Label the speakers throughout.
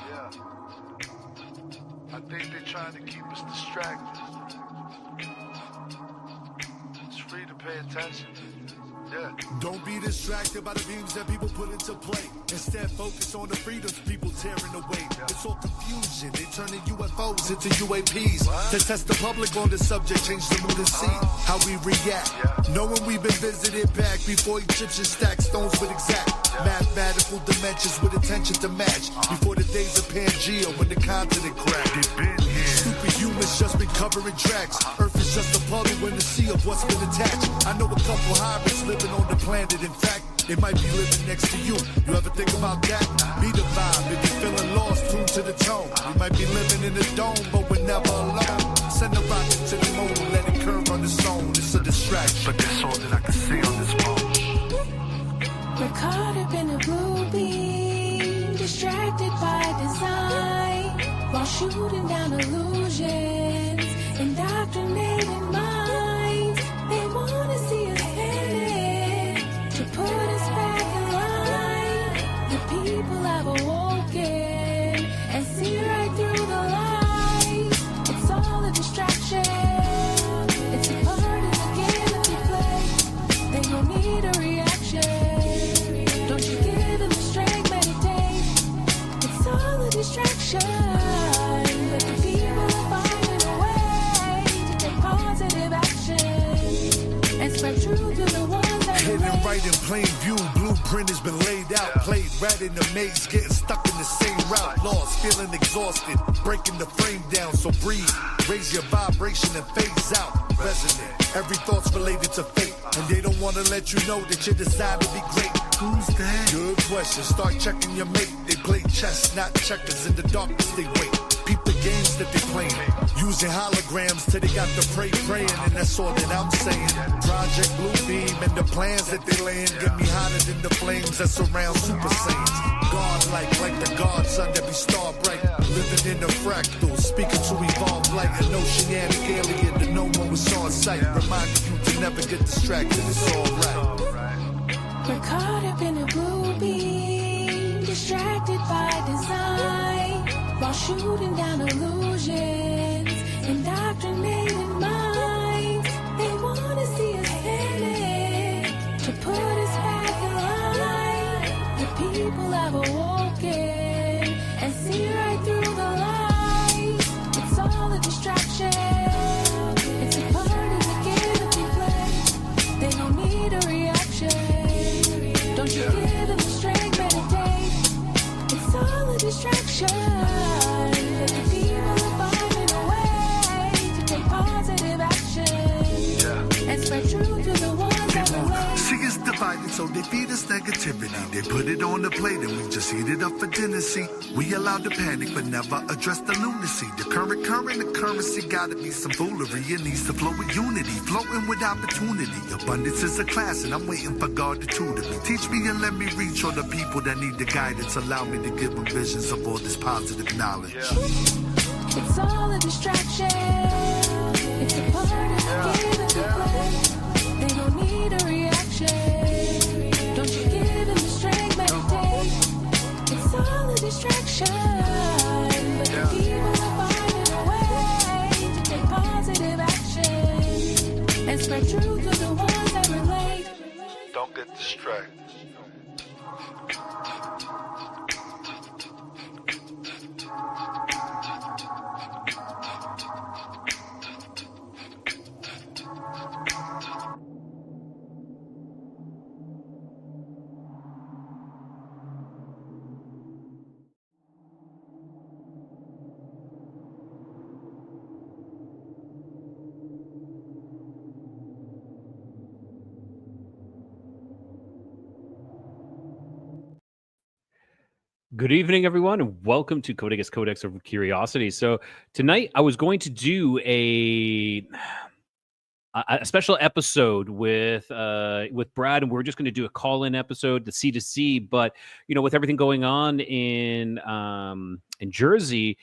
Speaker 1: Yeah. I think they're trying to keep us distracted. It's free to pay attention. Yeah.
Speaker 2: Don't be distracted by the beams that people put into play. Instead, focus on the freedoms people tearing away. It's all confusion. They turning UFOs into UAPs. To test the public on the subject, change the mood and see how we react. Knowing we've been visited back before Egyptians stacked stones with exact mathematical dimensions with attention to match. Before the days of Pangea when the continent cracked. Stupid humans just been covering tracks. Earth is just a puddle in the sea of what's been attached. I know a couple hybrids living on the planet. In fact, they might be living next to you. You ever think about that? Be the vibe. If you're feeling lost, tune to the tone. We might be living in a dome, but we're never alone. Send a rocket to the moon, let it curve on its own. It's a distraction, but that's all that I can see on this phone.
Speaker 3: We're caught up in a blue beam, distracted by design, while shooting down illusions, indoctrinating minds. They wanna see us panic, to put us back in line. The people have awoken and see right through the lies. It's all a distraction. It's a part of the game that we play. They don't need a reaction. Don't you give them the strength, meditate. It's all a distraction. But the people are finding a way to take positive action and spread truth to the ones that
Speaker 2: Hidden right in plain view, blueprint has been laid out. Played rat in the maze, getting stuck in the same route. Lost, feeling exhausted, breaking the frame down. So breathe, raise your vibration and phase out. Resonant, every thought's related to fate. And they don't want to let you know that you decide to be great. Who's that? Good question, start checking your mate. They play chess, not checkers. In the darkness they wait. Peep the games that they playing. Using holograms till they got the praying. And that's all that I'm saying. Project Bluebeam and the plans that they laying get me hotter than the flames that surround Super Saiyans. God-like, like the godson that be star bright. Living in the fractal, speaking to evolve like an oceanic alien that no one was on sight. Reminding you to never get distracted, it's alright.
Speaker 3: we're caught up in a blue beam, distracted by design, while shooting down illusions, indoctrinating minds. They wanna see us panic, to put us back in line. The people have awoken and see right through the lies. It's all a distraction. It's a part of the game that we play. They don't need a reaction. Don't you give them the strength, meditate. It's all a distraction. But the people are finding a way to take positive action and spread truth to the ones that relate.
Speaker 2: See, it's divided, so they feed us negativity. They put it on the plate and we just eat it up for dinner. See, we allow the panic but never address the lunacy. The current currency gotta be some foolery. It needs to flow with unity, floating with opportunity. Abundance is a class and I'm waiting for God to tutor me. Teach me and let me reach all the people that need the guidance. Allow me to give them visions of all this positive knowledge.
Speaker 3: It's all a distraction. It's a part of the game that we play. They don't need a reaction. Don't you give them the strength, meditate. It's all a distraction. But the people are finding a way to take positive action and spread truth to the ones that relate.
Speaker 1: Don't get distracted.
Speaker 4: Good evening, everyone, and welcome to Codex of Curiosity. So tonight I was going to do a special episode with Brad, and we're just going to do a call-in episode, the C2C. But with everything going on in Jersey,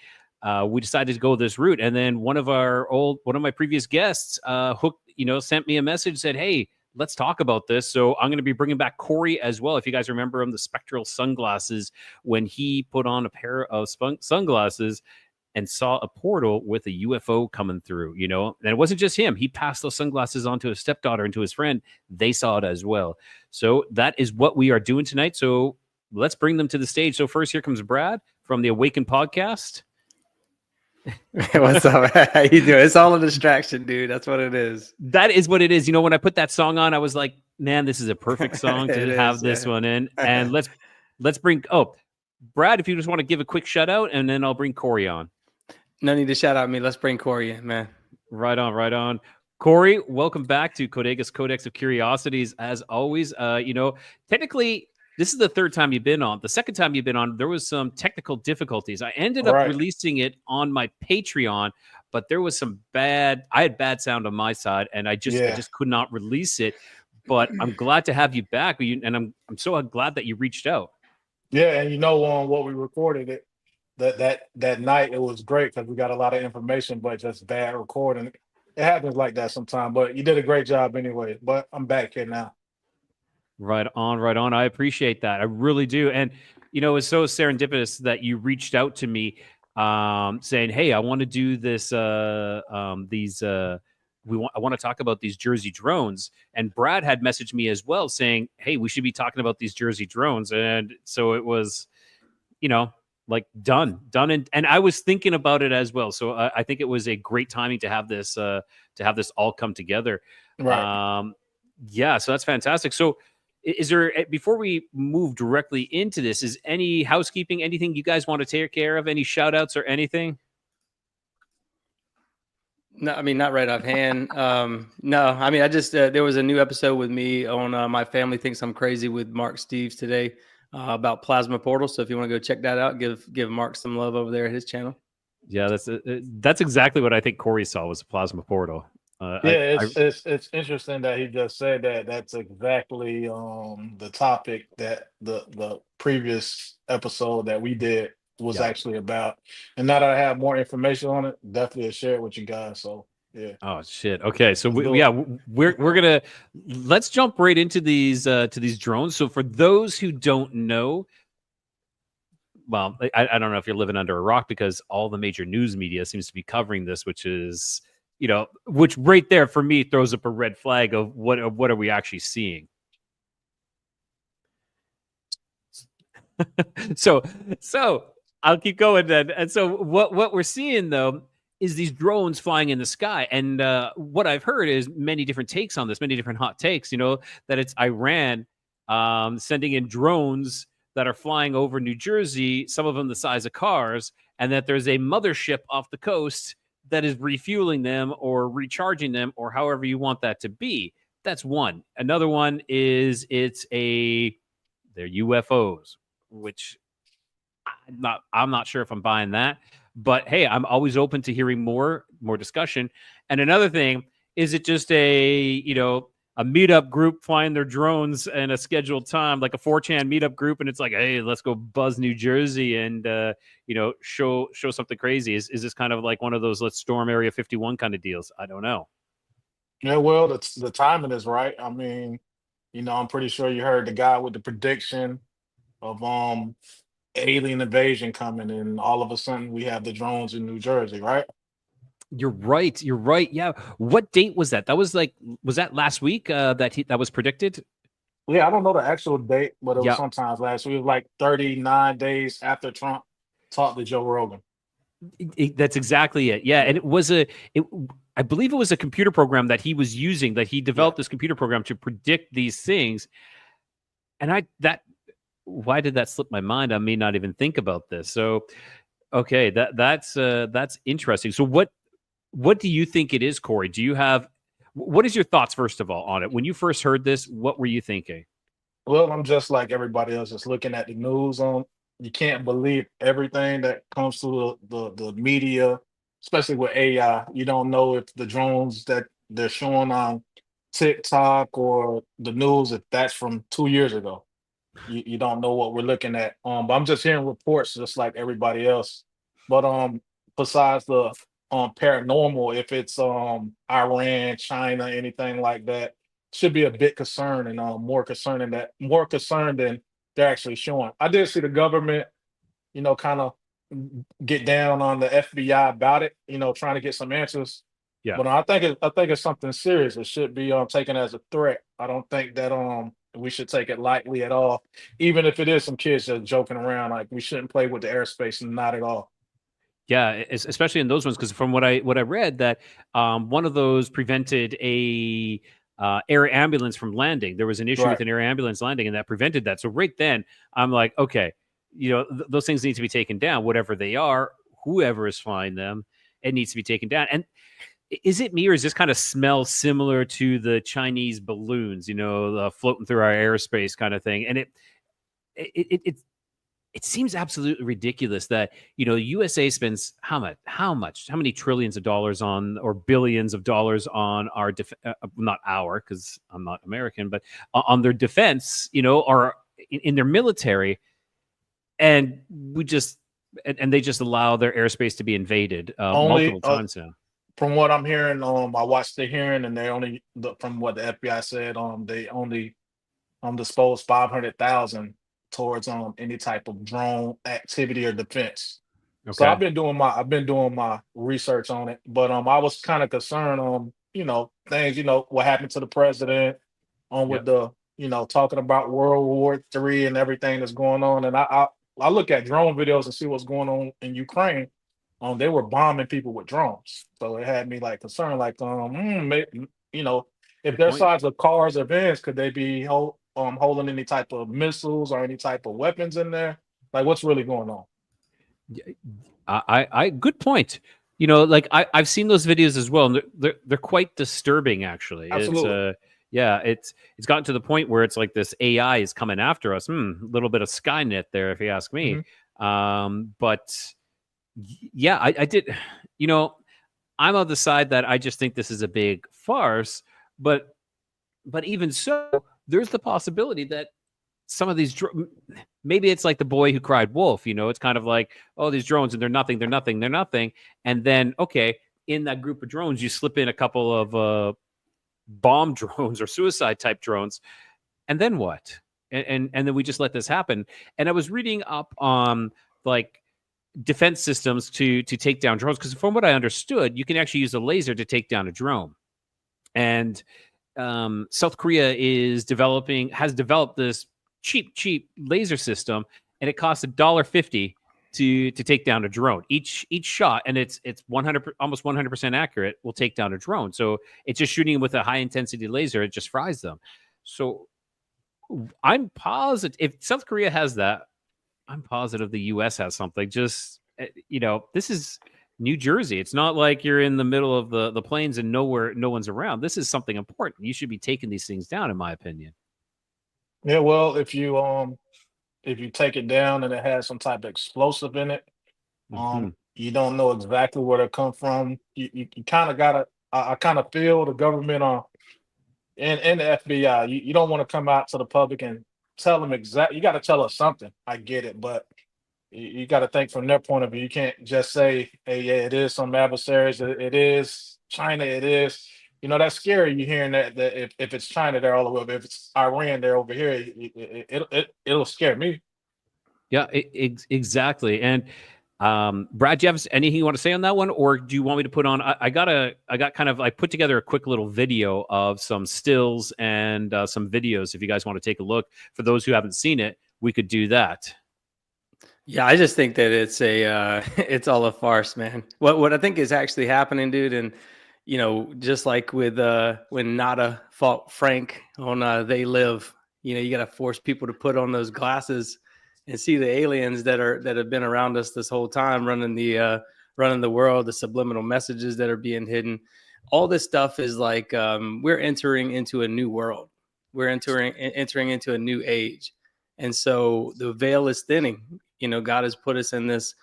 Speaker 4: we decided to go this route. And then one of my previous guests sent me a message, said, "Hey, let's talk about this. So I'm going to be bringing back Corey as well. If you guys remember him, the spectral sunglasses, when he put on a pair of sunglasses and saw a portal with a UFO coming through, you know, and it wasn't just him. He passed those sunglasses on to his stepdaughter and to his friend. They saw it as well. So that is what we are doing tonight. So let's bring them to the stage. So first, here comes Brad from the Awaken podcast.
Speaker 5: What's up? How you doing? It's all a distraction, dude. That's what it is.
Speaker 4: That is what it is. You know, when I put that song on, I was like, man, this is a perfect song to have this one in. And let's bring Brad, if you just want to give a quick shout out, and then I'll bring Corey on.
Speaker 5: No need to shout out me. Let's bring Corey in, man.
Speaker 4: Right on. Corey, welcome back to Codegas Codex of Curiosities. As always, you know, technically this is the third time you've been on. The second time you've been on, there was some technical difficulties. I ended up releasing it on my Patreon, but there was I had bad sound on my side, and I just could not release it. But I'm glad to have you back, and I'm so glad that you reached out.
Speaker 6: Yeah, and you know, on what we recorded it that night, it was great because we got a lot of information, but just bad recording. It happens like that sometimes, but you did a great job anyway. But I'm back here now. Right on.
Speaker 4: I appreciate that. I really do. And, you know, it's so serendipitous that you reached out to me saying, hey, I want to do this, I want to talk about these Jersey drones. And Brad had messaged me as well saying, hey, we should be talking about these Jersey drones. And so it was, you know, like done. And I was thinking about it as well. So I think it was a great timing to have this all come together.
Speaker 6: Right.
Speaker 4: Yeah. So that's fantastic. So, is there, before we move directly into this, is any housekeeping, anything you guys want to take care of? Any shout outs or anything?
Speaker 5: No, I mean, not right offhand. No, I mean, I just, there was a new episode with me on My Family Thinks I'm Crazy with Mark Steves today about plasma portals. So if you want to go check that out, give Mark some love over there at his channel.
Speaker 4: Yeah, that's exactly what I think Corey saw was a plasma portal.
Speaker 6: It's interesting that he just said that. That's exactly the topic that the previous episode that we did was actually about. And now that I have more information on it, definitely share it with you guys. So yeah.
Speaker 4: Oh shit. Okay, so we're gonna let's jump right into these drones. So for those who don't know, well, I don't know if you're living under a rock because all the major news media seems to be covering this, which is, you know, which right there for me throws up a red flag of what are we actually seeing. So I'll keep going then. And so what we're seeing though is these drones flying in the sky. And what I've heard is many different takes on this, many different hot takes, you know, that it's Iran sending in drones that are flying over New Jersey, some of them the size of cars, and that there's a mothership off the coast that is refueling them or recharging them or however you want that to be. That's one. Another one is they're UFOs, which I'm not sure if I'm buying that, but hey, I'm always open to hearing more discussion. And another thing, is it just a meetup group flying their drones in a scheduled time, like a 4chan meetup group, and it's like, hey, let's go buzz New Jersey and show something crazy? Is this kind of like one of those let's storm Area 51 kind of deals? I don't know.
Speaker 6: Yeah, well, the timing is right. I mean, I'm pretty sure you heard the guy with the prediction of alien invasion coming, and all of a sudden we have the drones in New Jersey, right?
Speaker 4: You're right. Yeah. What date was that? Was that last week that was predicted?
Speaker 6: Yeah, I don't know the actual date, but it was sometimes last week. It was like 39 days after Trump talked to Joe Rogan.
Speaker 4: That's exactly it. Yeah. And I believe it was a computer program that he was using, that he developed this computer program to predict these things. And why did that slip my mind? I may not even think about this. So, okay, that's interesting. So what do you think it is, Corey? What is your thoughts, first of all, on it? When you first heard this, what were you thinking?
Speaker 6: Well, I'm just like everybody else, just looking at the news. You can't believe everything that comes through the media, especially with AI. You don't know if the drones that they're showing on TikTok or the news, if that's from 2 years ago. You don't know what we're looking at. But I'm just hearing reports just like everybody else. But besides the paranormal, if it's Iran, China, anything like that, should be a bit concerned and more concerned than they're actually showing. I did see the government, kind of get down on the FBI about it, trying to get some answers.
Speaker 4: Yeah.
Speaker 6: But I think it's something serious. It should be taken as a threat. I don't think that we should take it lightly at all, even if it is some kids just joking around. Like we shouldn't play with the airspace, and not at all.
Speaker 4: Yeah, especially in those ones, because from what I read, that one of those prevented a air ambulance from landing. There was an issue
Speaker 6: Right.
Speaker 4: with an air ambulance landing, and that prevented that. So right then, I'm like, okay, those things need to be taken down, whatever they are, whoever is flying them, it needs to be taken down. And is it me, or does this kind of smell similar to the Chinese balloons, floating through our airspace kind of thing? And it seems absolutely ridiculous that USA spends how many trillions of dollars on, or billions of dollars on our not our, because I'm not American, but on their defense, or in their military, and we just and they just allow their airspace to be invaded multiple times now.
Speaker 6: From what I'm hearing, I watched the hearing, and from what the FBI said, they only disposed 500,000 towards any type of drone activity or defense.
Speaker 4: Okay.
Speaker 6: So I've been doing my research on it, but I was kind of concerned on things, what happened to the president with the talking about World War III and everything that's going on, and I look at drone videos and see what's going on in Ukraine. They were bombing people with drones, so it had me like concerned, like maybe, if their size of cars or vans, could they be holding any type of missiles or any type of weapons in there? Like, what's really going on?
Speaker 4: I good point. Like I've seen those videos as well, and they're quite disturbing, actually.
Speaker 6: Absolutely.
Speaker 4: It's gotten to the point where it's like this AI is coming after us. A little bit of Skynet there, if you ask me.
Speaker 6: Mm-hmm.
Speaker 4: But yeah, I did. I'm on the side that I just think this is a big farce. But even so, there's the possibility that some of these maybe it's like the boy who cried wolf. It's kind of like, oh, these drones, and they're nothing. And then, okay, in that group of drones, you slip in a couple of bomb drones or suicide type drones, and then what? And then we just let this happen. And I was reading up on like defense systems to take down drones, because from what I understood, you can actually use a laser to take down a drone. And South Korea has developed this cheap laser system, and it costs $1.50 to take down a drone. Each shot, and it's almost 100% accurate, will take down a drone. So it's just shooting with a high intensity laser, it just fries them. So I'm positive if South Korea has that, I'm positive the US has something. Just this is New Jersey. It's not like you're in the middle of the plains and no one's around. This is something important. You should be taking these things down, in my opinion.
Speaker 6: Yeah, well, if you take it down and it has some type of explosive in it, you don't know exactly where they come from. You kind of gotta. I kind of feel the government and the FBI. You don't want to come out to the public and tell them exactly. You got to tell us something. I get it, but you got to think from their point of view. You can't just say, "Hey, yeah, it is some adversaries. It is China. It is." That's scary. You hearing that if it's China, they're all over. If it's Iran, they're over here. It'll scare me.
Speaker 4: Yeah, exactly. And Brad, do you have anything you want to say on that one, or do you want me to put on? I put together a quick little video of some stills and some videos. If you guys want to take a look, for those who haven't seen it, we could do that.
Speaker 5: Yeah, I just think that it's all a farce, man. What I think is actually happening, dude, and just like with when Nada fought Frank on They Live, you got to force people to put on those glasses and see the aliens that have been around us this whole time, running the world, the subliminal messages that are being hidden. All this stuff is like we're entering into a new world. We're entering into a new age, and so the veil is thinning. God has put us in this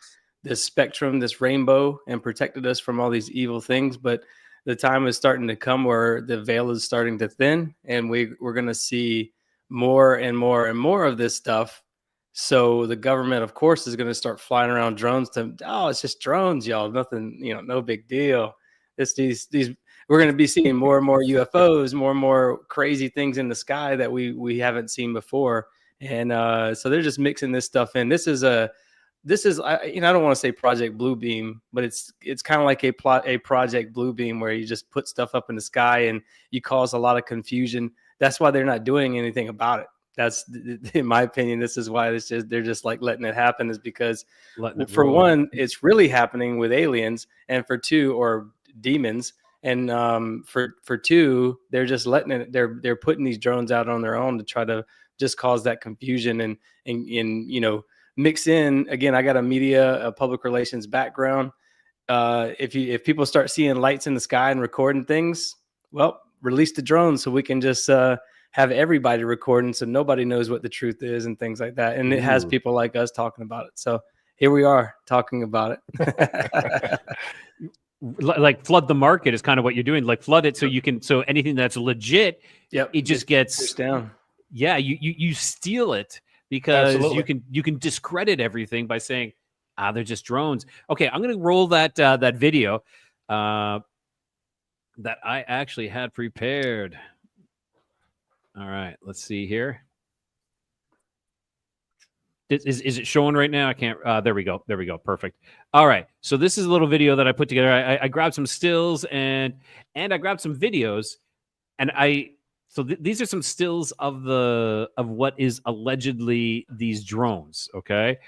Speaker 5: spectrum, this rainbow, and protected us from all these evil things, but the time is starting to come where the veil is starting to thin, and we're going to see more and more and more of this stuff. So the government, of course, is going to start flying around drones it's just drones, y'all. Nothing, no big deal. It's these. we're going to be seeing more and more UFOs, more and more crazy things in the sky that we haven't seen before. And so they're just mixing this stuff in. This is I don't want to say Project Bluebeam, but it's kind of like a Project Bluebeam where you just put stuff up in the sky and you cause a lot of confusion. That's why they're not doing anything about it. That's, in my opinion, this is why they're just like letting it happen, is because for one, it's really happening with aliens, and for two, or demons, and for two, they're just letting it. They're putting these drones out on their own to try to just cause that confusion and mix in. Again, I got a public relations background. If people start seeing lights in the sky and recording things, well, release the drones so we can just have everybody recording, so nobody knows what the truth is and things like that. And it has people like us talking about it. So here we are talking about it.
Speaker 4: Like flood the market is kind of what you're doing. Like flood it so anything that's legit, it just gets down. Yeah, you steal it because you can discredit everything by saying, they're just drones. Okay, I'm gonna roll that video that I actually had prepared. All right, let's see here. Is it showing right now? I can't. There we go. Perfect. All right. So this is a little video that I put together. I grabbed some stills and I grabbed some videos, and these are some stills of what is allegedly these drones. Okay.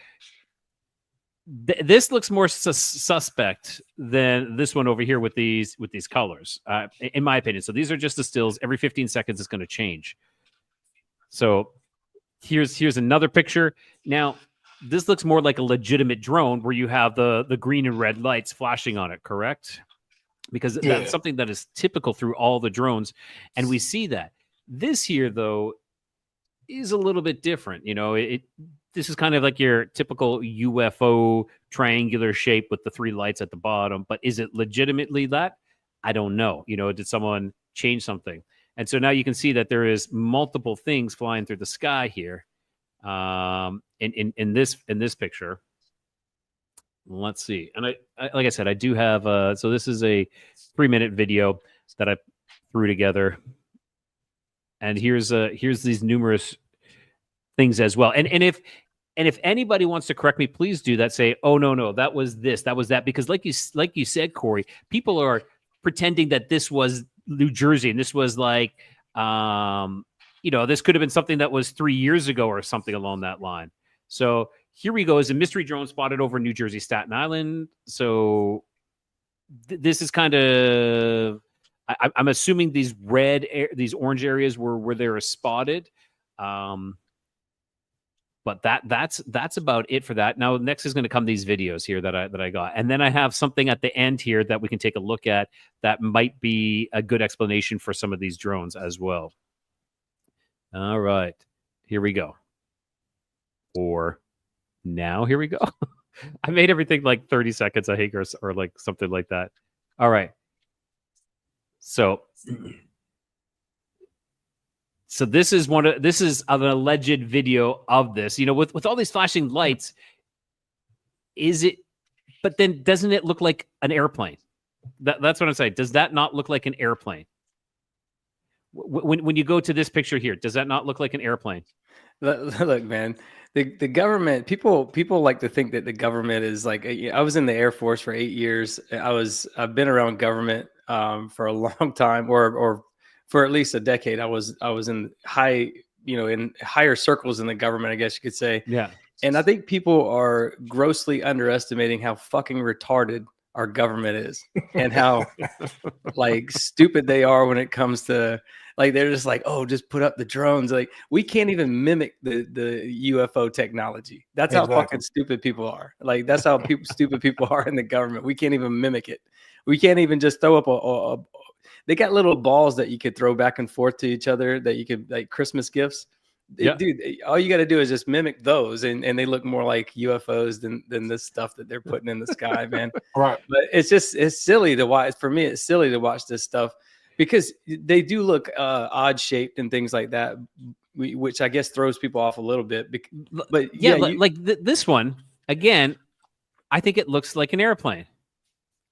Speaker 4: This looks more suspect than this one over here with these colors, in my opinion. So these are just the stills. Every 15 seconds, it's going to change. So here's another picture. Now, this looks more like a legitimate drone where you have the green and red lights flashing on it, correct? Because that's something that is typical through all the drones, and we see that. This here, though, is a little bit different. This is kind of like your typical UFO triangular shape with the three lights at the bottom. But is it legitimately that? I don't know. Did someone change something? And so now you can see that there is multiple things flying through the sky here. In this picture. Let's see. And I like I said, I do have so this is a 3-minute video that I threw together. And here's these numerous things as well. And if anybody wants to correct me, please do that. Say, oh no, that was this, that was that, because like you said, Corey, people are pretending that this was New Jersey and this was like this could have been something that was 3 years ago or something along that line. So here we go. Is a mystery drone spotted over New Jersey, Staten Island. So this is kind of, I'm assuming these these orange areas were where they were spotted. But that's about it for that. Now, next is going to come these videos here that I got. And then I have something at the end here that we can take a look at that might be a good explanation for some of these drones as well. All right, here we go. Or now, here we go. I made everything like 30 seconds, I think, or like something like that. All right. So this is an alleged video of this, with all these flashing lights. Is it, but then doesn't it look like an airplane? That's what I'm saying. Does that not look like an airplane? When you go to this picture here, does that not look like an airplane?
Speaker 5: Look, man, the government, people like to think that the government is like, I was in the Air Force for 8 years. I've been around government for a long time, or for at least a decade. I was in in higher circles in the government, I guess you could say.
Speaker 4: Yeah.
Speaker 5: And I think people are grossly underestimating how fucking retarded our government is and how like stupid they are when it comes to, like, they're just like, oh, just put up the drones. Like, we can't even mimic the UFO technology. That's how fucking stupid people are. Like, that's how stupid people are in the government. We can't even mimic it. We can't even just throw up they got little balls that you could throw back and forth to each other that you could, like, Christmas gifts. Yeah. Dude, all you got to do is just mimic those, and they look more like UFOs than this stuff that they're putting in the sky, man.
Speaker 6: Right.
Speaker 5: But it's silly to watch. For me, it's silly to watch this stuff because they do look odd shaped and things like that, which I guess throws people off a little bit. But yeah,
Speaker 4: this one again, I think it looks like an airplane.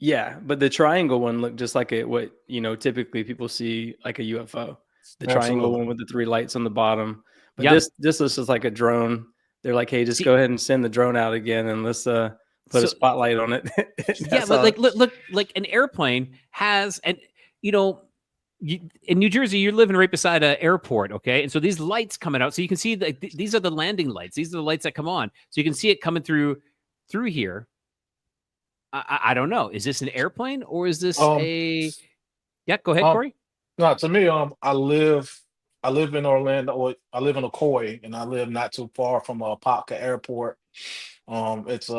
Speaker 5: Yeah, but the triangle one looked just like what typically people see like a UFO. The triangle
Speaker 6: Absolutely.
Speaker 5: one with the 3 lights on the bottom. But
Speaker 4: Yeah.
Speaker 5: this looks just like a drone. They're like, hey, just
Speaker 4: See,
Speaker 5: go ahead and send the drone out again, and let's put a
Speaker 4: so
Speaker 5: spotlight on it.
Speaker 4: yeah,
Speaker 5: That's all.
Speaker 4: look, like an airplane has, and you know, in New Jersey, you're living right beside an airport, okay? And so these lights coming out, so you can see these are the landing lights. These are the lights that come on, so you can see it coming through here. I don't know. Is this an airplane or is this
Speaker 6: Um,
Speaker 4: a? Yeah, go ahead,
Speaker 6: um,
Speaker 4: Corey.
Speaker 6: no, to me, I live in Orlando. I live in Ocoee, and I live not too far from Apopka Airport. It's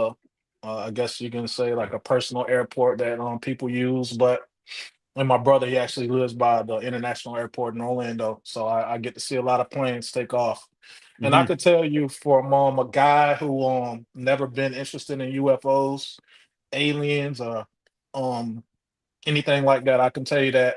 Speaker 6: I guess you can say like a personal airport that people use, but and my brother, he actually lives by the international airport in Orlando, so I get to see a lot of planes take off. And I
Speaker 5: Mhm.
Speaker 6: could tell you from a guy who never been interested in UFOs, aliens, or um anything like that, I can tell you that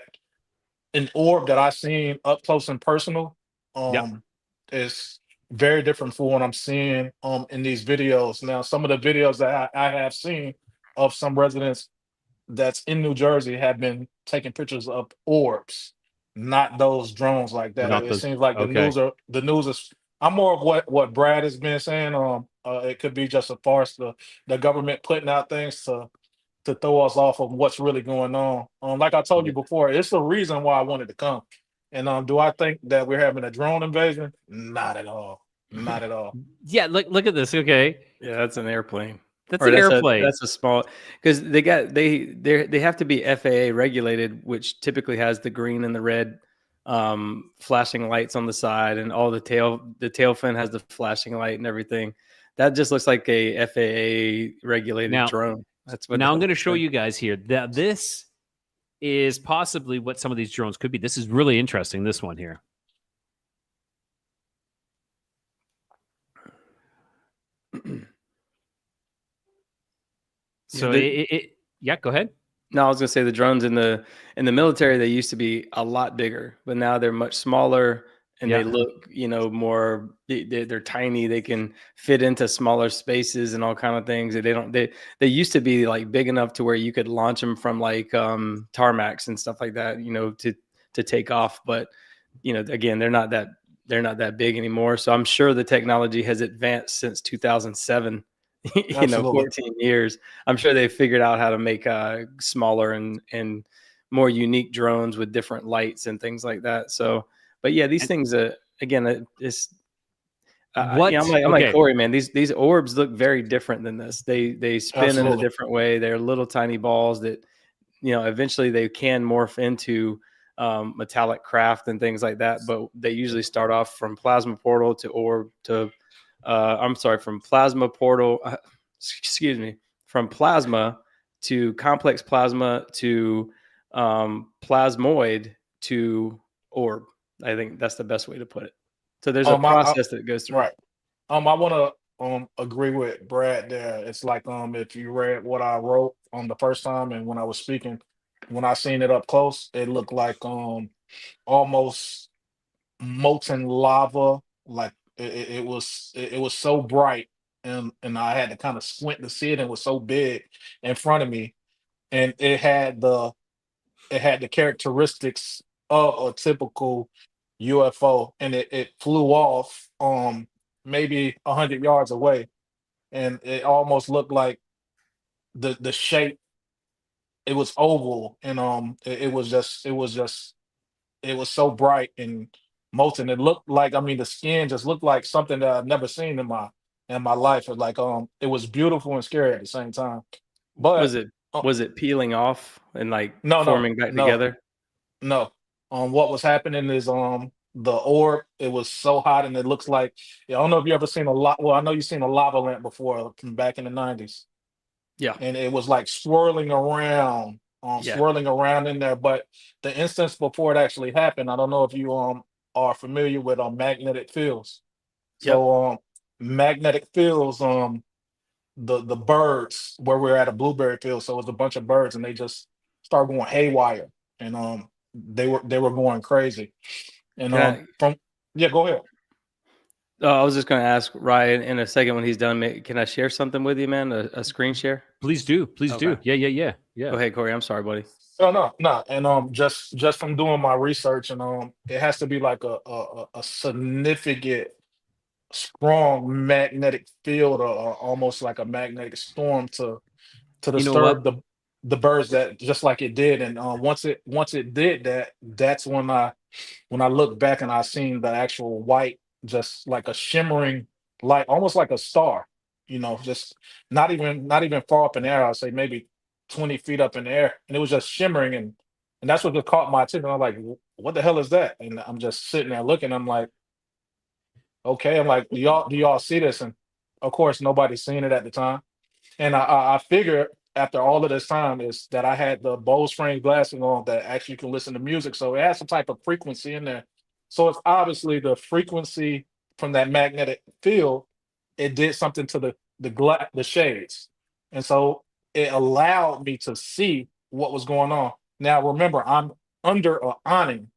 Speaker 6: an orb that I seen up close and personal
Speaker 4: Yep.
Speaker 6: um is very different from what I'm seeing in these videos. Now, some of the videos that I have seen of some residents that's in New Jersey have been taking pictures of orbs, not those drones like that. It,
Speaker 4: Not
Speaker 6: it
Speaker 4: those.
Speaker 6: seems like
Speaker 4: Okay.
Speaker 6: the news is. I'm more of what Brad has been saying. It could be just a farce. The government putting out things to throw us off of what's really going on. Like I told you before, it's the reason why I wanted to come. And do I think that we're having a drone invasion? Not at all. Not at all.
Speaker 4: Yeah. Look at this. Okay.
Speaker 5: Yeah, that's an airplane.
Speaker 4: That's
Speaker 5: Or
Speaker 4: an airplane.
Speaker 5: that's a small, because they have to be FAA regulated, which typically has the green and the red flashing lights on the side, and all the tail fin has the flashing light and everything. That just looks like a FAA regulated
Speaker 4: Now,
Speaker 5: drone. That's what
Speaker 4: now
Speaker 5: that
Speaker 4: I'm going to
Speaker 5: looks
Speaker 4: show
Speaker 5: like.
Speaker 4: you guys here that this is possibly what some of these drones could be. This is really interesting. This one here. So yeah, go ahead.
Speaker 5: No, I was gonna say the drones in the military, they used to be a lot bigger, but now they're much smaller and they
Speaker 4: Yeah.
Speaker 5: look, more they're tiny. They can fit into smaller spaces and all kind of things. They used to be like big enough to where you could launch them from like tarmacs and stuff like that, to take off. But again, they're not that big anymore. So I'm sure the technology has advanced since 2007.
Speaker 6: Absolutely.
Speaker 5: 14 years. I'm sure they figured out how to make smaller and more unique drones with different lights and things like that. So, but yeah, these
Speaker 4: And
Speaker 5: things, again, it's
Speaker 4: what?
Speaker 5: I'm like
Speaker 4: Okay.
Speaker 5: Corey, man. These orbs look very different than this. They spin in a
Speaker 6: Absolutely.
Speaker 5: different way. They're little tiny balls that eventually they can morph into metallic craft and things like that. But they usually start off from plasma portal to orb to from plasma portal, excuse me, from plasma to complex plasma to plasmoid to orb. I think that's the best way to put it. So there's a
Speaker 6: I
Speaker 5: process that goes through.
Speaker 6: right. I want to agree with Brad there. It's like if you read what I wrote on the first time and when I was speaking, when I seen it up close, it looked like almost molten lava. Like it was so bright, and I had to kind of squint to see it. And it was so big in front of me, and it had the characteristics of a typical UFO, and it flew off maybe 100 yards away, and it almost looked like the shape. It was oval, and it was so bright and molten. It looked like, I mean, the skin just looked like something that I've never seen in my life. It like it was beautiful and scary at the same time. But
Speaker 5: Was it
Speaker 6: uh,
Speaker 5: was it peeling off and like
Speaker 6: no, no,
Speaker 5: forming back
Speaker 6: no,
Speaker 5: together?
Speaker 6: no. What was happening is the orb. It was so hot, and it looks like, yeah, I don't know if you ever seen a lot. Well, I know you've seen a lava lamp before from back in the '90s,
Speaker 5: Yeah.
Speaker 6: and it was like
Speaker 5: Yeah.
Speaker 6: swirling around in there. But the instance before it actually happened, I don't know if you are familiar with magnetic fields.
Speaker 5: Yep.
Speaker 6: So magnetic fields, the birds, where we're at a blueberry field, so it was a bunch of birds, and they just started going haywire, and they were going crazy. And
Speaker 5: Can I
Speaker 6: from yeah, go ahead.
Speaker 5: I was just going to ask Ryan in a second when he's done. Can I share something with you, man? A screen share?
Speaker 4: Please do. Please do.
Speaker 5: Okay.
Speaker 4: Yeah.
Speaker 5: Go ahead, Corey. I'm sorry, buddy.
Speaker 6: Oh no. And just from doing my research, and it has to be like a significant strong magnetic field, or almost like a magnetic storm to
Speaker 4: You know what?
Speaker 6: disturb the birds, that just like it did. And once it did that, that's when I look back and I seen the actual white, just like a shimmering light, almost like a star, just not even far up in the air. I'll say maybe 20 feet up in the air, and it was just shimmering, and that's what just caught my attention. I'm like, what the hell is that? And I'm just sitting there looking. I'm like, okay. I'm like, do y'all see this? And of course, nobody's seen it at the time. And I figured after all of this time is that I had the Bose frame glasses on that actually can listen to music. So it has some type of frequency in there. So it's obviously the frequency from that magnetic field. It did something to the shades. And so it allowed me to see what was going on. Now remember, I'm under an awning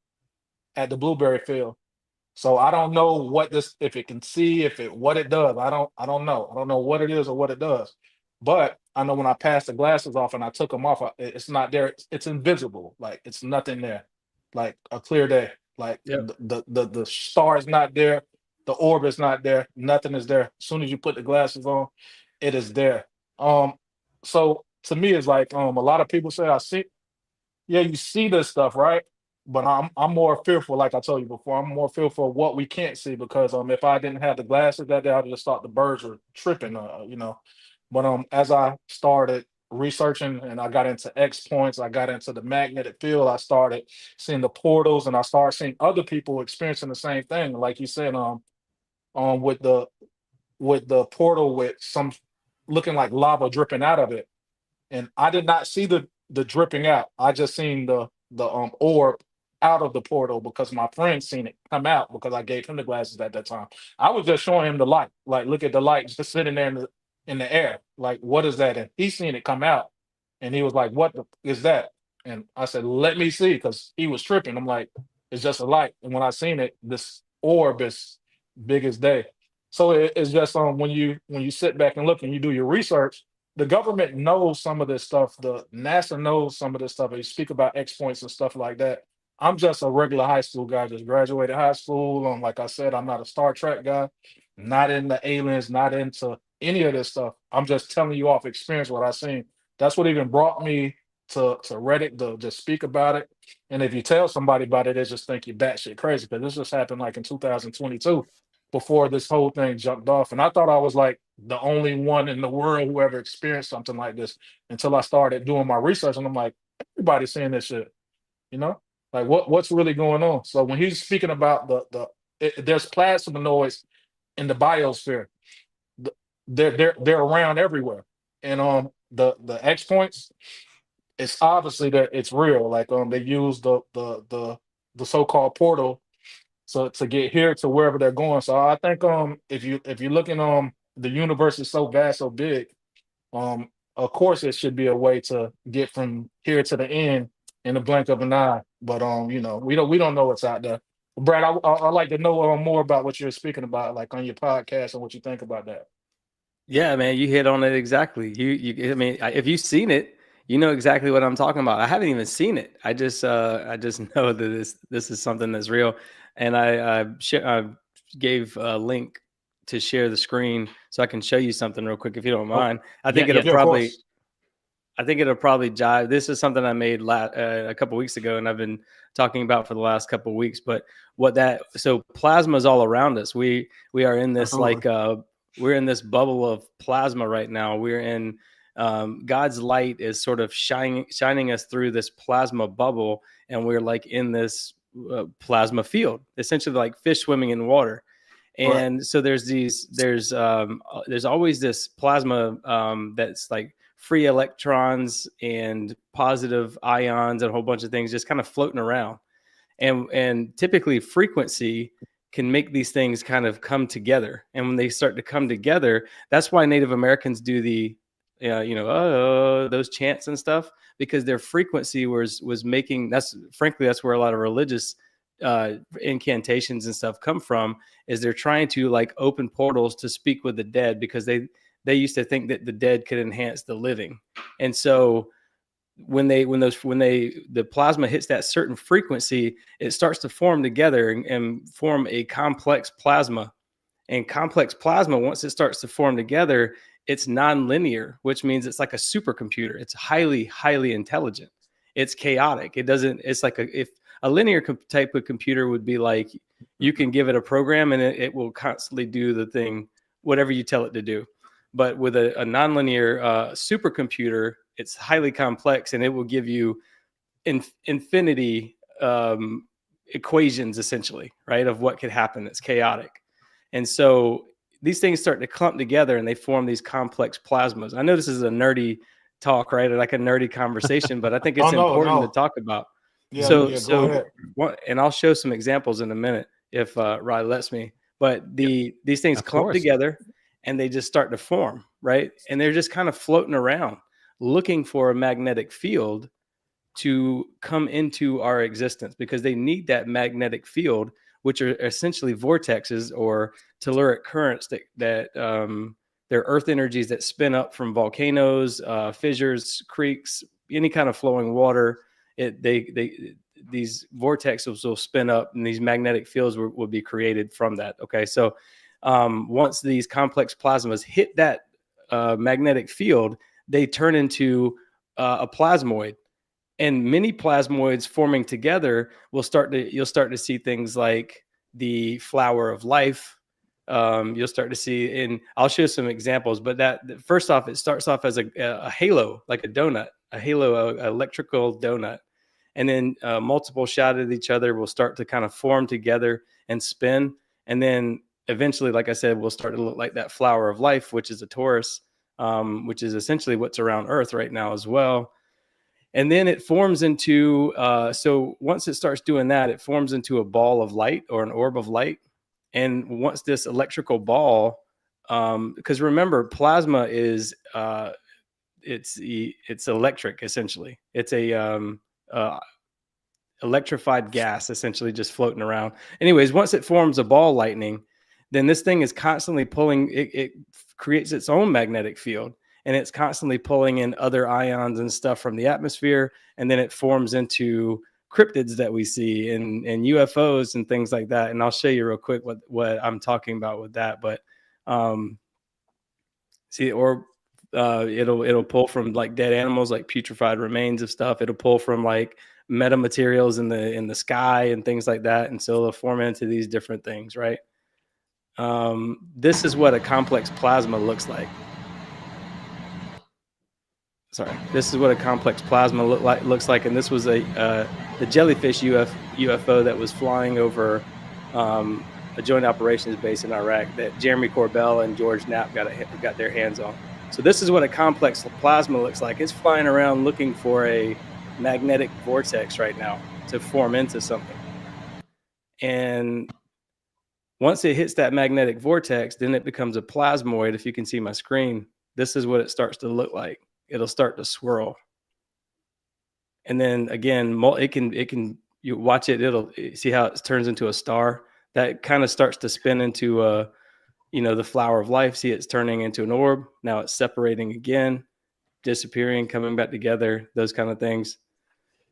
Speaker 6: at the Blueberry Field. So I don't know what this, if it can see, what it does. I don't know. I don't know what it is or what it does. But I know when I passed the glasses off and I took them off, it's not there. It's invisible. Like it's nothing there. Like a clear day. Like
Speaker 5: Yep.
Speaker 6: the star is not there. The orb is not there. Nothing is there. As soon as you put the glasses on, it is there. Um, so to me, it's like a lot of people say, I see, yeah, you see this stuff, right? But I'm more fearful, like I told you before. I'm more fearful of what we can't see, because if I didn't have the glasses that day, I'd just thought the birds were tripping. But as I started researching and I got into X points, I got into the magnetic field, I started seeing the portals, and I started seeing other people experiencing the same thing. Like you said, with the portal with some looking like lava dripping out of it, and I did not see the dripping out. I just seen the orb out of the portal because my friend seen it come out because I gave him the glasses at that time. I was just showing him the light, like look at the light just sitting there in the air. Like what is that? And he seen it come out, and he was like, "What is that?" And I said, "Let me see," because he was tripping. I'm like, "It's just a light." And when I seen it, this orb is big as day. So it's just when you sit back and look and you do your research, the government knows some of this stuff. The NASA knows some of this stuff. They speak about X points and stuff like that. I'm just a regular high school guy, just graduated high school. Like I said, I'm not a Star Trek guy, not into aliens, not into any of this stuff. I'm just telling you off experience what I've seen. That's what even brought me to Reddit to just speak about it. And if you tell somebody about it, they just think you're batshit crazy, because this just happened like in 2022 before this whole thing jumped off. And I thought I was like the only one in the world who ever experienced something like this, until I started doing my research. And I'm like, everybody's saying this shit, you know? Like what's really going on? So when he's speaking about there's plasminoids in the biosphere. th- they're around everywhere. And the X points, it's obviously that it's real. Like they use the so-called portal to get here to wherever they're going. So I think if you're looking, the universe is so vast, so big, of course it should be a way to get from here to the end in the blink of an eye. But we don't know what's out there. Brad, I like to know more about what you're speaking about, like on your podcast, and what you think about that.
Speaker 5: Yeah, man, you hit on it exactly. I mean, if you've seen it, you know exactly what I'm talking about. I haven't even seen it. I just know that this is something that's real. And I gave a link to share the screen so I can show you something real quick if you don't
Speaker 6: Oh,
Speaker 5: mind. I
Speaker 4: Yeah,
Speaker 5: think
Speaker 4: yeah.
Speaker 5: it'll
Speaker 6: yeah, of
Speaker 5: probably
Speaker 6: course.
Speaker 5: I think it'll probably jive. This is something I made a couple weeks ago, and I've been talking about for the last couple of weeks. But so plasma is all around us. We are in this
Speaker 6: Absolutely.
Speaker 5: we're in this bubble of plasma right now. We're in God's light is sort of shining us through this plasma bubble, and we're like in this plasma field, essentially like fish swimming in water.
Speaker 6: Right.
Speaker 5: And so there's always this plasma that's like free electrons and positive ions and a whole bunch of things just kind of floating around. And typically frequency can make these things kind of come together. And when they start to come together, that's why Native Americans do those chants and stuff, because their frequency was making, that's where a lot of religious incantations and stuff come from, is they're trying to like open portals to speak with the dead, because they used to think that the dead could enhance the living. And so when the plasma hits that certain frequency, it starts to form together and form a complex plasma. And complex plasma, once it starts to form together, it's nonlinear, which means it's like a supercomputer. It's highly, highly intelligent. It's chaotic. It's like if a linear type of computer would be like, you can give it a program and it will constantly do the thing, whatever you tell it to do. But with a nonlinear supercomputer, it's highly complex, and it will give you infinity equations, essentially, right, of what could happen. It's chaotic. And so these things start to clump together and they form these complex plasmas. I know this is a nerdy talk, right? Like a nerdy conversation, but I think it's important to talk about.
Speaker 6: Yeah,
Speaker 5: so and I'll show some examples in a minute if Rye lets me. But these things clump together and they just start to form, right? And they're just kind of floating around looking for a magnetic field to come into our existence, because they need that magnetic field, which are essentially vortexes or telluric currents that they're earth energies that spin up from volcanoes, fissures, creeks, any kind of flowing water. These vortexes will spin up, and these magnetic fields will be created from that. Okay, so once these complex plasmas hit that magnetic field, they turn into a plasmoid. And many plasmoids forming together you'll start to see things like the flower of life. You'll start to see, and I'll show some examples, but that first off, it starts off as a halo, like a donut, electrical donut. And then multiple shot at each other will start to kind of form together and spin. And then eventually, like I said, will start to look like that flower of life, which is a torus, which is essentially what's around Earth right now as well. And then it forms into, so once it starts doing that, it forms into a ball of light or an orb of light. And once this electrical ball, because remember, plasma is, it's electric, essentially. It's a electrified gas, essentially just floating around. Anyways, once it forms a ball lightning, then this thing is constantly pulling, it creates its own magnetic field. And it's constantly pulling in other ions and stuff from the atmosphere. And then it forms into cryptids that we see and UFOs and things like that. And I'll show you real quick what I'm talking about with that. But see, or it'll pull from like dead animals, like putrefied remains of stuff. It'll pull from like metamaterials in the sky and things like that. And so it'll form into these different things, right? This is what a complex plasma looks like. Sorry, this is what a complex plasma looks like, and this was the jellyfish UFO that was flying over a joint operations base in Iraq that Jeremy Corbell and George Knapp got their hands on. So this is what a complex plasma looks like. It's flying around looking for a magnetic vortex right now to form into something. And once it hits that magnetic vortex, then it becomes a plasmoid. If you can see my screen, this is what it starts to look like. It'll start to swirl. And then again, you watch it, it'll see how it turns into a star that kind of starts to spin into the flower of life. See, it's turning into an orb. Now it's separating again, disappearing, coming back together, those kind of things.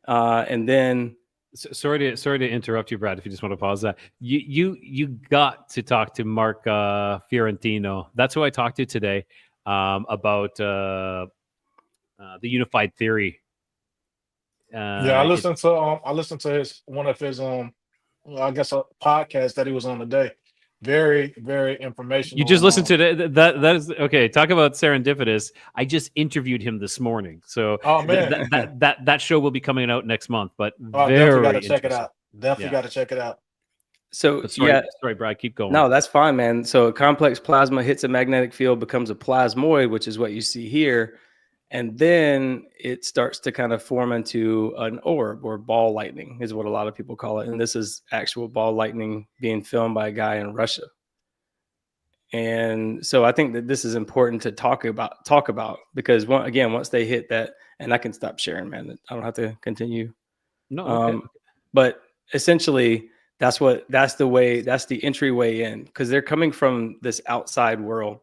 Speaker 5: And then
Speaker 4: sorry to interrupt you, Brad, if you just want to pause that. You got to talk to Mark Fiorentino. That's who I talked to today about the unified theory.
Speaker 6: I listened to one of his I guess a podcast that he was on today. Very, very informational.
Speaker 4: You just listened to that is okay. Talk about serendipitous. I just interviewed him this morning, so that show will be coming out next month. But
Speaker 6: definitely got to check it out. Definitely got to check it out.
Speaker 5: So
Speaker 4: sorry, Brad, keep going.
Speaker 5: No, that's fine, man. So a complex plasma hits a magnetic field, becomes a plasmoid, which is what you see here. And then it starts to kind of form into an orb, or ball lightning is what a lot of people call it. And this is actual ball lightning being filmed by a guy in Russia. And so I think that this is important to talk about because once they hit that, and I can stop sharing, man. I don't have to continue.
Speaker 4: No. Okay.
Speaker 5: But essentially That's the entryway in, because they're coming from this outside world,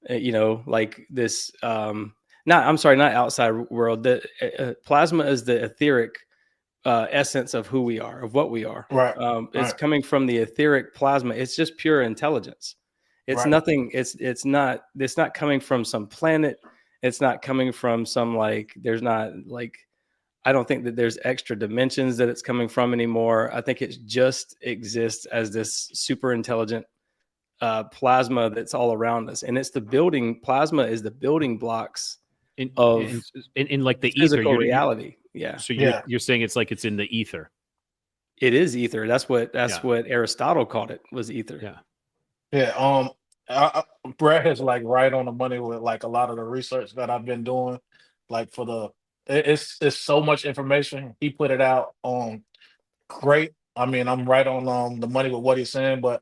Speaker 5: like this. Not outside world. The plasma is the etheric essence of who we are, of what we are.
Speaker 6: Right.
Speaker 5: It's
Speaker 6: Right.
Speaker 5: coming from the etheric plasma. It's just pure intelligence. It's
Speaker 6: Right.
Speaker 5: nothing. It's not coming from some planet. It's not coming from some, like, there's not, like, I don't think that there's extra dimensions that it's coming from anymore. I think it just exists as this super intelligent plasma that's all around us. And plasma is the building blocks
Speaker 4: in
Speaker 5: of
Speaker 4: like the ether,
Speaker 5: physical reality. Yeah.
Speaker 4: So
Speaker 6: Yeah.
Speaker 4: you're saying it's like it's in the ether.
Speaker 5: It is ether. That's what Aristotle called it, was ether.
Speaker 4: Yeah.
Speaker 6: Yeah. Brad is like right on the money with like a lot of the research that I've been doing. Like for it's so much information. He put it out great. I mean, I'm right on the money with what he's saying, but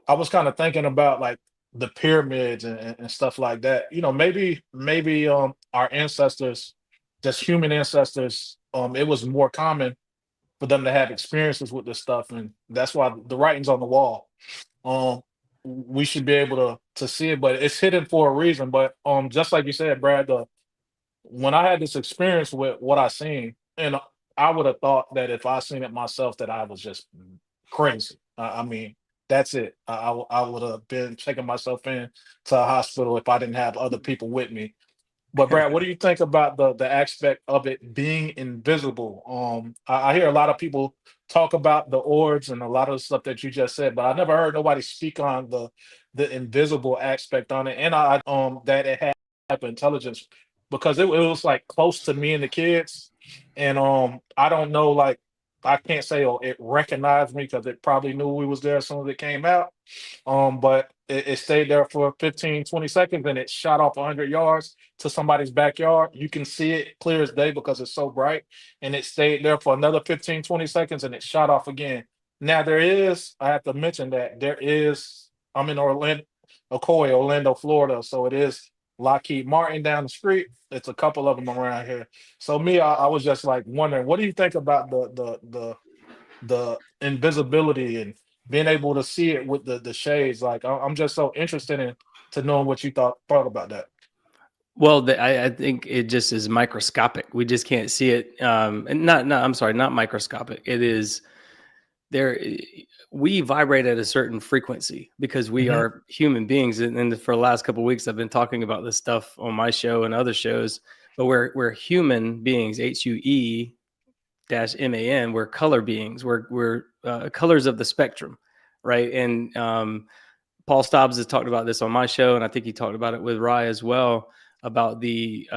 Speaker 6: I was kind of thinking about like the pyramids and stuff like that. Maybe our ancestors, just human ancestors, it was more common for them to have experiences with this stuff, and that's why the writing's on the wall. Um, we should be able to see it, but it's hidden for a reason. But just like you said, Brad, when I had this experience with what I seen, and I would have thought that if I seen it myself, that I was just crazy. I mean, that's it. I would have been taking myself in to a hospital if I didn't have other people with me. But Brad, what do you think about the aspect of it being invisible? I hear a lot of people talk about the orbs and a lot of the stuff that you just said, but I never heard nobody speak on the invisible aspect on it, and that it had type of intelligence, because it was like close to me and the kids, and I don't know, like I can't say it recognized me because it probably knew we was there as soon as it came out, but it stayed there for 15, 20 seconds, and it shot off 100 yards to somebody's backyard. You can see it clear as day because it's so bright, and it stayed there for another 15, 20 seconds, and it shot off again. Now I have to mention that I'm in Orlando, Florida, so it is Lockheed Martin down the street. It's a couple of them around here. So I was just like wondering, what do you think about the invisibility and being able to see it with the shades? Like I'm just so interested in to knowing what you thought about that.
Speaker 5: Well, I think it just is microscopic. We just can't see it. And I'm sorry, not microscopic. It is there. We vibrate at a certain frequency because we
Speaker 6: Mhm.
Speaker 5: are human beings. And for the last couple of weeks, I've been talking about this stuff on my show and other shows. But we're human beings. HUE-MAN. We're color beings. We're colors of the spectrum, right? And Paul Stobbs has talked about this on my show, and I think he talked about it with Rye as well, about the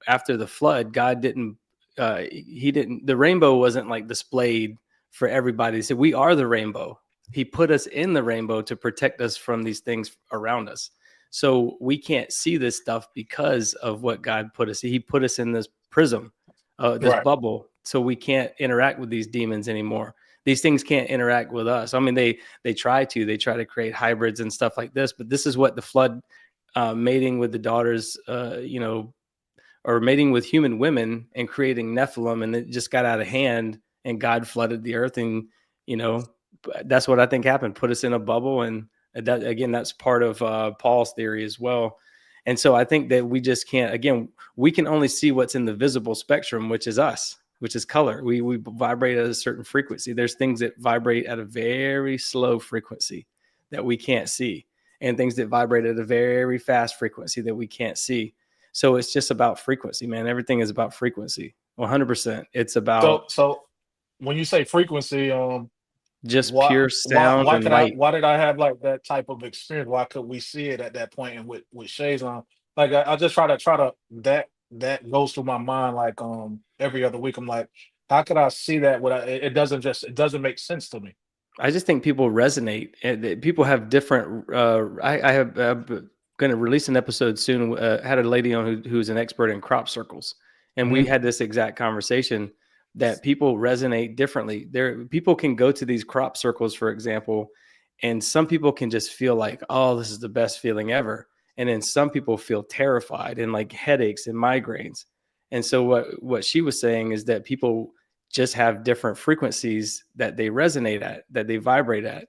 Speaker 5: after the flood, God didn't the rainbow wasn't like displayed for everybody. He said, we are the rainbow. He put us in the rainbow to protect us from these things around us. So we can't see this stuff because of what God put us. He put us in this prism, this
Speaker 6: Right.
Speaker 5: bubble, so we can't interact with these demons anymore. These things can't interact with us. I mean, they try to create hybrids and stuff like this, but this is what the flood, mating with the daughters, or mating with human women and creating Nephilim, and it just got out of hand, and God flooded the earth, and that's what I think happened. Put us in a bubble, and that, again, that's part of Paul's theory as well. And so I think that we just can't. Again, we can only see what's in the visible spectrum, which is us, which is color. We vibrate at a certain frequency. There's things that vibrate at a very slow frequency that we can't see, and things that vibrate at a very fast frequency that we can't see. So it's just about frequency, man. Everything is about frequency. 100%. It's about
Speaker 6: So when you say frequency,
Speaker 5: just
Speaker 6: why
Speaker 5: pure sound and light.
Speaker 6: why did I have like that type of experience? Why could we see it at that point and with shades on? Like I just try to that goes through my mind like every other week. I'm like, how could I see that without it it doesn't make sense to me.
Speaker 5: I just think people resonate, and people have different. I'm going to release an episode soon. Had a lady on who's an expert in crop circles, and we
Speaker 6: Mhm.
Speaker 5: had this exact conversation that people resonate differently. People can go to these crop circles, for example, and some people can just feel like, oh, this is the best feeling ever, and then some people feel terrified and like headaches and migraines. And so what she was saying is that people just have different frequencies that they resonate at, that they vibrate at.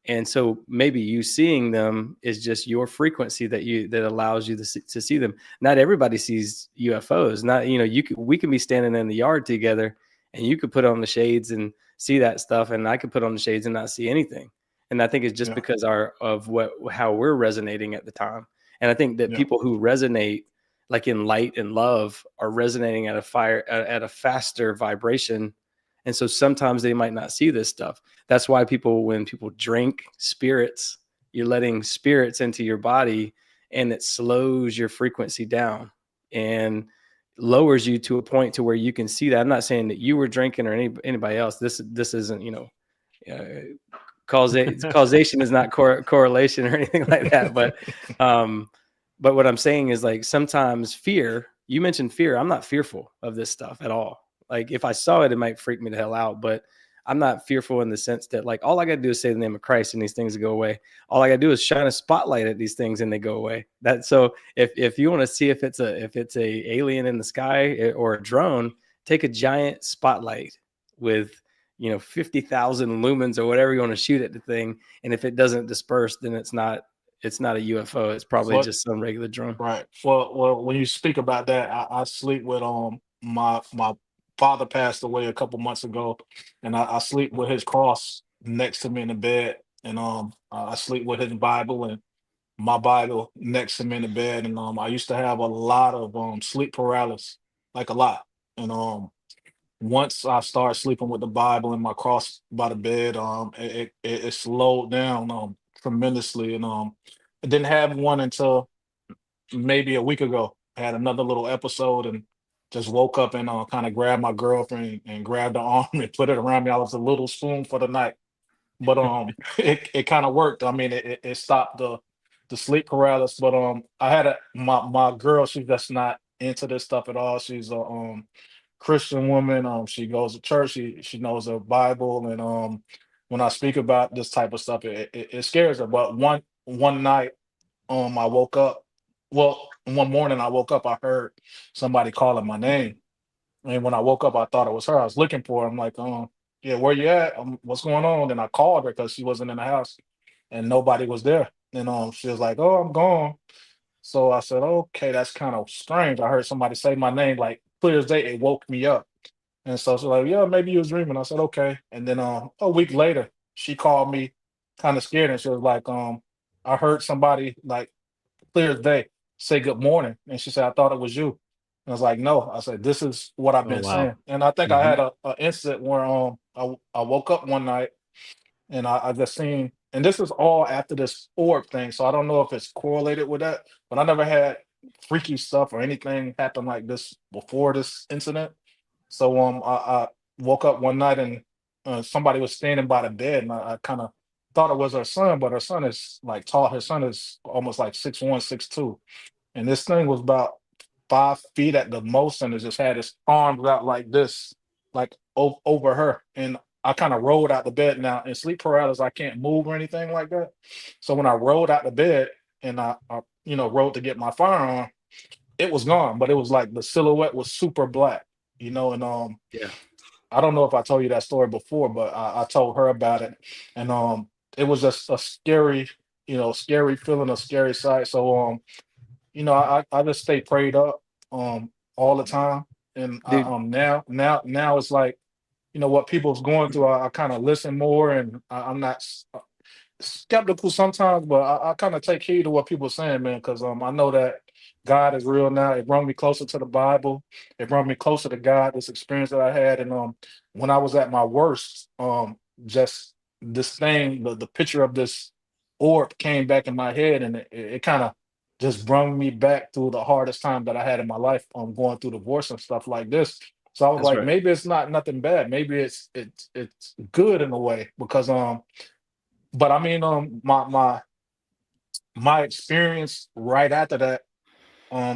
Speaker 5: And so maybe you seeing them is just your frequency that allows you to see them. Not everybody sees UFOs. Not, we can be standing in the yard together and you could put on the shades and see that stuff, and I could put on the shades and not see anything. And I think it's just because how we're resonating at the time. And I think that people who resonate like in light and love are resonating at a faster vibration. And so sometimes they might not see this stuff. That's why when people drink spirits, you're letting spirits into your body, and it slows your frequency down and lowers you to a point to where you can see that. I'm not saying that you were drinking or anybody else. This isn't, causation is not correlation or anything like that. But what I'm saying is, like, sometimes fear, you mentioned fear. I'm not fearful of this stuff at all. Like, if I saw it, it might freak me the hell out, but I'm not fearful in the sense that, like, all I got to do is say the name of Christ and these things go away. All I got to do is shine a spotlight at these things and they go away. So if you want to see if it's a alien in the sky or a drone, take a giant spotlight with 50,000 lumens or whatever you want to shoot at the thing, and if it doesn't disperse, then it's not a UFO. It's probably just some regular drone.
Speaker 6: Right. Well, when you speak about that, I sleep with my father passed away a couple months ago, and I sleep with his cross next to me in the bed, and I sleep with his Bible and my Bible next to me in the bed, and I used to have a lot of sleep paralysis, like a lot, and once I started sleeping with the Bible and my cross by the bed, it slowed down tremendously, and I didn't have one until maybe a week ago. I had another little episode and just woke up and kind of grabbed my girlfriend and grabbed her arm and put it around me. I was a little spoon for the night, but it kind of worked. I mean, it stopped the sleep paralysis. But I had my girl. She's just not into this stuff at all. She's a Christian woman. She goes to church. She knows her Bible, and when I speak about this type of stuff, it scares her. But one night, I woke up. Well, one morning I woke up, I heard somebody calling my name. And when I woke up, I thought it was her. I was looking for her. I'm like, yeah, where you at? What's going on? And I called her because she wasn't in the house and nobody was there. And she was like, oh, I'm gone. So I said, okay, that's kind of strange. I heard somebody say my name, like clear as day. It woke me up. And so she's like, yeah, maybe you was dreaming. I said, okay. And then a week later, she called me kind of scared. And she was like, I heard somebody like clear as day say good morning. And she said, I thought it was you. And I was like, no. I said, this is what I've been saying. And I think I had a incident where I woke up one night and I just seen, and this is all after this orb thing. So I don't know if it's correlated with that, but I never had freaky stuff or anything happen like this before this incident. So I woke up one night and somebody was standing by the bed, and I kind of thought it was her son, but her son is like tall. Her son is almost like 6'1", 6'2", and this thing was about 5 feet at the most, and it just had his arms out like this, like over her. And I kind of rolled out the bed. Now in sleep paralysis, I can't move or anything like that. So when I rolled out the bed and I rolled to get my firearm, it was gone, but it was like the silhouette was super black, and
Speaker 5: Yeah.
Speaker 6: I don't know if I told you that story before, but I told her about it, and it was just a scary, scary feeling, a scary sight. So I just stay prayed up all the time, and
Speaker 5: Dude,
Speaker 6: now it's like, what people's going through. I kind of listen more, and I'm not skeptical sometimes, but I kind of take heed to what people are saying, man, because I know that God is real now. It brought me closer to the Bible. It brought me closer to God. This experience that I had, and when I was at my worst, just this thing, the picture of this orb came back in my head, and it kind of just brought me back through the hardest time that I had in my life, going through divorce and stuff like this. So I was
Speaker 5: that's
Speaker 6: like,
Speaker 5: right.
Speaker 6: maybe it's not nothing bad. Maybe it's good in a way, because but I mean, my experience right after that,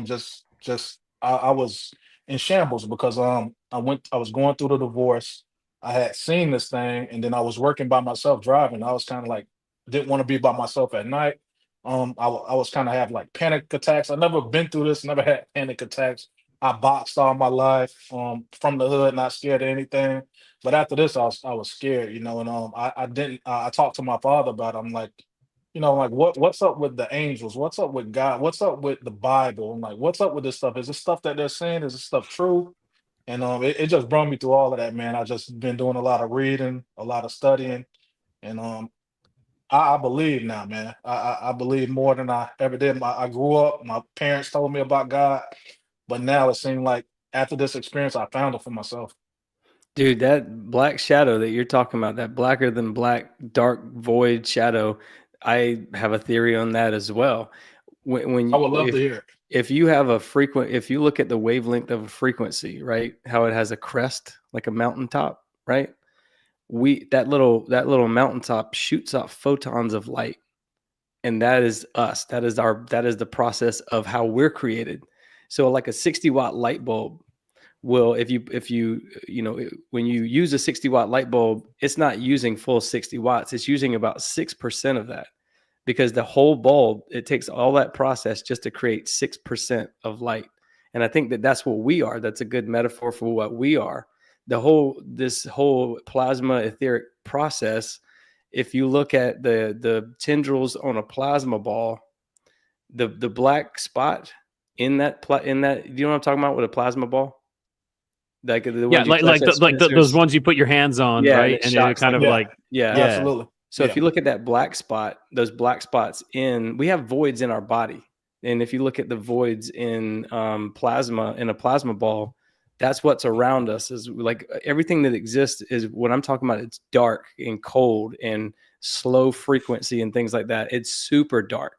Speaker 6: just I was in shambles, because I was going through the divorce. I had seen this thing, and then I was working by myself driving. I was kind of like, didn't want to be by myself at night. I was kind of have like panic attacks. I never been through this, never had panic attacks. I boxed all my life, from the hood, not scared of anything. But after this, I was scared, and I didn't. I talked to my father about it. I'm like, like what's up with the angels? What's up with God? What's up with the Bible? I'm like, what's up with this stuff? Is this stuff that they're saying? Is this stuff true? And it just brought me through all of that, man. I just been doing a lot of reading, a lot of studying, and I believe now, man. I believe more than I ever did. I grew up. My parents told me about God, but now it seemed like after this experience, I found it for myself.
Speaker 5: Dude, that black shadow that you're talking about, that blacker than black, dark void shadow, I have a theory on that as well.
Speaker 6: I would love to hear it.
Speaker 5: If you look at the wavelength of a frequency, right? How it has a crest, like a mountaintop, right? That little mountaintop shoots off photons of light. And that is us. That is the process of how we're created. So like a 60-watt light bulb will, if you when you use a 60-watt light bulb, it's not using full 60 watts. It's using about 6% of that, because the whole bulb, it takes all that process just to create 6% of light. And I think that's what we are. That's a good metaphor for what we are. This whole plasma etheric process, if you look at the tendrils on a plasma ball, the black spot in that, you know what I'm talking about with a plasma ball? Like
Speaker 4: those ones you put your hands on,
Speaker 5: yeah,
Speaker 4: right? And it kind of like
Speaker 6: absolutely.
Speaker 5: So if you look at that black spot, those black spots we have voids in our body. And if you look at the voids in plasma, in a plasma ball, that's what's around us. Is like everything that exists is what I'm talking about. It's dark and cold and slow frequency and things like that. It's super dark.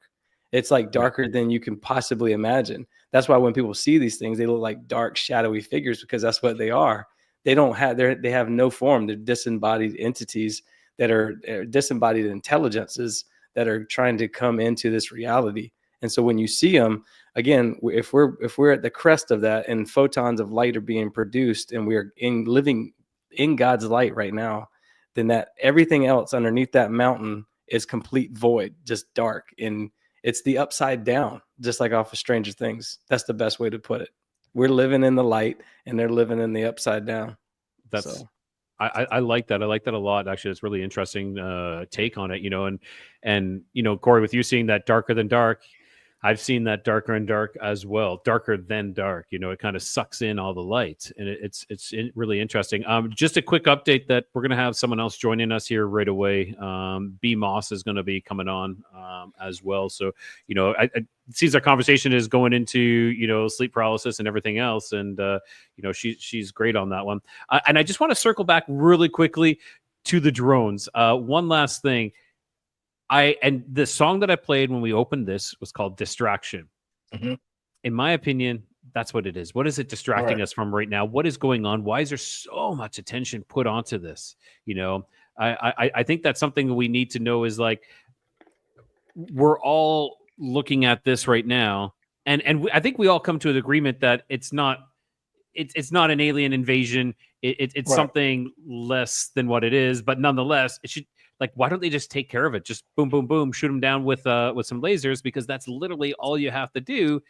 Speaker 5: It's like darker than you can possibly imagine. That's why when people see these things, they look like dark, shadowy figures, because that's what they are. They have no form. They're disembodied entities that are disembodied intelligences that are trying to come into this reality. And so when you see them, again, if we're at the crest of that and photons of light are being produced and we're living in God's light right now, then that everything else underneath that mountain is complete void, just dark. And it's the upside down, just like off of Stranger Things. That's the best way to put it. We're living in the light and they're living in the upside down.
Speaker 4: I like that. I like that a lot. Actually, it's really interesting take on it, and Corey, with you seeing that darker than dark, I've seen that darker and dark as well. Darker than dark, it kind of sucks in all the light, and it's really interesting. Just a quick update that we're going to have someone else joining us here right away. B Moss is going to be coming on as well. So, it seems our conversation is going into, sleep paralysis and everything else. And, she's great on that one. And I just want to circle back really quickly to the drones. One last thing. And the song that I played when we opened this was called Distraction.
Speaker 6: Mm-hmm.
Speaker 4: In my opinion, that's what it is. What is it distracting us from right now? What is going on? Why is there so much attention put onto this? I think that's something we need to know is like, we're all looking at this right now. And I think we all come to an agreement that it's not an alien invasion. It's something less than what it is, but nonetheless, it should. Like, why don't they just take care of it? Just boom, boom, boom, shoot them down with some lasers, because that's literally all you have to do,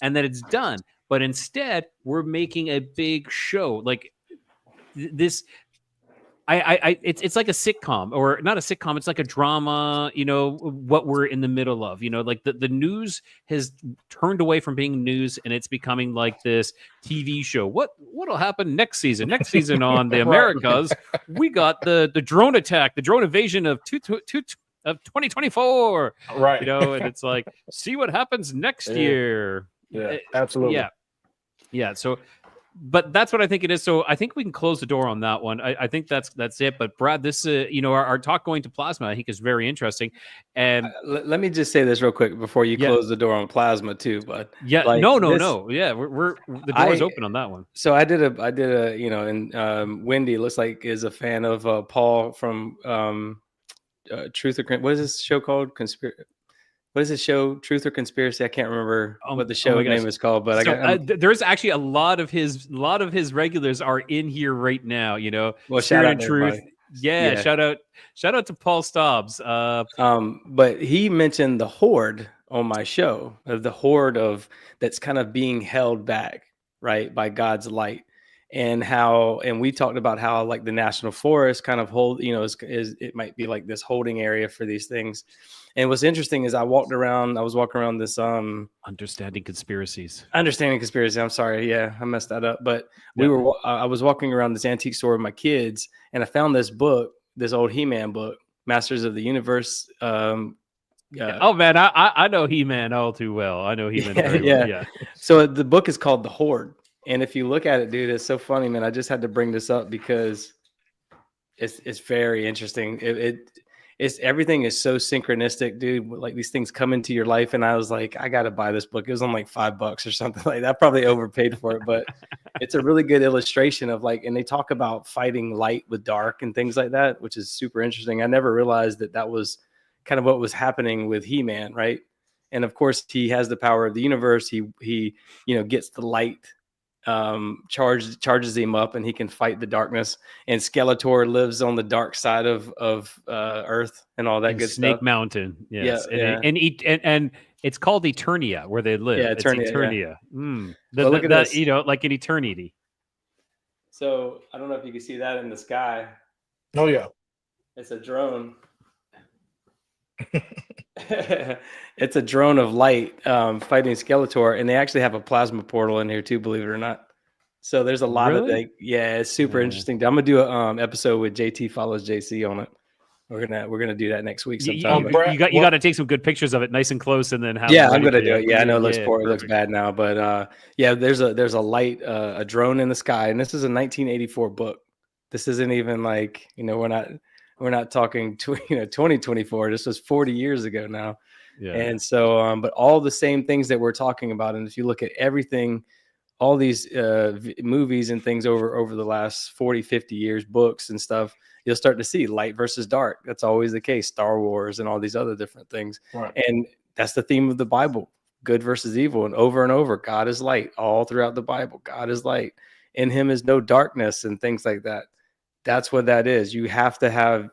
Speaker 4: and then it's done. But instead, we're making a big show. Like this, it's like a sitcom, or not a sitcom. It's like a drama. What we're in the middle of. Like the news has turned away from being news, and it's becoming like this TV show. What'll happen next season? Next season on the Americas, we got the drone attack, the drone invasion of 2024.
Speaker 6: Right.
Speaker 4: And it's like, see what happens next year.
Speaker 6: Yeah, absolutely.
Speaker 4: Yeah. So. But that's what I think it is. So I think we can close the door on that one. I think that's it. But Brad, this our talk going to plasma, I think, is very interesting. And
Speaker 5: let me just say this real quick before you close the door on plasma too. But
Speaker 4: no. Yeah, we're the door is open on that one.
Speaker 5: So I did a and Wendy looks like is a fan of Paul from Truth or what is this show called? What is the show? Truth or Conspiracy? I can't remember what the show name is called, but
Speaker 4: there's actually a lot of his regulars are in here right now.
Speaker 5: Well, shout out to
Speaker 4: Truth.
Speaker 5: Everybody.
Speaker 4: Yeah, shout out to Paul Stobbs.
Speaker 5: But he mentioned the horde on my show, of the horde that's kind of being held back. right, by God's light. And we talked about how like the national forest kind of hold, is it might be like this holding area for these things. And what's interesting is I was walking around this
Speaker 4: Understanding conspiracies.
Speaker 5: I'm sorry, yeah, I messed that up. But I was walking around this antique store with my kids, and I found this book, this old He-Man book, Masters of the Universe.
Speaker 4: Oh man, I know He-Man all too well. I know He-Man very well. Yeah.
Speaker 5: So the book is called The Horde. And if you look at it, dude, it's so funny, man. I just had to bring this up because it's very interesting. It's everything is so synchronistic, dude. Like these things come into your life, and I was like, I gotta buy this book. It was on like $5 or something like that. I probably overpaid for it, but it's a really good illustration of like, and they talk about fighting light with dark and things like that, which is super interesting. I never realized that was kind of what was happening with He-Man, right? And of course, he has the power of the universe. He gets the light. Charges him up, and he can fight the darkness. And Skeletor lives on the dark side of Earth and all that good
Speaker 4: Snake
Speaker 5: stuff.
Speaker 4: Mountain, yes,
Speaker 5: yeah.
Speaker 4: And it's called Eternia where they live.
Speaker 5: Yeah,
Speaker 4: Eternia.
Speaker 5: Yeah. Look at this.
Speaker 4: Like an eternity.
Speaker 5: So I don't know if you can see that in the sky.
Speaker 6: Oh yeah,
Speaker 5: it's a drone. It's a drone of light fighting Skeletor, and they actually have a plasma portal in here too, believe it or not. So there's a lot of it's super interesting. I'm gonna do a episode with JT follows JC on it. We're gonna do that next week sometime.
Speaker 4: You got to take some good pictures of it, nice and close, and then have.
Speaker 5: I'm gonna do it. Yeah, I know it looks poor, it looks bad now, but there's a light, a drone in the sky, and this is a 1984 book. This isn't even like we're not talking 2024. This was 40 years ago now. Yeah. And so, but all the same things that we're talking about, and if you look at everything, all these movies and things over the last 40, 50 years, books and stuff, you'll start to see light versus dark. That's always the case. Star Wars and all these other different things. Right. And that's the theme of the Bible, good versus evil. And over, God is light all throughout the Bible. God is light. In him is no darkness and things like that. That's what that is. You have to have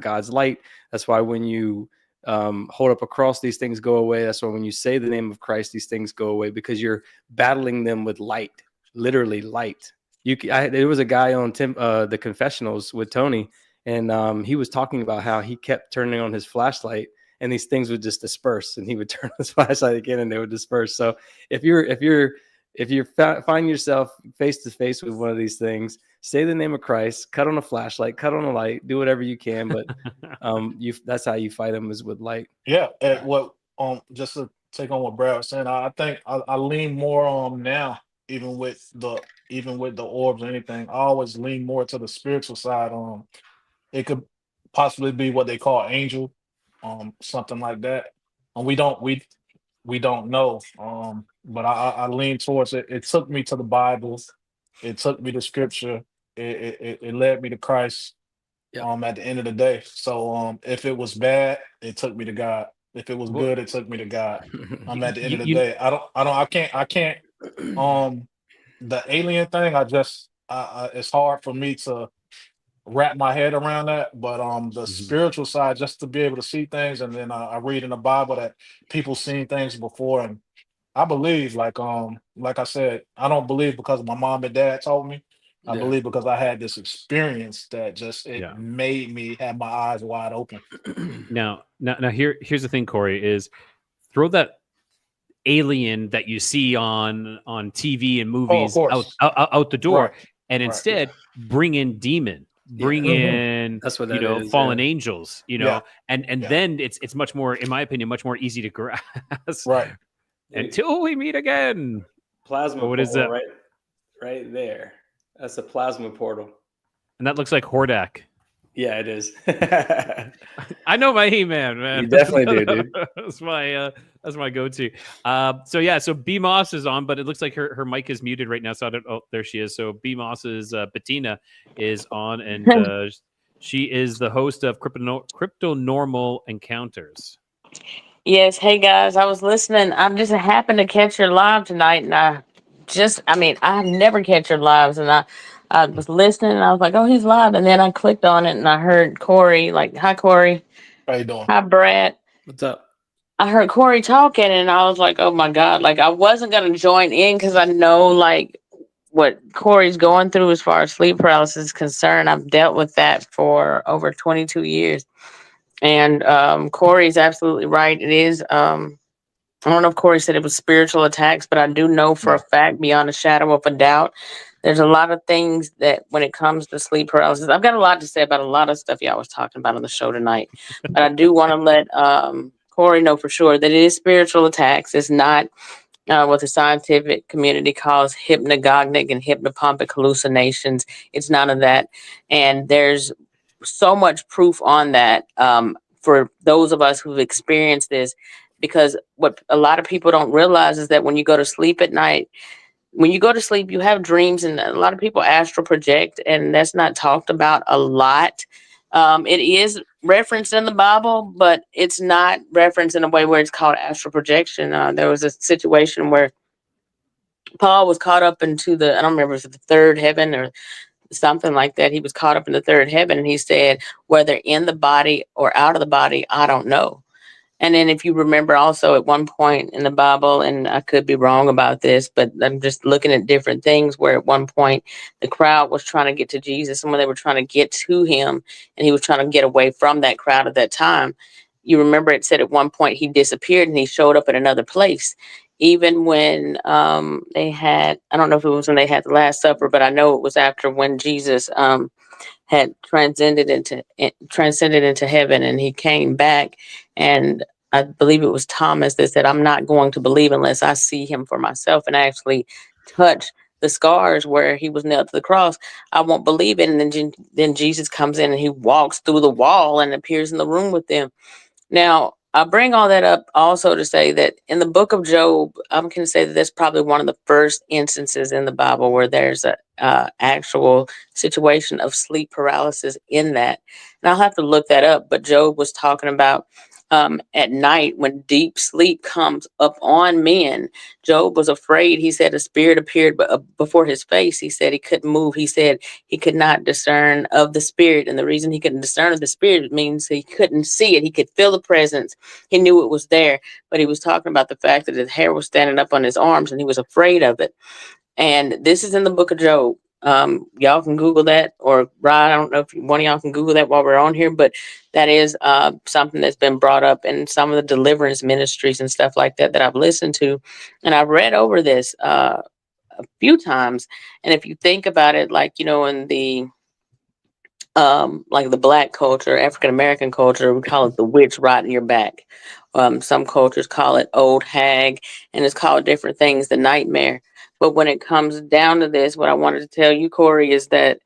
Speaker 5: God's light. That's why when you hold up a cross, these things go away. That's why when you say the name of Christ, these things go away, because you're battling them with light, literally light. There was a guy on the confessionals with Tony, and he was talking about how he kept turning on his flashlight, and these things would just disperse, and he would turn his flashlight again, and they would disperse. So if you find yourself face to face with one of these things, say the name of Christ, cut on a flashlight, cut on a light, do whatever you can, but that's how you fight them, is with light.
Speaker 6: Yeah. Just to take on what Brad was saying, I think I lean more now, even with the orbs or anything. I always lean more to the spiritual side. It could possibly be what they call angel, something like that. And we don't know. But I lean towards it. It took me to the Bible. It took me to scripture. It led me to Christ. Yep. At the end of the day. So if it was bad, it took me to God. If it was good, it took me to God. At the end of the day. I can't the alien thing, it's hard for me to wrap my head around that. But the spiritual side, just to be able to see things, and then I read in the Bible that people seen things before, and I believe, like I said, I don't believe because my mom and dad told me. I believe because I had this experience that made me have my eyes wide open.
Speaker 4: Now here's the thing, Corey, is throw that alien that you see on TV and movies out the door, and instead bring in demon. Bring in,
Speaker 5: that's what that is,
Speaker 4: fallen angels, and then it's much more, in my opinion, much more easy to grasp.
Speaker 6: Right.
Speaker 4: Until we meet again.
Speaker 5: Plasma.
Speaker 4: What is that?
Speaker 5: Right there. That's a plasma portal.
Speaker 4: And that looks like Hordak.
Speaker 5: Yeah, it is.
Speaker 4: I know my He-Man, man.
Speaker 5: You definitely do, dude.
Speaker 4: That's my go-to. So B Moss is on, but it looks like her mic is muted right now. So I don't. Oh, there she is. So B Moss's Bettina is on, and she is the host of Crypto Normal Encounters.
Speaker 7: Yes. Hey guys, I was listening. I just happened to catch your live tonight, and I never catch your lives, and I was listening, and I was like, oh, he's live. And then I clicked on it, and I heard Corey, like, hi, Corey.
Speaker 6: How you doing?
Speaker 7: Hi, Brad.
Speaker 5: What's up?
Speaker 7: I heard Corey talking, and I was like, "Oh my god!" Like I wasn't gonna join in because I know like what Corey's going through as far as sleep paralysis is concerned. I've dealt with that for over 22 years, and Corey's absolutely right. It is. I don't know if Corey said it was spiritual attacks, but I do know for a
Speaker 6: No.
Speaker 7: fact, beyond a shadow of a doubt, there's a lot of things that when it comes to sleep paralysis, I've got a lot to say about a lot of stuff y'all was talking about on the show tonight. But I do want to let Corey know for sure that it is spiritual attacks. It's not what the scientific community calls hypnagogic and hypnopompic hallucinations. It's none of that. And there's so much proof on that for those of us who've experienced this. Because what a lot of people don't realize is that when you go to sleep at night, when you go to sleep, you have dreams, and a lot of people astral project, and that's not talked about a lot. It is referenced in the Bible, but it's not referenced in a way where it's called astral projection. There was a situation where Paul was caught up into I don't remember if it was the third heaven or something like that. He was caught up in the third heaven, and he said, whether in the body or out of the body, I don't know. And then if you remember also at one point in the Bible, and I could be wrong about this, but I'm just looking at different things where at one point the crowd was trying to get to Jesus, and when they were trying to get to him and he was trying to get away from that crowd at that time, you remember it said at one point he disappeared and he showed up at another place. Even when they had, I don't know if it was when they had the Last Supper, but I know it was after when Jesus had transcended into heaven, and he came back, and I believe it was Thomas that said, I'm not going to believe unless I see him for myself and actually touch the scars where he was nailed to the cross. I won't believe it. And then Jesus comes in and he walks through the wall and appears in the room with them. Now, I bring all that up also to say that in the book of Job, I'm going to say that that's probably one of the first instances in the Bible where there's a actual situation of sleep paralysis in that. And I'll have to look that up. But Job was talking about at night when deep sleep comes up on men. Job was afraid. He said a spirit appeared before his face. He said he couldn't move. He said he could not discern of the spirit. And the reason he couldn't discern of the spirit means he couldn't see it. He could feel the presence. He knew it was there. But he was talking about the fact that his hair was standing up on his arms and he was afraid of it. And this is in the book of Job. Y'all can Google that, or Rod, I don't know if one of y'all can Google that while we're on here, but that is something that's been brought up in some of the deliverance ministries and stuff like that I've listened to. And I've read over this a few times. And if you think about it, like, in the like the Black culture, African American culture, we call it the witch rotting your back. Some cultures call it old hag, and it's called different things, the nightmare. But when it comes down to this, what I wanted to tell you, Corey, is that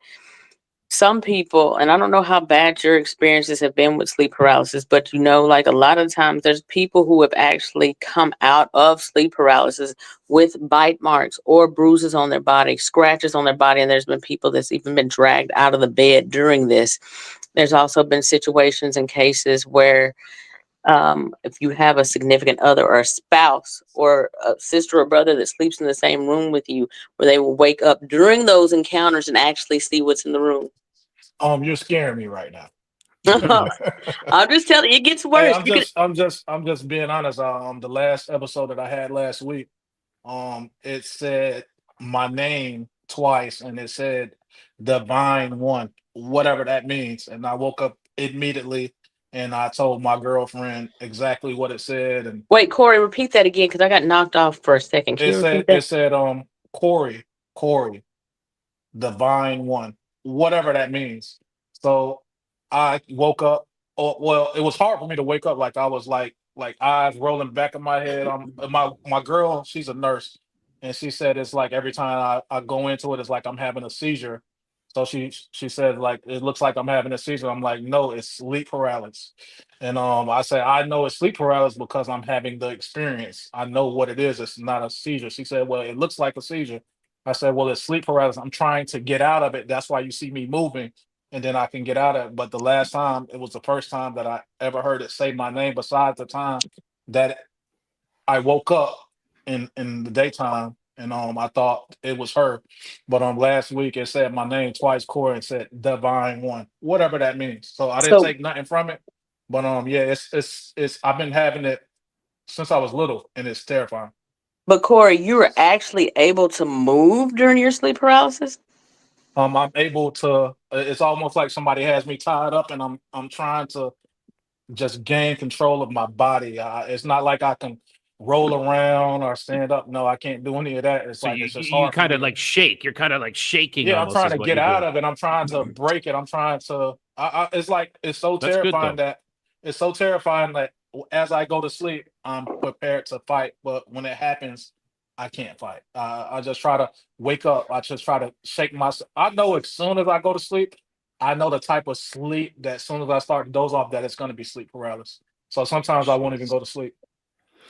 Speaker 7: some people, and I don't know how bad your experiences have been with sleep paralysis, but like a lot of times there's people who have actually come out of sleep paralysis with bite marks or bruises on their body, scratches on their body. And there's been people that's even been dragged out of the bed during this. There's also been situations and cases where if you have a significant other or a spouse or a sister or brother that sleeps in the same room with you, where they will wake up during those encounters and actually see what's in the room.
Speaker 6: You're scaring me right now.
Speaker 7: I'm just telling you, it gets
Speaker 6: Hey,
Speaker 7: worse.
Speaker 6: I'm just being honest. The last episode that I had last week, it said my name twice, and it said Divine One, whatever that means. And I woke up immediately, and I told my girlfriend exactly what it said, and
Speaker 7: Wait, Corey, repeat that again because I got knocked off for a second. Can you repeat that?
Speaker 6: it said Corey, Divine One, whatever that means. So I woke up. Oh, well, it was hard for me to wake up. Like I was like eyes rolling back in my head. My girl, she's a nurse, and she said it's like every time I go into it, it's like I'm having a seizure. So she said like it looks like I'm having a seizure. I'm like, no, it's sleep paralysis. And I said I know it's sleep paralysis because I'm having the experience. I know what it is. It's not a seizure. She said, well, it looks like a seizure. I said, well, it's sleep paralysis. I'm trying to get out of it. That's why you see me moving, and then I can get out of it. But the last time, it was the first time that I ever heard it say my name, besides the time that I woke up in the daytime, and I thought it was her. But last week it said my name twice, Corey, and said Divine One, whatever that means. So I didn't
Speaker 7: So
Speaker 6: take nothing from it. But yeah, it's I've been having it since I was little, and it's terrifying.
Speaker 7: But Corey, you were actually able to move during your sleep paralysis?
Speaker 6: I'm able to. It's almost like somebody has me tied up, and I'm trying to just gain control of my body. It's not like I can roll around or stand up. No, I can't do any of that. It's
Speaker 4: So
Speaker 6: like
Speaker 4: you
Speaker 6: it's just
Speaker 4: you
Speaker 6: hard for
Speaker 4: kind
Speaker 6: me
Speaker 4: of
Speaker 6: to.
Speaker 4: like shake. You're kind of like shaking
Speaker 6: Yeah, I'm
Speaker 4: almost
Speaker 6: trying
Speaker 4: is
Speaker 6: to
Speaker 4: what
Speaker 6: get
Speaker 4: you're
Speaker 6: out
Speaker 4: doing.
Speaker 6: of it. I'm trying to break it. I'm trying to. It's like it's so
Speaker 4: That's good
Speaker 6: terrifying
Speaker 4: though.
Speaker 6: that it's so terrifying that as I go to sleep, I'm prepared to fight. But when it happens, I can't fight. I just try to wake up. I just try to shake myself. I know as soon as I go to sleep, I know the type of sleep that as soon as I start to doze off, that it's going to be sleep paralysis. So sometimes I won't even
Speaker 4: Jeez.
Speaker 6: go to sleep.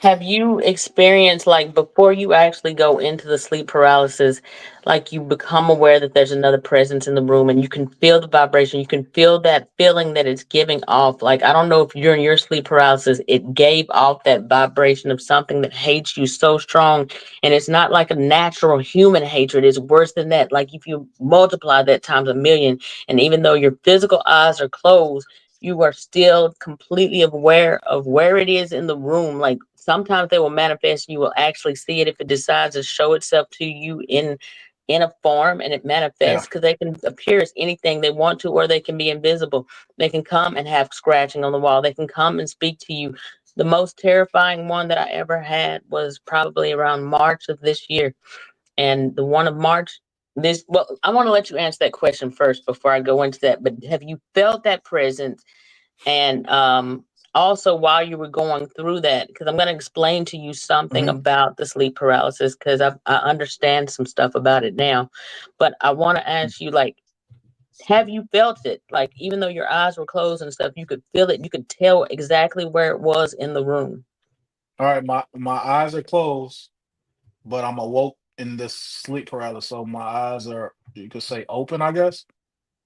Speaker 7: Have you experienced, like, before you actually go into the sleep paralysis, like you become aware that there's another presence in the room and you can feel the vibration, you can feel that feeling that it's giving off? Like, I don't know if during your sleep paralysis, it gave off that vibration of something that hates you so strong. And it's not like a natural human hatred, it's worse than that. Like, if you multiply that times a million, and even though your physical eyes are closed, you are still completely aware of where it is in the room. Like, sometimes they will manifest, you will actually see it if it decides to show itself to you in a form, and it
Speaker 6: Yeah.
Speaker 7: manifests, because they can appear as anything they want to, or they can be invisible. They can come and have scratching on the wall, they can come and speak to you. The most terrifying one that I ever had was probably around March of this year. And the one of March, this, well, I want to let you answer that question first before I go into that. But have you felt that presence? And also, while you were going through that, because I'm going to explain to you something
Speaker 6: Hmm.
Speaker 7: about the sleep paralysis, because I understand some stuff about it now. But I want to ask you, like, have you felt it? Like, even though your eyes were closed and stuff, you could feel it. You could tell exactly where it was in the room.
Speaker 6: All right. My eyes are closed, but I'm awoke in this sleep paralysis. So my eyes are, you could say, open, I guess.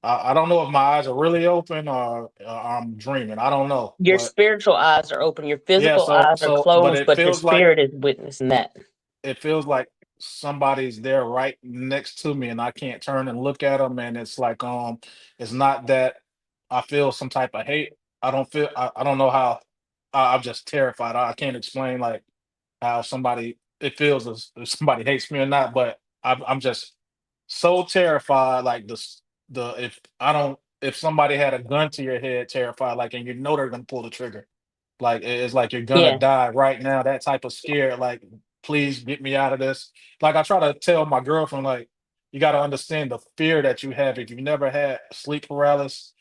Speaker 6: I don't know if my eyes are really open or I'm dreaming. I don't know,
Speaker 7: Your
Speaker 6: but
Speaker 7: spiritual eyes are open. Your
Speaker 6: yeah.
Speaker 7: physical eyes are
Speaker 6: But
Speaker 7: closed, but your spirit is witnessing that.
Speaker 6: it feels like somebody's there right next to me, and I can't turn and look at them. And it's like, it's not that I feel some type of hate. I don't feel. I don't know how. I'm just terrified. I can't explain like how somebody it feels as if somebody hates me or not, but I'm just so terrified. Like the if I don't if somebody had a gun to your head, terrified, like, and you know they're gonna pull the trigger, like it's like you're gonna
Speaker 7: Yeah.
Speaker 6: die right now. That type of scared, like, please get me out of this. Like I try to tell my girlfriend, like, you got to understand the fear that you have if you've never had sleep paralysis.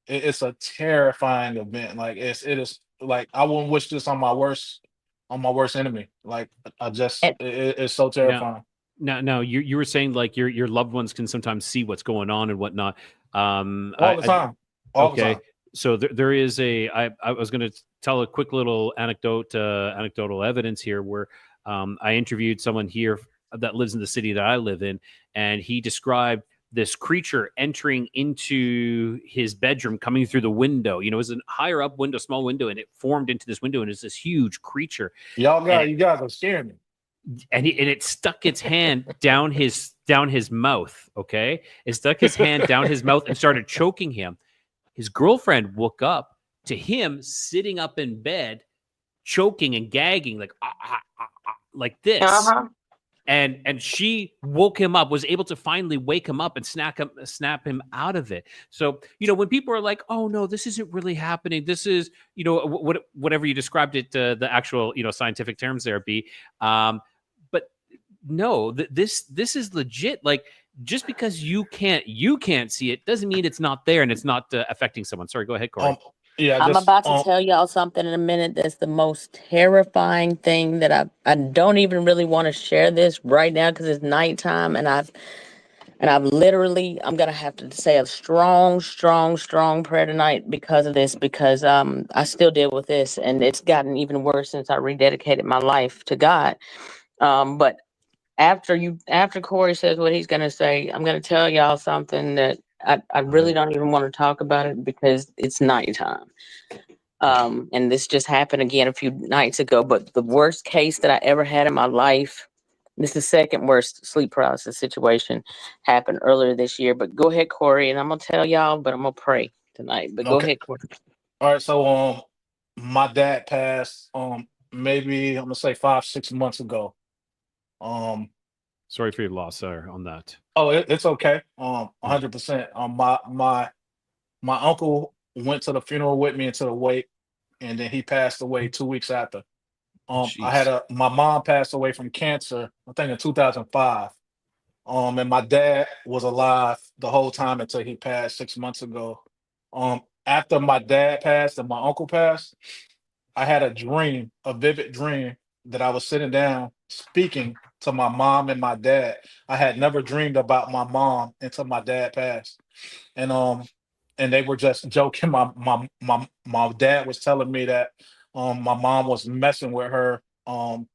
Speaker 6: It's a terrifying event. Like it is like I wouldn't wish this on my worst enemy. Like I just
Speaker 7: And
Speaker 6: it's so
Speaker 4: Now,
Speaker 6: terrifying
Speaker 4: now, you were saying like your loved ones can sometimes see what's going on and whatnot.
Speaker 6: all the time, all the
Speaker 4: Okay,
Speaker 6: time.
Speaker 4: so there is I was going to tell a quick little anecdotal evidence here where I interviewed someone here that lives in the city that I live in, and he described this creature entering into his bedroom, coming through the window. You know, it was a higher up window, small window, and it formed into this window, and it's this huge creature, and
Speaker 6: You guys are scaring me.
Speaker 4: it stuck its hand down his mouth. Okay, it stuck his hand down his mouth and started choking him. His girlfriend woke up to him sitting up in bed, choking and gagging like this.
Speaker 7: uh-huh.
Speaker 4: And she woke him up, was able to finally wake him up and snap him out of it. So, you know, when people are like, "Oh no, this isn't really happening. This is, you know, whatever you described it, the actual, you know, scientific terms there be." But no, this is legit. Like, just because you can't see it doesn't mean it's not there and it's not affecting someone. Sorry, go ahead, Corey.
Speaker 6: Um, yeah,
Speaker 7: I'm
Speaker 6: just
Speaker 7: about to tell y'all something in a minute that's the most terrifying thing that I don't even really want to share this right now because it's nighttime, and I've literally, I'm gonna have to say a strong, strong, strong prayer tonight because of this, because I still deal with this, and it's gotten even worse since I rededicated my life to God. But after Corey says what he's gonna say, I'm gonna tell y'all something that I really
Speaker 6: okay.
Speaker 7: don't even want to talk about it because it's nighttime. And this just happened again a few nights ago. But the worst case that I ever had in my life, this is the second worst sleep paralysis situation, happened earlier this year. But go ahead, Corey, and I'm gonna tell y'all, but I'm gonna pray tonight. But go
Speaker 6: Okay.
Speaker 7: ahead, Corey.
Speaker 6: All right. So my dad passed maybe I'm gonna say 5, 6 months ago. Um,
Speaker 4: Sorry for your loss, sir, on that.
Speaker 6: oh, it's okay.
Speaker 4: Yeah.
Speaker 6: 100%. My uncle went to the funeral with me and to the wake, and then he passed away 2 weeks after.
Speaker 4: Jeez.
Speaker 6: My mom passed away from cancer, I think in 2005. And my dad was alive the whole time until he passed 6 months ago. After my dad passed and my uncle passed, I had a dream, a vivid dream that I was sitting down speaking to my mom and my dad. I had never dreamed about my mom until my dad passed. And they were just joking. My dad was telling me that my mom was messing with her. Well,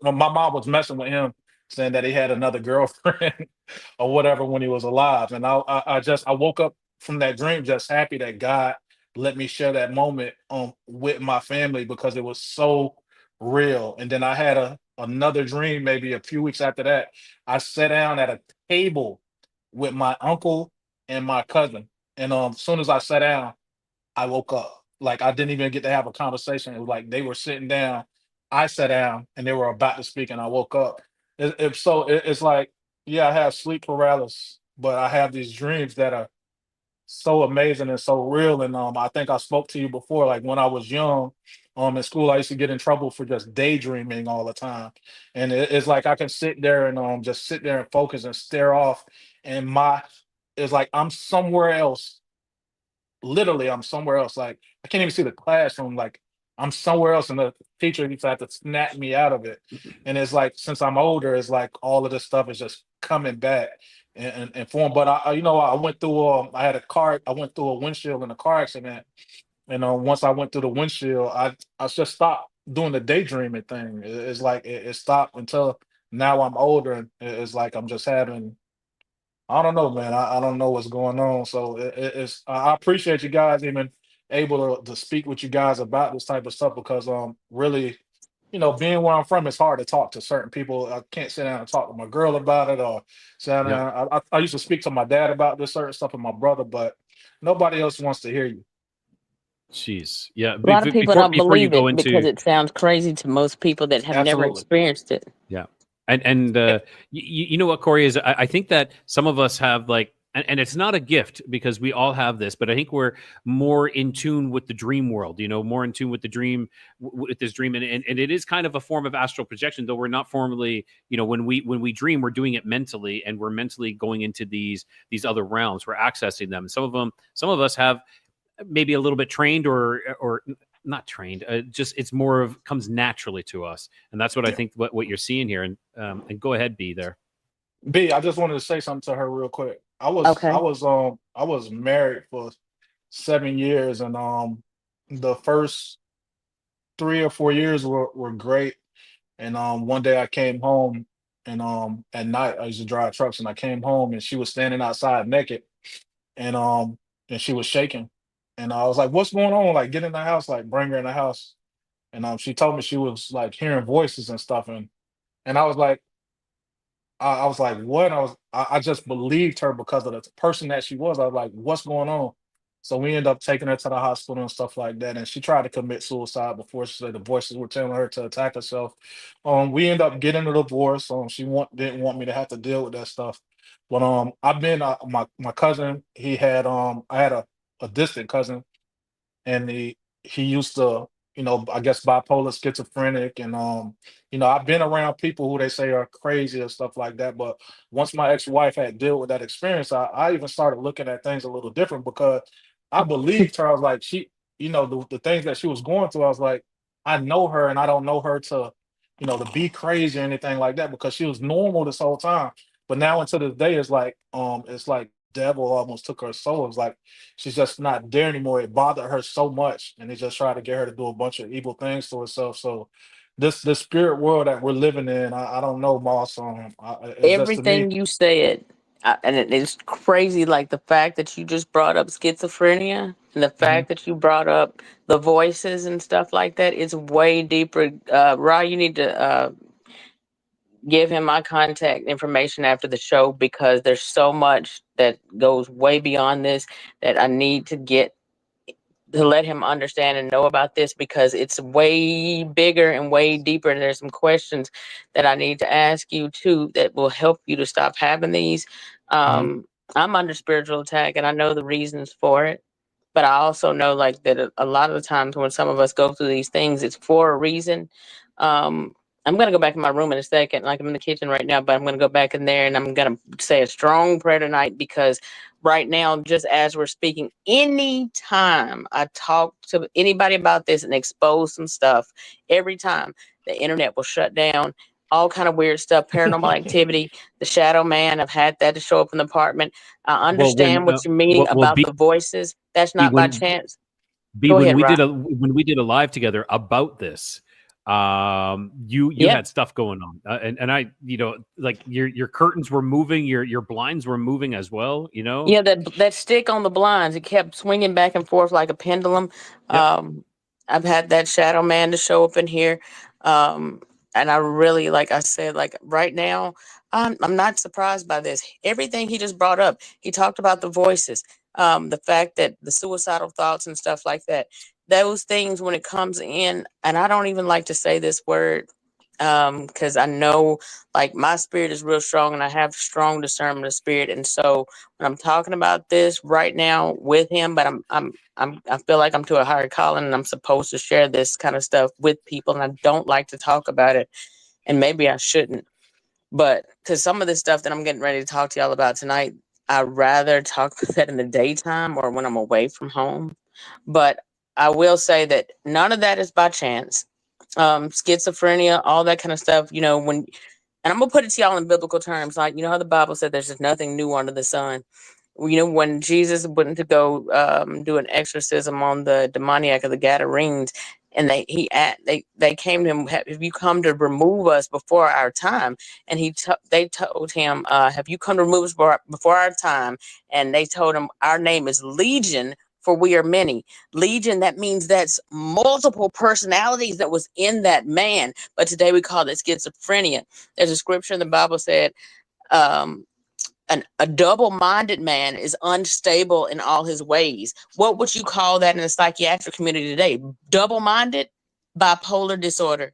Speaker 6: my mom was messing with him, saying that he had another girlfriend or whatever when he was alive. And I woke up from that dream just happy that God let me share that moment with my family because it was so real. And then I had another dream maybe a few weeks after that. I sat down at a table with my uncle and my cousin. And as soon as I sat down, I woke up. Like I didn't even get to have a conversation. It was like they were sitting down, I sat down, and they were about to speak, and I woke up. It's like, yeah, I have sleep paralysis, but I have these dreams that are so amazing and so real. And I think I spoke to you before, like when I was young, in school, I used to get in trouble for just daydreaming all the time. And it's like I can sit there and just sit there and focus and stare off, and my it's like I'm somewhere else. Literally, I'm somewhere else. Like I can't even see the classroom. Like I'm somewhere else, and the teacher used to have to snap me out of it. And it's like since I'm older, it's like all of this stuff is just coming back and form. But I went through. I had a car. I went through a windshield in a car accident, and once I went through the windshield, I just stopped doing the daydreaming thing. It's like it stopped until now. I'm older, and it's like I'm just having I don't know, man. I don't know what's going on. So it's I appreciate you guys even able to speak with you guys about this type of stuff because really, being where I'm from, it's hard to talk to certain people. I can't sit down and talk to my girl about it or sit down.
Speaker 4: Yep.
Speaker 6: I used to speak to my dad about this certain stuff and my brother, but nobody else wants to hear you.
Speaker 4: Jeez. Yeah.
Speaker 7: A lot of people don't
Speaker 4: Before you
Speaker 7: believe
Speaker 4: go
Speaker 7: it because
Speaker 4: into
Speaker 7: it sounds crazy to most people that have never
Speaker 6: Absolutely.
Speaker 7: experienced it.
Speaker 4: yeah, and you know what, Corey, is I think that some of us have like. And it's not a gift because we all have this, but I think we're more in tune with the dream world, more in tune with the dream, with this dream. And it is kind of a form of astral projection, though we're not formally, when we dream, we're doing it mentally and we're mentally going into these other realms. We're accessing them. Some of us have maybe a little bit trained or not trained. Just it's more of comes naturally to us. And that's what I
Speaker 6: Yeah.
Speaker 4: think what you're seeing here. And go ahead, B there.
Speaker 6: B, I just wanted to say something to her real quick.
Speaker 7: Okay.
Speaker 6: I was married for 7 years, and the first 3 or 4 years were great. And one day I came home, and at night I used to drive trucks, and I came home and she was standing outside naked, and she was shaking, and I was like, "What's going on? Like, get in the house, like bring her in the house." And she told me she was like hearing voices and stuff, and I was like. I was like, what? I just believed her because of the person that she was. I was like, what's going on? So we ended up taking her to the hospital and stuff like that. And she tried to commit suicide before she said the voices were telling her to attack herself. We ended up getting a divorce. Didn't want me to have to deal with that stuff. But I've been my cousin. I had a distant cousin, and he used to, I guess bipolar, schizophrenic, and I've been around people who they say are crazy and stuff like that. But once my ex-wife had dealt with that experience, I even started looking at things a little different because I believed her. I was like, the things that she was going through, I was like, I know her and I don't know her to, to be crazy or anything like that because she was normal this whole time. But now until this day, it's like devil almost took her soul. It's like she's just not there anymore. It bothered her so much, and they just tried to get her to do a bunch of evil things to herself. So, this spirit world that we're living in, I don't know, Moss. It's just to me.
Speaker 7: Everything you said, and it is crazy. Like the fact that you just brought up schizophrenia and the
Speaker 6: Mhm.
Speaker 7: fact that you brought up the voices and stuff like that, it's way deeper. Ra, you need to give him my contact information after the show because there's so much that goes way beyond this that I need to get to let him understand and know about this, because it's way bigger and way deeper. And there's some questions that I need to ask you too that will help you to stop having these. I'm under spiritual attack, and I know the reasons for it. But I also know, like, that a lot of the times when some of us go through these things, it's for a reason. I'm going to go back in my room in a second. Like, I'm in the kitchen right now, but I'm going to go back in there and I'm going to say a strong prayer tonight, because right now, just as we're speaking, anytime I talk to anybody about this and expose some stuff, every time the internet will shut down. All kind of weird stuff, paranormal activity, the shadow man. I've had that to show up in the apartment. I understand what you're meaning about the voices. That's not by chance. Go ahead, Rob.
Speaker 4: When we did a live together about this, you had stuff going on, and I, like your curtains were moving, your blinds were moving as well.
Speaker 7: Yeah, that stick on the blinds, it kept swinging back and forth like a pendulum. I've had that shadow man to show up in here. And I really, like I said, like right now, I'm not surprised by this. Everything he just brought up, he talked about the voices, the fact that the suicidal thoughts and stuff like that. Those things, when it comes in, and I don't even like to say this word, because I know, like, my spirit is real strong and I have strong discernment of spirit. And so when I'm talking about this right now with him, but I feel like I'm to a higher calling and I'm supposed to share this kind of stuff with people, and I don't like to talk about it, and maybe I shouldn't, but because some of this stuff that I'm getting ready to talk to y'all about tonight, I'd rather talk about that in the daytime or when I'm away from home. But I will say that none of that is by chance. Schizophrenia, all that kind of stuff, and I'm gonna put it to y'all in biblical terms, like, how the Bible said there's just nothing new under the sun. When Jesus went to go do an exorcism on the demoniac of the Gadarenes, and they came to him, have you come to remove us before our time? And they told him, have you come to remove us before our time? And they told him, our name is Legion, for we are many. Legion, that means that's multiple personalities that was in that man. But today we call it schizophrenia. There's a scripture in the Bible said, a double-minded man is unstable in all his ways. What would you call that in the psychiatric community today? Double-minded? Bipolar disorder.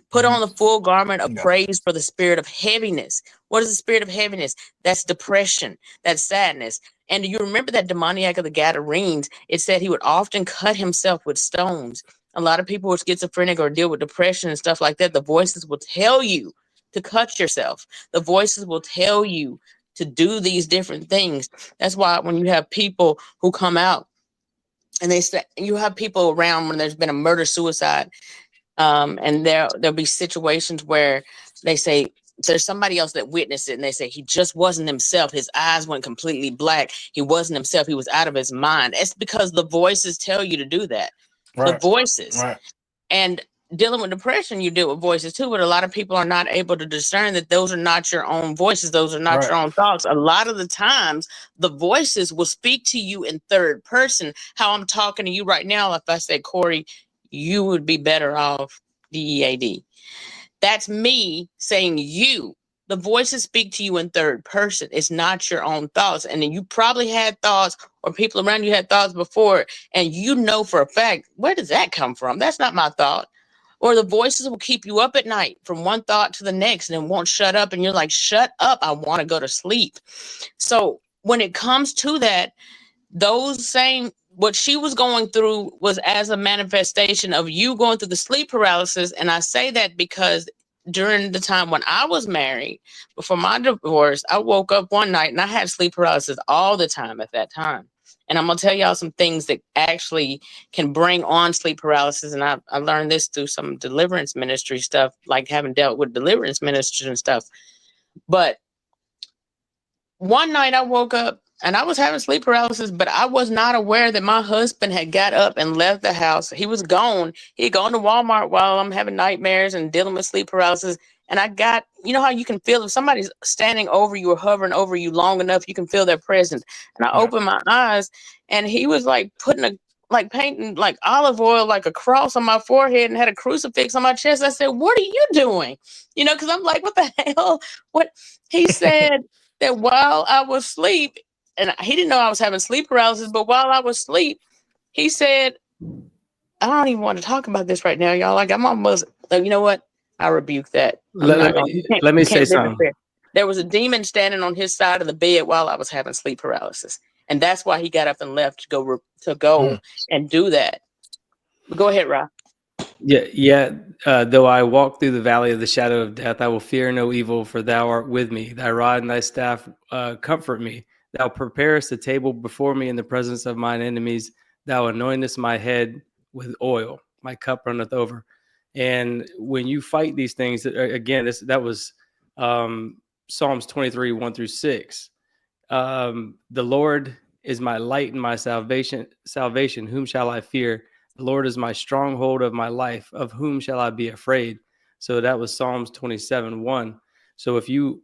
Speaker 7: Put on the full garment of praise for the spirit of heaviness. What is the spirit of heaviness? That's depression. That's sadness. And do you remember that demoniac of the Gadarenes? It said he would often cut himself with stones. A lot of people with schizophrenic or deal with depression and stuff like that, the voices will tell you to cut yourself. The voices will tell you to do these different things. That's why when you have people who come out and they say, you have people around when there's been a murder suicide, and there'll be situations where they say there's somebody else that witnessed it, and they say he just wasn't himself. His eyes went completely black. He wasn't himself. He was out of his mind. It's because the voices tell you to do that. Right. The voices. Right. And dealing with depression, you deal with voices too, but a lot of people are not able to discern that those are not your own voices. Those are not your own thoughts. A lot of the times, the voices will speak to you in third person. How I'm talking to you right now, if I say, Corey, you would be better off, DEAD. That's me saying you. The voices speak to you in third person. It's not your own thoughts. And then you probably had thoughts, or people around you had thoughts before, and you know for a fact, where does that come from? That's not my thought. Or the voices will keep you up at night from one thought to the next and it won't shut up. And you're like, shut up. I want to go to sleep. So when it comes to that, what she was going through was as a manifestation of you going through the sleep paralysis. And I say that because during the time when I was married, before my divorce, I woke up one night and I had sleep paralysis all the time at that time. And I'm going to tell y'all some things that actually can bring on sleep paralysis. And I learned this through some deliverance ministry stuff, like having dealt with deliverance ministers and stuff. But one night I woke up and I was having sleep paralysis, but I was not aware that my husband had got up and left the house. He was gone. He had gone to Walmart while I'm having nightmares and dealing with sleep paralysis. And I got, you know how you can feel if somebody's standing over you or hovering over you long enough, you can feel their presence. And I opened my eyes and he was like painting like olive oil, like a cross on my forehead, and had a crucifix on my chest. I said, what are you doing? Because I'm like, what the hell? What? He said that while I was asleep, and he didn't know I was having sleep paralysis, but while I was asleep, He said, I don't even want to talk about this right now, y'all. Like, I'm almost, like, you know what? I rebuke that. I'm
Speaker 5: Let,
Speaker 7: not
Speaker 5: let
Speaker 7: going.
Speaker 5: me let me
Speaker 7: You
Speaker 5: say
Speaker 7: can't live in
Speaker 5: something.
Speaker 7: fear. There was a demon standing on his side of the bed while I was having sleep paralysis, and that's why he got up and left to go
Speaker 6: Mm.
Speaker 7: and do that. But go ahead, Rob.
Speaker 5: Yeah. Though I walk through the valley of the shadow of death, I will fear no evil, for thou art with me. Thy rod and thy staff comfort me. Thou preparest a table before me in the presence of mine enemies. Thou anointest my head with oil. My cup runneth over. And when you fight these things, again, that was Psalms 23, 1-6. The Lord is my light and my salvation. Whom shall I fear? The Lord is my stronghold of my life. Of whom shall I be afraid? So that was Psalms 27, 1. So if you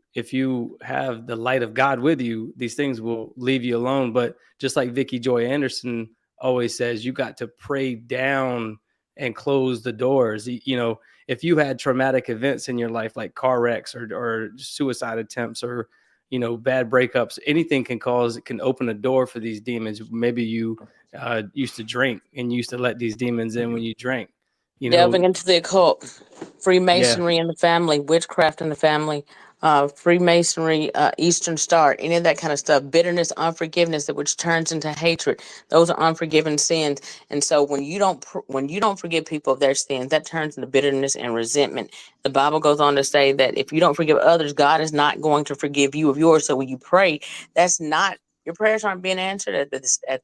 Speaker 5: have the light of God with you, these things will leave you alone. But just like Vicky Joy Anderson always says, you got to pray down and close the doors. You know, if you had traumatic events in your life, like car wrecks or suicide attempts or bad breakups, anything can open a door for these demons. Maybe you used to drink and used to let these demons in when you drank.
Speaker 7: Delving into the occult,
Speaker 5: Yeah,
Speaker 7: Freemasonry in the family, witchcraft in the family, Freemasonry, Eastern Star, any of that kind of stuff, bitterness, unforgiveness, that which turns into hatred. Those are unforgiven sins. And so when you don't forgive people of their sins, that turns into bitterness and resentment. The Bible goes on to say that if you don't forgive others, God is not going to forgive you of yours. So when you pray, that's not your prayers aren't being answered at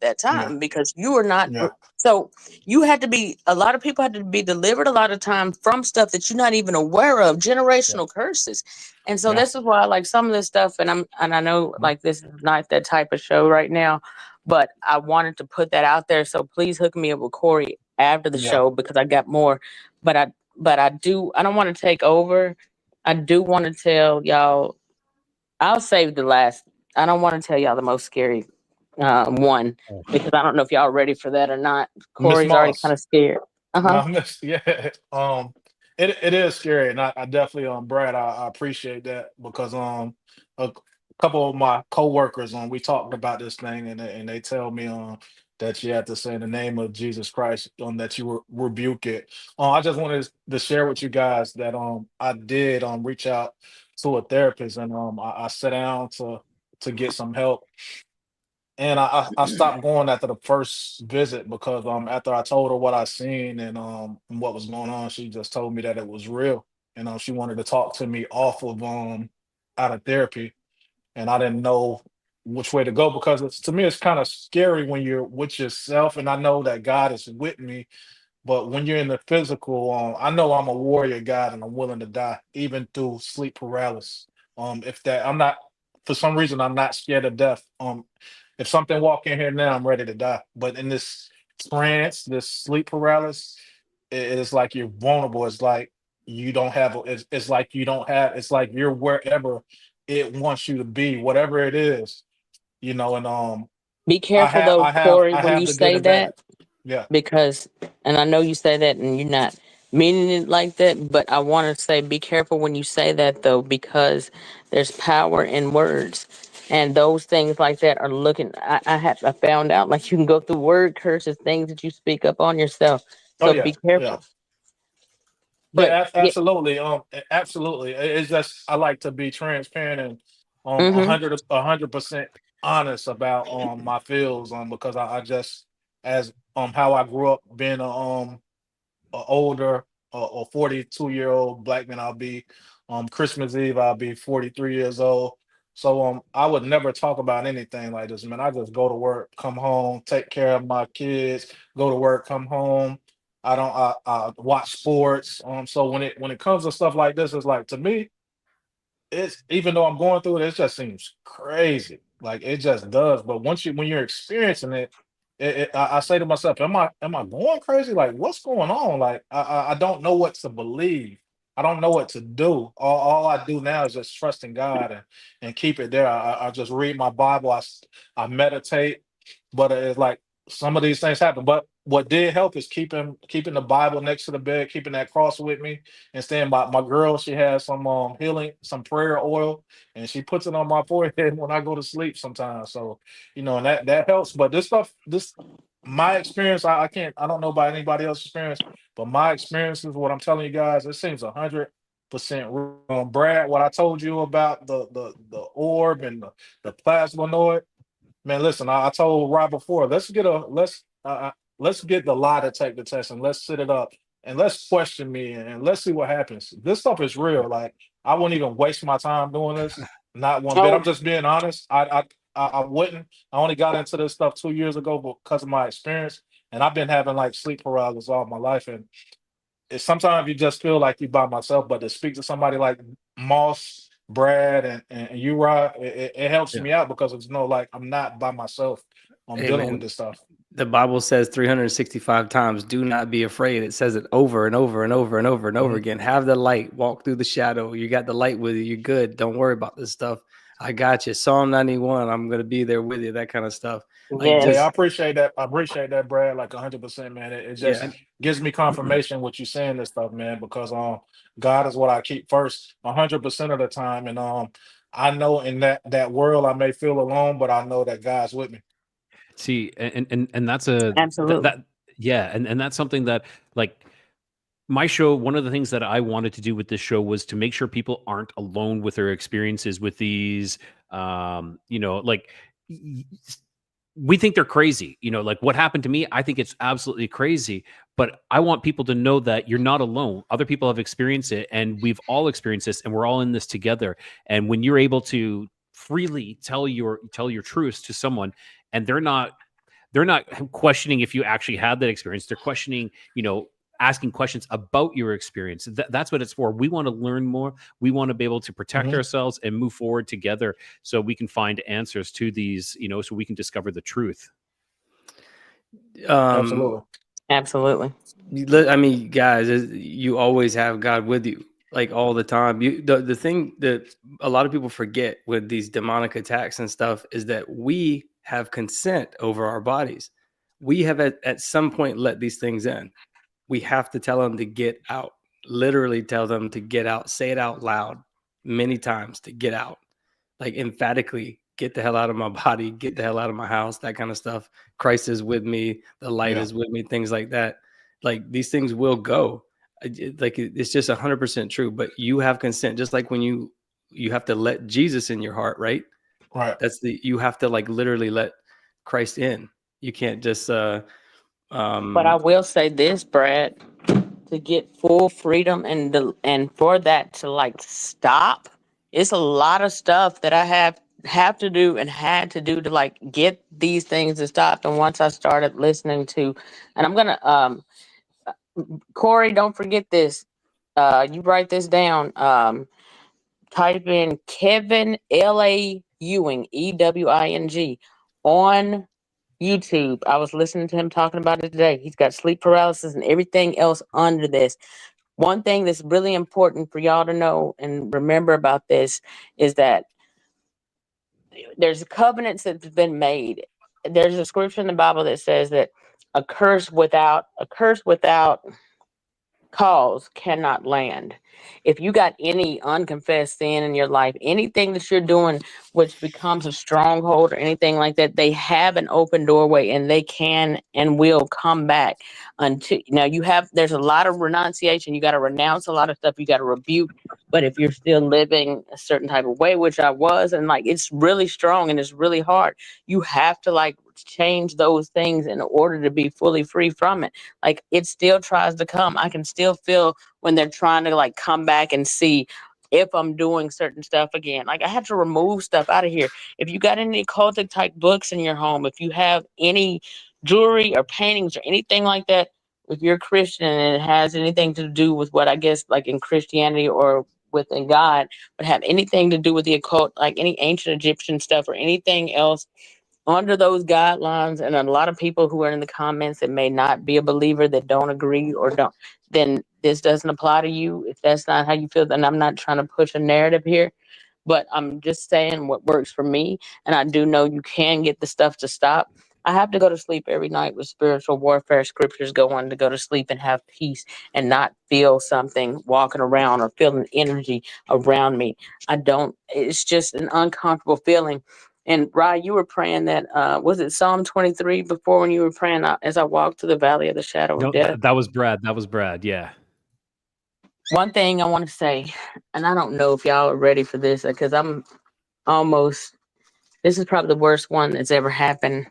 Speaker 7: that
Speaker 6: Yeah,
Speaker 7: time because you are not.
Speaker 6: yeah,
Speaker 7: So you had to be, a lot of people had to be delivered a lot of time from stuff that you're not even aware of,
Speaker 6: yeah,
Speaker 7: generational curses. And so
Speaker 6: yeah.
Speaker 7: this is why I like some of this stuff. And I know
Speaker 6: Mhm.
Speaker 7: like this is not that type of show right now, but I wanted to put that out there. So please hook me up with Corey after the
Speaker 6: Yeah,
Speaker 7: show because I got more. But I don't want to take over. I do want to tell y'all, I'll save the last. I don't want to tell y'all the most scary one because I don't know if y'all are ready for that or not.
Speaker 6: Miss
Speaker 7: Corey's already kind
Speaker 6: Moss.
Speaker 7: of scared. Uh huh.
Speaker 6: No, Miss. Yeah. It is scary, and I definitely Brad. I appreciate that because a couple of my coworkers we talked about this thing, and they tell me that you have to say in the name of Jesus Christ that you rebuke it. I just wanted to share with you guys that I did reach out to a therapist, and I sat down to get some help. And I stopped going after the first visit because after I told her what I seen and what was going on, she just told me that it was real. And she wanted to talk to me off of out of therapy. And I didn't know which way to go because to me it's kind of scary when you're with yourself. And I know that God is with me, but when you're in the physical, I know I'm a warrior God and I'm willing to die, even through sleep paralysis. If that I'm not for some reason I'm not scared of death. If something walk in here now, I'm ready to die. But in this trance, this sleep paralysis, it is like you're vulnerable. It's like you don't have it's like you don't have it's like you're wherever it wants you to be, whatever it is, and
Speaker 7: Be careful though, Corey,
Speaker 6: I
Speaker 7: when
Speaker 6: have
Speaker 7: you
Speaker 6: the good
Speaker 7: say
Speaker 6: and bad.
Speaker 7: that
Speaker 6: Yeah.
Speaker 7: because, and I know you say that and you're not meaning it like that, but I want to say be careful when you say that though because there's power in words. And those things like that are looking. I found out like you can go through word curses, things that you speak up on yourself.
Speaker 6: Oh
Speaker 7: So
Speaker 6: yeah.
Speaker 7: be
Speaker 6: Yeah.
Speaker 7: careful. But
Speaker 6: Yeah,
Speaker 7: yeah,
Speaker 6: absolutely. Absolutely. It's just I like to be transparent and
Speaker 7: mm-hmm.
Speaker 6: 100% honest about my feels because I just as how I grew up being a older a 42-year-old black man. I'll be Christmas Eve I'll be 43 years old. So I would never talk about anything like this, man. I just go to work, come home, take care of my kids, go to work, come home. I watch sports. So when it comes to stuff like this, it's like to me, it's even though I'm going through it, it just seems crazy. Like it just does. But when you're experiencing it, I say to myself, am I going crazy? Like what's going on? Like I don't know what to believe. I don't know what to do. All I do now is just trust in God and keep it there. I just read my Bible. I meditate, but it's like some of these things happen. But what did help is keeping the Bible next to the bed, keeping that cross with me and staying by my girl. She has some healing, some prayer oil, and she puts it on my forehead when I go to sleep sometimes. So and that helps. But this stuff, my experience, I don't know about anybody else's experience, but my experience is what I'm telling you guys. It seems 100% real. Brad, what I told you about the orb and the plasmanoid, man. Listen, I told Rob before. Let's get the lie detector test and let's set it up and let's question me and let's see what happens. This stuff is real. Like I wouldn't even waste my time doing this. Not one bit. I'm
Speaker 7: Oh,
Speaker 6: just being honest. I wouldn't. I only got into this stuff 2 years ago because of my experience, and I've been having like sleep paralysis all my life. And it's sometimes you just feel like you're by myself, but to speak to somebody like Moss, Brad, and you, Rod, it helps
Speaker 5: Yeah.
Speaker 6: me out because it's no like I'm not by myself. I'm
Speaker 5: Hey,
Speaker 6: dealing with
Speaker 5: man,
Speaker 6: this stuff.
Speaker 5: the Bible says 365 times, do not be afraid. It says it over and over and over and over and over
Speaker 6: Mhm.
Speaker 5: again. Have the light, walk through the shadow. You got the light with you. You're good. Don't worry about this stuff. I got you. Psalm 91, I'm going to be there with you. That kind of stuff. Like,
Speaker 6: Hey, I
Speaker 7: yes.
Speaker 5: just,
Speaker 6: appreciate that. I appreciate that, Brad, like 100%, man. It
Speaker 5: yeah.
Speaker 6: just gives me confirmation what you're saying this stuff, man, because God is what I keep first 100% of the time. And I know in that world I may feel alone, but I know that God's with me.
Speaker 4: See, and that's a
Speaker 7: Absolutely.
Speaker 4: that yeah, and that's something that like my show, one of the things that I wanted to do with this show was to make sure people aren't alone with their experiences with these like y- we think they're crazy, like what happened to me, I think it's absolutely crazy, but I want people to know that you're not alone. Other people have experienced it and we've all experienced this and we're all in this together. And when you're able to freely tell your truths to someone and they're not questioning if you actually had that experience. They're questioning, asking questions about your experience. That's what it's for. We want to learn more. We want to be able to protect
Speaker 6: Hmm.
Speaker 4: ourselves and move forward together so we can find answers to these, so we can discover the truth.
Speaker 5: Um,
Speaker 6: Absolutely.
Speaker 7: Absolutely.
Speaker 5: I mean, guys, you always have God with you, like all the time. The thing that a lot of people forget with these demonic attacks and stuff is that we have consent over our bodies. We have at some point let these things in. We have to tell them to get out. Literally tell them to get out. Say it out loud many times to get out. Like emphatically, get the hell out of my body, get the hell out of my house, that kind of stuff. Christ is with me, the light
Speaker 6: Yeah.
Speaker 5: is with me, things like that. Like these things will go. It's just 100% true. But you have consent, just like when you have to let Jesus in your heart, right?
Speaker 6: Right.
Speaker 5: You have to like literally let Christ in. You can't just
Speaker 7: But I
Speaker 5: um
Speaker 7: will say this, Brad, to get full freedom and for that to like stop, it's a lot of stuff that I have to do and had to do to like get these things to stop. And once I started listening to, and I'm gonna Corey, don't forget this. You write this down. Type in Kevin L.A. Ewing, Ewing, on YouTube. I was listening to him talking about it today. He's got sleep paralysis and everything else under this. One thing that's really important for y'all to know and remember about this is that there's covenants that's been made. There's a scripture in the Bible that says that a curse without cause cannot land. If you got any unconfessed sin in your life, anything that you're doing which becomes a stronghold or anything like that, they have an open doorway and they can and will come back until now there's a lot of renunciation. You got to renounce a lot of stuff, you got to rebuke. But if you're still living a certain type of way, which I was, and like it's really strong and it's really hard, you have to like change those things in order to be fully free from it. Like it still tries to come. I can still feel when they're trying to like come back and see if I'm doing certain stuff again. Like I have to remove stuff out of here. If you got any occultic type books in your home, if you have any jewelry or paintings or anything like that, if you're Christian and it has anything to do with what I guess like in Christianity or within God, but have anything to do with the occult, like any ancient Egyptian stuff or anything else under those guidelines, and a lot of people who are in the comments that may not be a believer that don't agree or don't, then this doesn't apply to you. If that's not how you feel, then I'm not trying to push a narrative here, but I'm just saying what works for me. And I do know you can get the stuff to stop. I have to go to sleep every night with spiritual warfare scriptures going to go to sleep and have peace and not feel something walking around or feeling energy around me. I don't, it's just an uncomfortable feeling. And Rye, you were praying that was it Psalm 23 before when you were praying as I walk through the valley of the shadow
Speaker 4: No,
Speaker 7: of death?
Speaker 4: that was Brad. That was Brad. Yeah.
Speaker 7: One thing I want to say, and I don't know if y'all are ready for this because I'm almost. This is probably the worst one that's ever happened.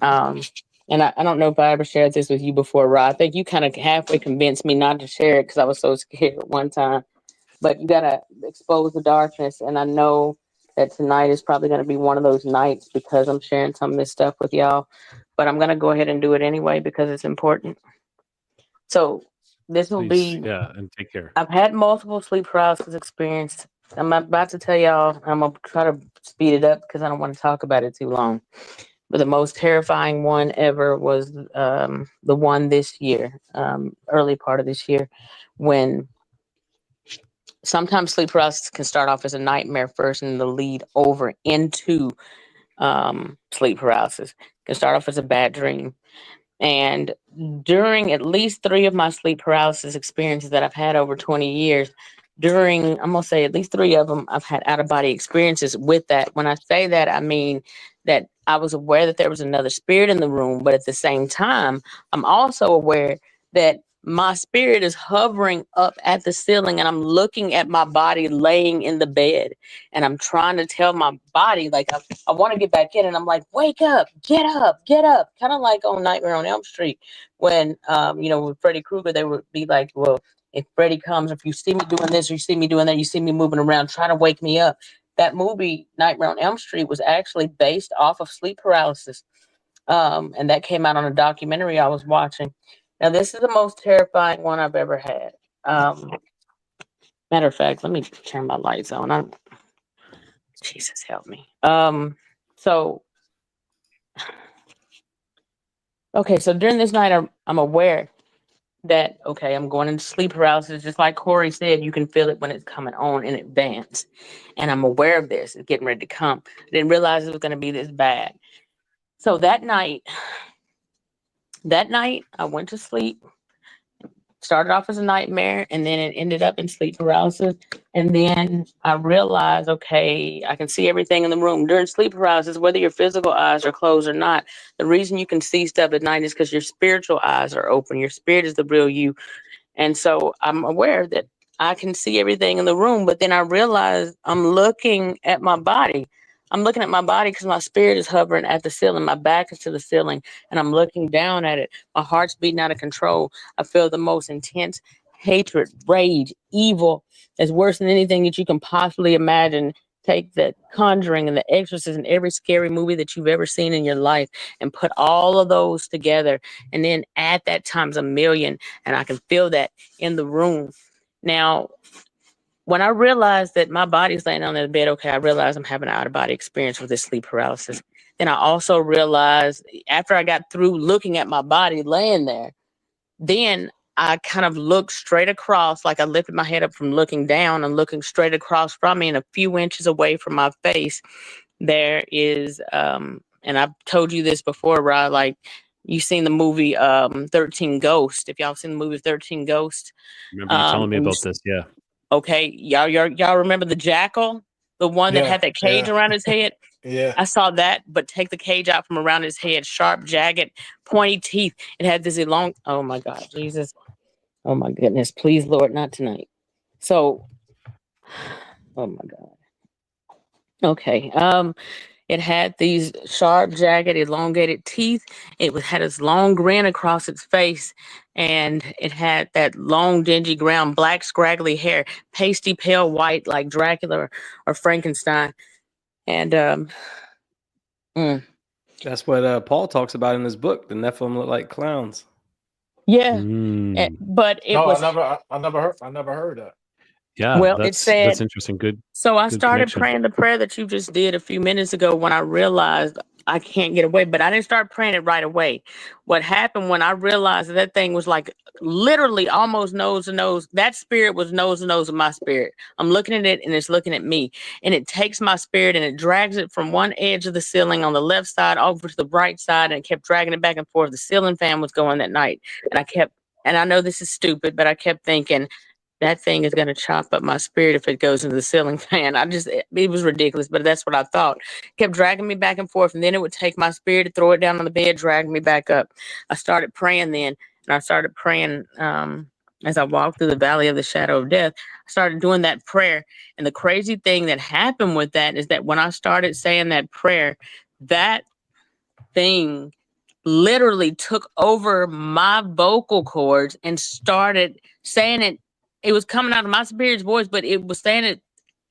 Speaker 7: And I don't know if I ever shared this with you before, Rye. I think you kind of halfway convinced me not to share it because I was so scared at one time. But you gotta expose the darkness, and I know that tonight is probably gonna be one of those nights because I'm sharing some of this stuff with y'all. But I'm gonna go ahead and do it anyway because it's important. So this will
Speaker 4: Please,
Speaker 7: be.
Speaker 4: yeah, and take care.
Speaker 7: I've had multiple sleep paralysis experience. I'm about to tell y'all. I'm gonna try to speed it up because I don't want to talk about it too long. But the most terrifying one ever was the one this year, early part of this year, when sometimes sleep paralysis can start off as a nightmare first and the lead over into sleep paralysis. It can start off as a bad dream. And during at least 3 of my sleep paralysis experiences that I've had over 20 years, I'm going to say at least 3 of them, I've had out of body experiences with that. When I say that, I mean that I was aware that there was another spirit in the room, but at the same time, I'm also aware that my spirit is hovering up at the ceiling and I'm looking at my body laying in the bed and I'm trying to tell my body, like, I want to get back in, and I'm like, wake up, get up, get up. Kind of like on Nightmare on Elm Street when, with Freddy Krueger, they would be like, well, if Freddy comes, if you see me doing this or you see me doing that, you see me moving around, try to wake me up. That movie, Nightmare on Elm Street, was actually based off of sleep paralysis. And that came out on a documentary I was watching. Now, this is the most terrifying one I've ever had. Matter of fact, let me turn my lights on. Jesus help me. So during this night, I'm aware that, I'm going into sleep paralysis. Just like Corey said, you can feel it when it's coming on in advance. And I'm aware of this. It's getting ready to come. I didn't realize it was going to be this bad. So that night, I went to sleep. Started off as a nightmare, and then it ended up in sleep paralysis. And then I realized, I can see everything in the room. During sleep paralysis, whether your physical eyes are closed or not, the reason you can see stuff at night is because your spiritual eyes are open. Your spirit is the real you. And so I'm aware that I can see everything in the room, but then I realized I'm looking at my body. I'm looking at my body because my spirit is hovering at the ceiling. My back is to the ceiling, and I'm looking down at it. My heart's beating out of control. I feel the most intense hatred, rage, evil. It's worse than anything that you can possibly imagine. Take the Conjuring and the Exorcist and every scary movie that you've ever seen in your life and put all of those together, and then add that times a million, and I can feel that in the room. Now, when I realized that my body's laying on the bed, I realized I'm having an out-of-body experience with this sleep paralysis. Then I also realized after I got through looking at my body laying there, then I kind of looked straight across, like I lifted my head up from looking down and looking straight across from me, and a few inches away from my face, there is, and I've told you this before, Rod, like you've seen the movie 13 Ghosts. If y'all seen the movie 13 Ghosts.
Speaker 4: Remember you telling me about this, yeah.
Speaker 7: Okay, y'all remember the jackal, the one that had that cage around his head?
Speaker 6: Yeah.
Speaker 7: I saw that, but take the cage out from around his head, sharp, jagged, pointy teeth. It had this long, oh my God, Jesus. Oh my goodness, please, Lord, not tonight. So, oh my God. Okay, it had these sharp, jagged, elongated teeth. It had this long grin across its face, and it had that long, dingy, brown, black, scraggly hair, pasty, pale white, like Dracula or Frankenstein. And
Speaker 5: That's what Paul talks about in his book. The Nephilim look like clowns.
Speaker 7: yeah,
Speaker 4: Mm.
Speaker 7: but it was.
Speaker 6: I never heard that.
Speaker 4: Yeah,
Speaker 7: Well,
Speaker 4: that's
Speaker 7: it said,
Speaker 4: interesting. Good.
Speaker 7: So I
Speaker 4: good
Speaker 7: started
Speaker 4: connection.
Speaker 7: praying the prayer that you just did a few minutes ago when I realized I can't get away, but I didn't start praying it right away. What happened when I realized that thing was like literally almost nose to nose, that spirit was nose to nose with my spirit. I'm looking at it and it's looking at me, and it takes my spirit and it drags it from one edge of the ceiling on the left side over to the right side, and it kept dragging it back and forth. The ceiling fan was going that night, and I know this is stupid, but I kept thinking, that thing is going to chop up my spirit if it goes into the ceiling fan. It was ridiculous, but that's what I thought. Kept dragging me back and forth, and then it would take my spirit to throw it down on the bed, drag me back up. I started praying then, and I started praying as I walked through the valley of the shadow of death. I started doing that prayer, and the crazy thing that happened with that is that when I started saying that prayer, that thing literally took over my vocal cords and started saying it. It was coming out of my spirit's voice, but it was saying it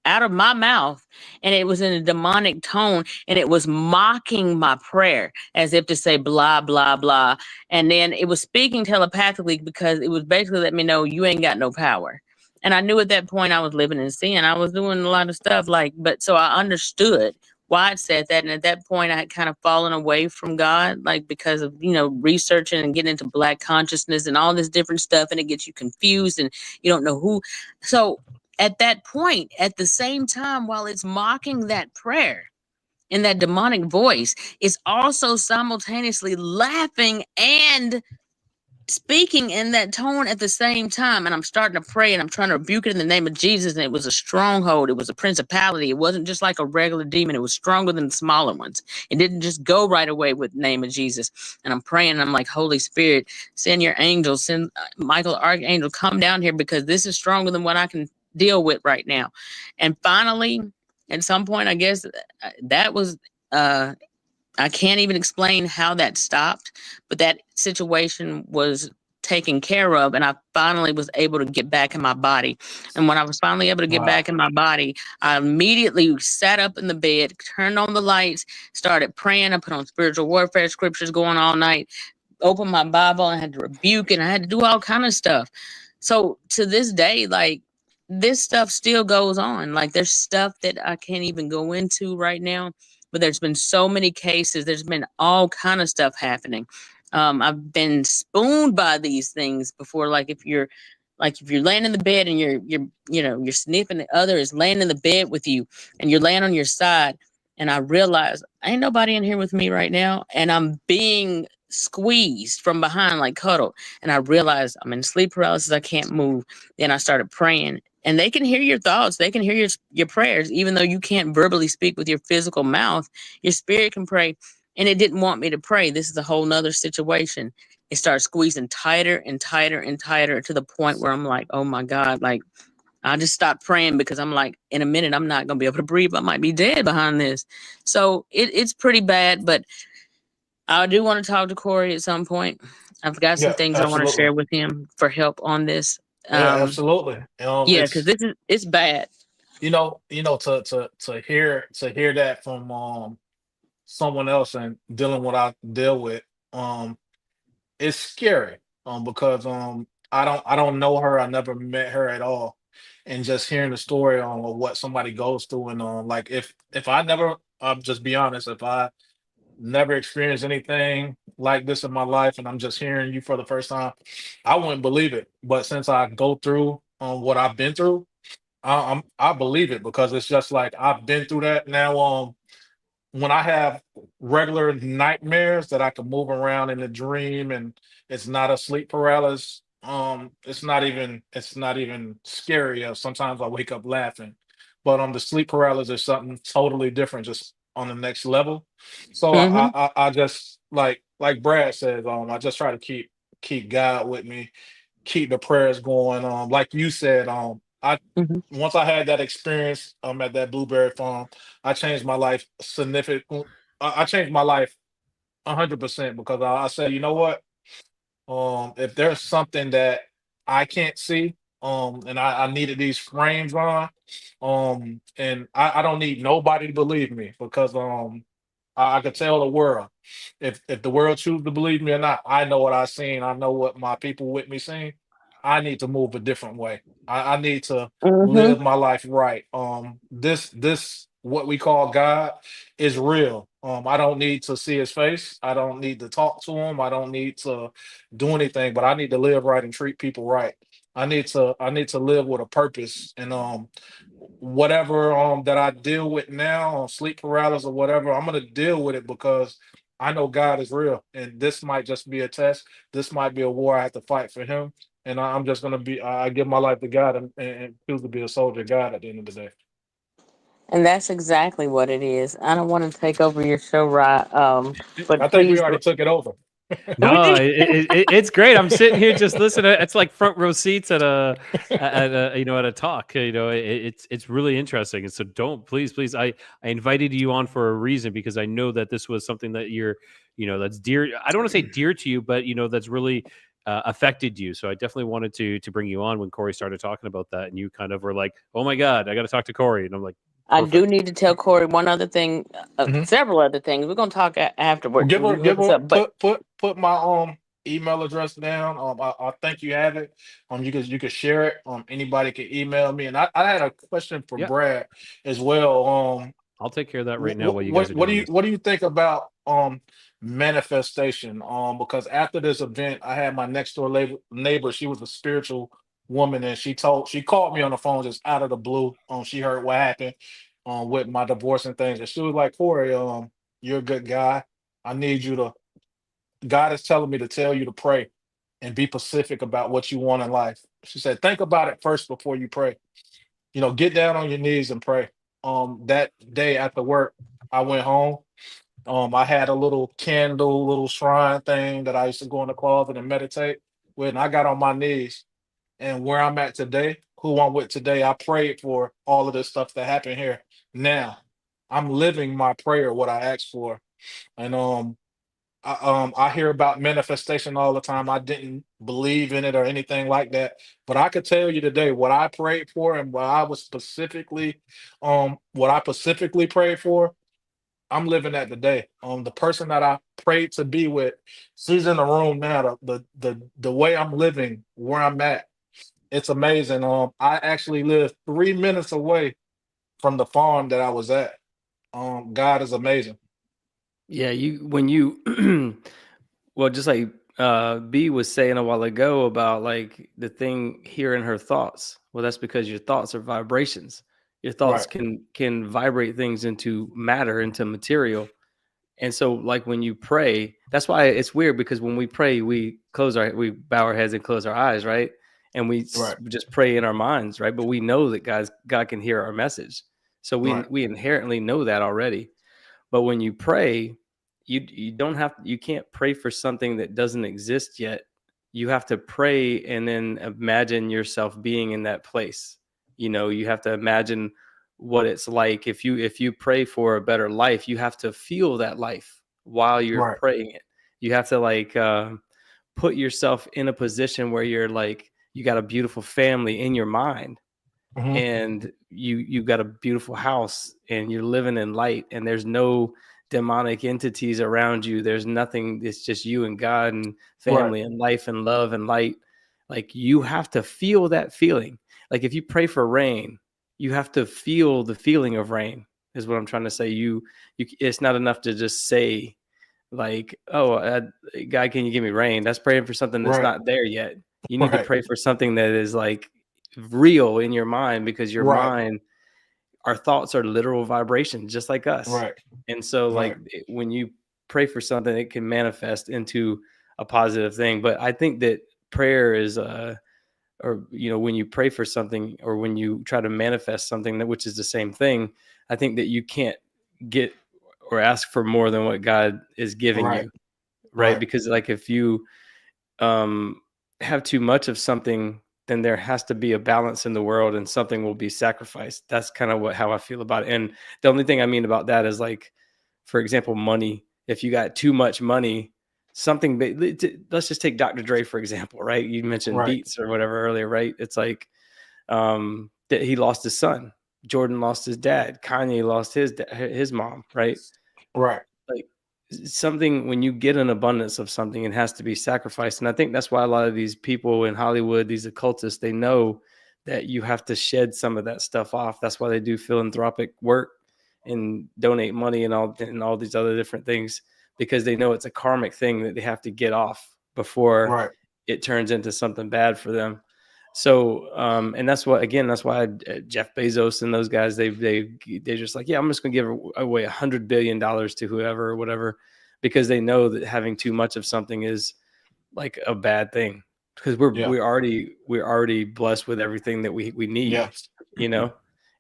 Speaker 7: out of my mouth, and it was in a demonic tone, and it was mocking my prayer as if to say blah blah blah. And then it was speaking telepathically because it was basically letting me know you ain't got no power. And I knew at that point I was living in sin. I was doing a lot of stuff but so I understood why it said that. And at that point I had kind of fallen away from God, like because of, researching and getting into black consciousness and all this different stuff, and it gets you confused and you don't know who. So at that point, at the same time, while it's mocking that prayer in that demonic voice, it's also simultaneously laughing and speaking in that tone at the same time. And I'm starting to pray and I'm trying to rebuke it in the name of Jesus. And it was a stronghold. It was a principality. It wasn't just like a regular demon. It was stronger than the smaller ones. It didn't just go right away with the name of Jesus. And I'm praying and I'm like, Holy Spirit, send your angels, send Michael Archangel, come down here because this is stronger than what I can deal with right now. And finally, at some point, I guess that was I can't even explain how that stopped, but that situation was taken care of, and I finally was able to get back in my body. And when I was finally able to get back in my body, I immediately sat up in the bed, turned on the lights, started praying. I put on spiritual warfare scriptures going all night, opened my Bible, and I had to rebuke, and I had to do all kind of stuff. So to this day, like, this stuff still goes on. Like, there's stuff that I can't even go into right now, but there's been so many cases. There's been all kind of stuff happening. I've been spooned by these things before. Like if you're laying in the bed and you're sniffing, the other is laying in the bed with you, and you're laying on your side, and I realize ain't nobody in here with me right now, and I'm being squeezed from behind, like cuddled, and I realize I'm in sleep paralysis. I can't move. Then I started praying. And they can hear your thoughts. They can hear your prayers, even though you can't verbally speak with your physical mouth. Your spirit can pray. And it didn't want me to pray. This is a whole nother situation. It starts squeezing tighter and tighter and tighter to the point where I'm like, oh my God, like I just stopped praying because I'm like, in a minute, I'm not going to be able to breathe. I might be dead behind this. So it's pretty bad, but I do want to talk to Corey at some point. I've got some things I want to share with him for help on this.
Speaker 6: Absolutely.
Speaker 7: Yeah, because it's bad.
Speaker 6: To hear that from someone else and dealing what I deal with, it's scary. Because I don't know her. I never met her at all, and just hearing the story on what somebody goes through, and like if I never, just be honest, if I never experienced anything like this in my life and I'm just hearing you for the first time, I wouldn't believe it. But since I go through what I've been through, I believe it, because it's just like I've been through that now. When I have regular nightmares that I can move around in a dream and it's not a sleep paralysis, it's not even scary. Sometimes I wake up laughing, but the sleep paralysis is something totally different, just on the next level. So
Speaker 7: Mm-hmm.
Speaker 6: I just like Brad says, I just try to keep God with me, keep the prayers going. Like you said, I
Speaker 7: Mm-hmm.
Speaker 6: once I had that experience at that blueberry farm, I changed my life significant. I changed my life 100%, because I said, you know what? If there's something that I can't see, and I needed these frames on, and I don't need nobody to believe me, because I could tell the world. If the world choose to believe me or not, I know what I seen. I know what my people with me seen. I need to move a different way. I need to
Speaker 7: Mm-hmm.
Speaker 6: live my life right. This what we call God is real. I don't need to see his face. I don't need to talk to him. I don't need to do anything, but I need to live right and treat people right. I need to live with a purpose, and whatever that I deal with now, sleep paralysis or whatever, I'm gonna deal with it, because I know God is real, and this might just be a test. This might be a war I have to fight for him. and I'm just gonna be. I give my life to God and choose to be a soldier of God at the end of the day.
Speaker 7: And that's exactly what it is. I don't want to take over your show, right? But
Speaker 6: I think we
Speaker 7: please,
Speaker 6: already took it over.
Speaker 7: we
Speaker 4: No,
Speaker 7: did.
Speaker 4: it's great. I'm sitting here just listening. It's like front row seats at a at a talk. It's really interesting. And so don't please. I invited you on for a reason because I know that this was something that you're that's dear. I don't want to say dear to you, but that's really affected you. So I definitely wanted to bring you on when Corey started talking about that, and you kind of were like, "Oh my God, I got to talk to Corey," and I'm like,
Speaker 7: I do
Speaker 4: "Perfect."
Speaker 7: need to tell Corey one other thing,
Speaker 6: Mhm.
Speaker 7: several other things. We're gonna talk
Speaker 6: Well,
Speaker 7: afterwards
Speaker 6: give
Speaker 7: when
Speaker 6: her,
Speaker 7: you look this up. But
Speaker 6: put my email address down. I think you have it. You could share it. Anybody can email me. And I had a question for
Speaker 4: Yeah,
Speaker 6: Brad as well.
Speaker 4: I'll take care of that right now
Speaker 6: What
Speaker 4: while you guys are doing this.
Speaker 6: what do you think about manifestation? Because after this event, I had my next door neighbor. She was a spiritual woman, and she called me on the phone just out of the blue. She heard what happened with my divorce and things, and she was like, "Corey, you're a good guy. I need you to. God is telling me to tell you to pray and be specific about what you want in life." She said, "Think about it first before you pray. Get down on your knees and pray." That day after work, I went home. I had a little candle, little shrine thing that I used to go in the closet and meditate with, and I got on my knees. And where I'm at today, who I'm with today, I prayed for all of this stuff that happened here. Now, I'm living my prayer, what I asked for, and I hear about manifestation all the time. I didn't believe in it or anything like that, but I could tell you today what I prayed for and what I specifically prayed for. I'm living that today. The person that I prayed to be with, she's in the room now. The way I'm living, where I'm at, it's amazing. I actually live 3 minutes away from the farm that I was at. God is amazing.
Speaker 5: Yeah, well, just like B was saying a while ago about like the thing hearing her thoughts. Well, that's because your thoughts are vibrations. Your thoughts
Speaker 6: Right,
Speaker 5: can vibrate things into matter, into material. And so like when you pray, that's why it's weird, because when we pray, we bow our heads and close our eyes, right? And
Speaker 6: right,
Speaker 5: just pray in our minds, right? But we know that God can hear our message. So
Speaker 6: right,
Speaker 5: we inherently know that already. But when you pray, you can't pray for something that doesn't exist yet. You have to pray and then imagine yourself being in that place. You have to imagine what it's like. If you pray for a better life, you have to feel that life while you're
Speaker 6: right.
Speaker 5: praying it. You have to like put yourself in a position where you're like you got a beautiful family in your mind,
Speaker 6: Hmm.
Speaker 5: and you got a beautiful house and you're living in light, and there's no demonic entities around you. There's nothing. It's just you and God and
Speaker 6: Right,
Speaker 5: family and life and love and light. Like you have to feel that feeling. Like if you pray for rain, you have to feel the feeling of rain, is what I'm trying to say. It's not enough to just say like, oh, God, can you give me rain? That's praying for something that's
Speaker 6: right,
Speaker 5: not there yet. You need to
Speaker 6: right,
Speaker 5: pray for something that is like real in your mind, because your
Speaker 6: right,
Speaker 5: mind, our thoughts are literal vibrations just like us.
Speaker 6: right,
Speaker 5: And so like
Speaker 6: right,
Speaker 5: when you pray for something, it can manifest into a positive thing. But I think that prayer is or when you pray for something or when you try to manifest something, that which is the same thing, I think that you can't get or ask for more than what God is giving
Speaker 6: right,
Speaker 5: you, right?
Speaker 6: right,
Speaker 5: Because like if you um, have too much of something, then there has to be a balance in the world, and something will be sacrificed. That's kind of how I feel about it. And the only thing I mean about that is like, for example, money. If you got too much money, let's just take Dr. Dre for example, right? You mentioned
Speaker 6: right,
Speaker 5: Beats or whatever earlier, right? It's like that he lost his son, Jordan lost his dad, Kanye lost his mom, right?
Speaker 6: right,
Speaker 5: Like something, when you get an abundance of something, it has to be sacrificed. And I think that's why a lot of these people in Hollywood, these occultists, they know that you have to shed some of that stuff off. That's why they do philanthropic work and donate money and all these other different things, because they know it's a karmic thing that they have to get off before
Speaker 6: right,
Speaker 5: it turns into something bad for them. So, and that's why Jeff Bezos and those guys, they're just like, yeah, I'm just going to give away $100 billion to whoever or whatever, because they know that having too much of something is like a bad thing because we're already blessed with everything that we need,
Speaker 6: Yes.
Speaker 5: you know.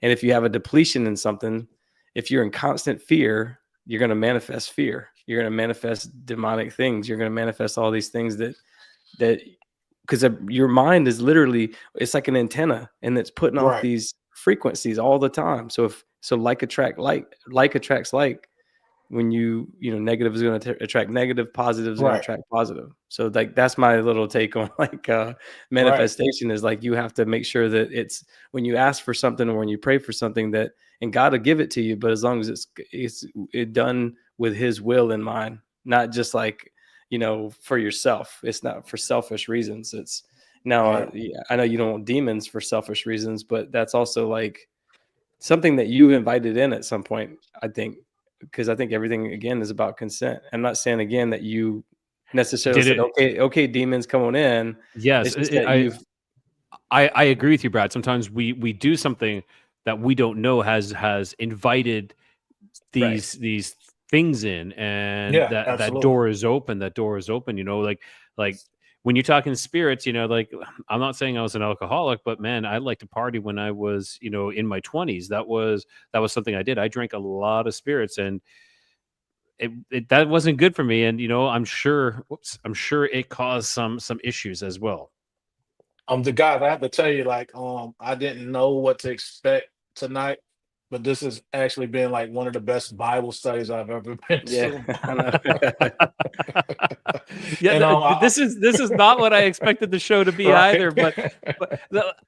Speaker 5: And if you have a depletion in something, if you're in constant fear, you're going to manifest fear. You're going to manifest demonic things. You're going to manifest all these things that because your mind is literally, it's like an antenna, and it's putting off
Speaker 6: Right.
Speaker 5: these frequencies all the time. So like attracts like. When you know, negative is going to attract negative, positive is going to
Speaker 6: Right.
Speaker 5: attract positive. So like that's my little take on like manifestation is like you have to make sure that it's when you ask for something or when you pray for something that, and God will give it to you, but as long as it's done with His will in mind, not just like, you know, for yourself. It's not for selfish reasons. It's now I know you don't want demons for selfish reasons, but that's also like something that you invited in at some point, I think. Because I think everything again is about consent. I'm not saying again that you necessarily said, okay, demons, come on in.
Speaker 4: Yes,
Speaker 5: It's just that
Speaker 4: I agree with you, Brad. Sometimes we do something that we don't know has invited these things in, and that door is open. That door is open. You know, like when you're talking spirits, you know, like I'm not saying I was an alcoholic, but man, I liked to party when I was, you know, in my 20s. That was something I did. I drank a lot of spirits, and that wasn't good for me. And you know, I'm sure it caused some issues as well.
Speaker 6: The guys, I have to tell you, like, I didn't know what to expect tonight, but this has actually been like one of the best Bible studies I've ever been to.
Speaker 5: I know.
Speaker 4: Yeah, this is not what I expected the show to be either. But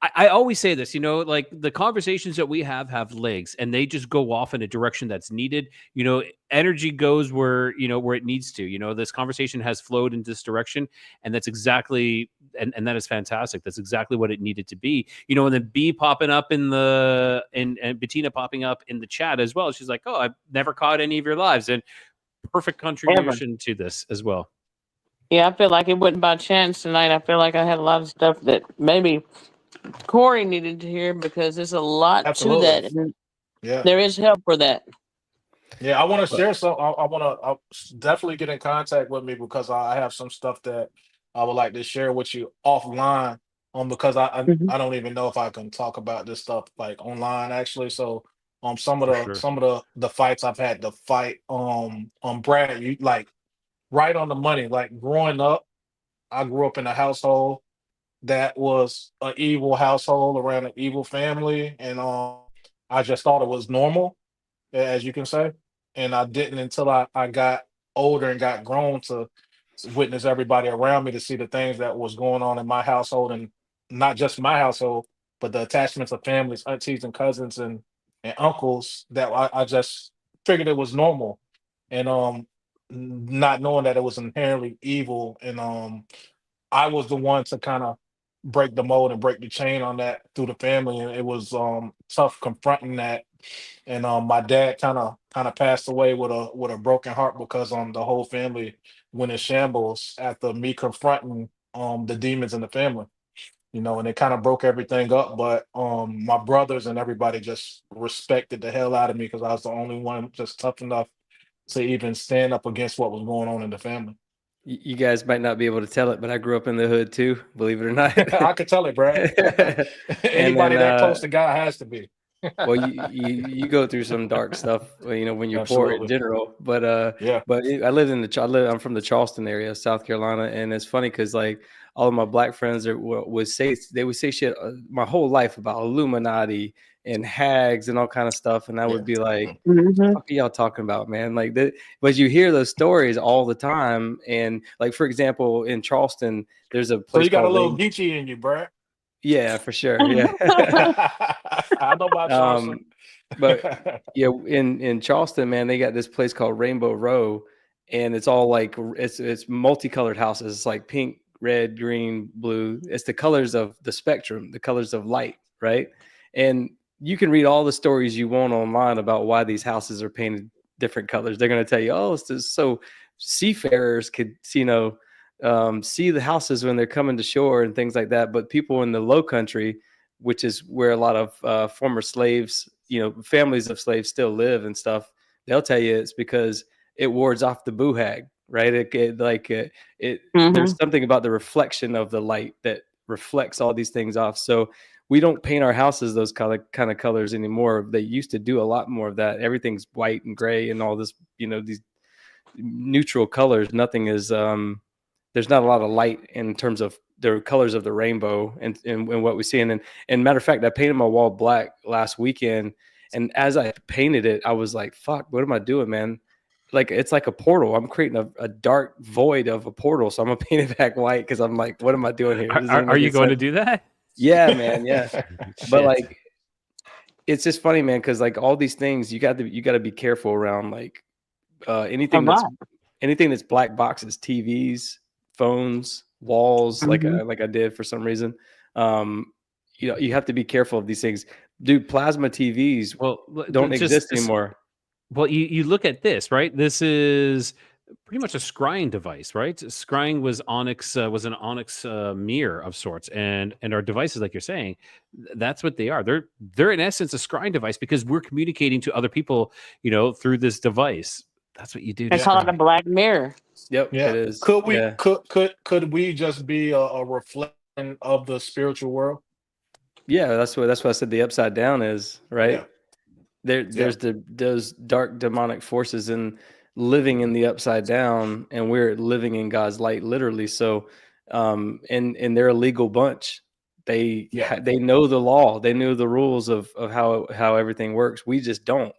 Speaker 4: I always say this, you know, like the conversations that we have legs, and they just go off in a direction that's needed. You know, energy goes where it needs to. You know, this conversation has flowed in this direction, and that's exactly and that is fantastic. That's exactly what it needed to be. You know, and then B popping up and Bettina popping up in the chat as well. She's like, "Oh, I've never caught any of your lives," and perfect contribution to this as well.
Speaker 7: Yeah, I feel like it wasn't by chance tonight. I feel like I had a lot of stuff that maybe Corey needed to hear because there's a lot to that. And there is help for that.
Speaker 6: Yeah, I want to share some. I want to definitely get in contact with me because I have some stuff that I would like to share with you offline. Because I don't even know if I can talk about this stuff like online actually. So some of the fights I've had to fight Brad, you like right on the money. Like growing up, I grew up in a household that was an evil household around an evil family, and I just thought it was normal, as you can say. And I didn't until I got older and got grown to witness everybody around me to see the things that was going on in my household, and not just my household, but the attachments of families, aunties and cousins and uncles that I just figured it was normal. And not knowing that it was inherently evil. And I was the one to kind of break the mold and break the chain on that through the family. And it was tough confronting that. And my dad kind of passed away with a broken heart because the whole family went in shambles after me confronting the demons in the family. You know, and it kind of broke everything up. But my brothers and everybody just respected the hell out of me because I was the only one just tough enough to even stand up against what was going on in the family.
Speaker 5: You guys might not be able to tell it, but I grew up in the hood too, believe it or not.
Speaker 6: I could tell it, Brad. Anybody that close to God has to be.
Speaker 5: Well, you go through some dark stuff, you know, when you're poor in general. But I'm from the Charleston area, South Carolina, and it's funny because like all of my black friends would say shit my whole life about Illuminati and hags and all kind of stuff, and I would be like, "What the fuck are y'all talking about, man?" Like that, but you hear those stories all the time, and like for example, in Charleston, there's a place.
Speaker 6: So you got a little Geechee in you, Brad.
Speaker 5: Yeah, for sure. Yeah.
Speaker 6: I know about Charleston.
Speaker 5: But yeah, in Charleston, man, they got this place called Rainbow Row, and it's all like it's multicolored houses. It's like pink, red, green, blue. It's the colors of the spectrum, the colors of light, right? And you can read all the stories you want online about why these houses are painted different colors. They're going to tell you, oh, it's just so seafarers could, see the houses when they're coming to shore and things like that. But people in the low country, which is where a lot of former slaves, families of slaves still live and stuff, they'll tell you it's because it wards off the boo hag, right? There's something about the reflection of the light that reflects all these things off. So we don't paint our houses those kind of colors anymore. They used to do a lot more of that. Everything's white and gray and all this, these neutral colors. Nothing is there's not a lot of light in terms of the colors of the rainbow and what we see. And matter of fact, I painted my wall black last weekend, and as I painted it, I was like, fuck, what am I doing, man? Like, it's like a portal. I'm creating a dark void of a portal. So I'm gonna paint it back white because I'm like, what am I doing here?
Speaker 4: Are you going to do that?
Speaker 5: Yeah, man. Yeah. But like, it's just funny, man, because like all these things you got to be careful around, like anything that's black boxes, TVs, phones, walls, like I did for some reason. You have to be careful of these things. Dude, plasma TVs don't exist anymore.
Speaker 4: Well, you look at this, right? This is pretty much a scrying device, right? Scrying was an onyx mirror of sorts, and our devices, like you're saying, that's what they are. They're in essence a scrying device because we're communicating to other people, through this device. That's what you do.
Speaker 7: They call it a black mirror.
Speaker 5: Yep.
Speaker 6: Yeah.
Speaker 5: It is.
Speaker 6: Could we just be a reflection of the spiritual world?
Speaker 5: Yeah, that's what I said the upside down is, right?
Speaker 6: Yeah.
Speaker 5: There's those dark demonic forces living in the upside down, and we're living in God's light, literally. So, and they're a legal bunch. They know the law. They know the rules of how everything works. We just don't.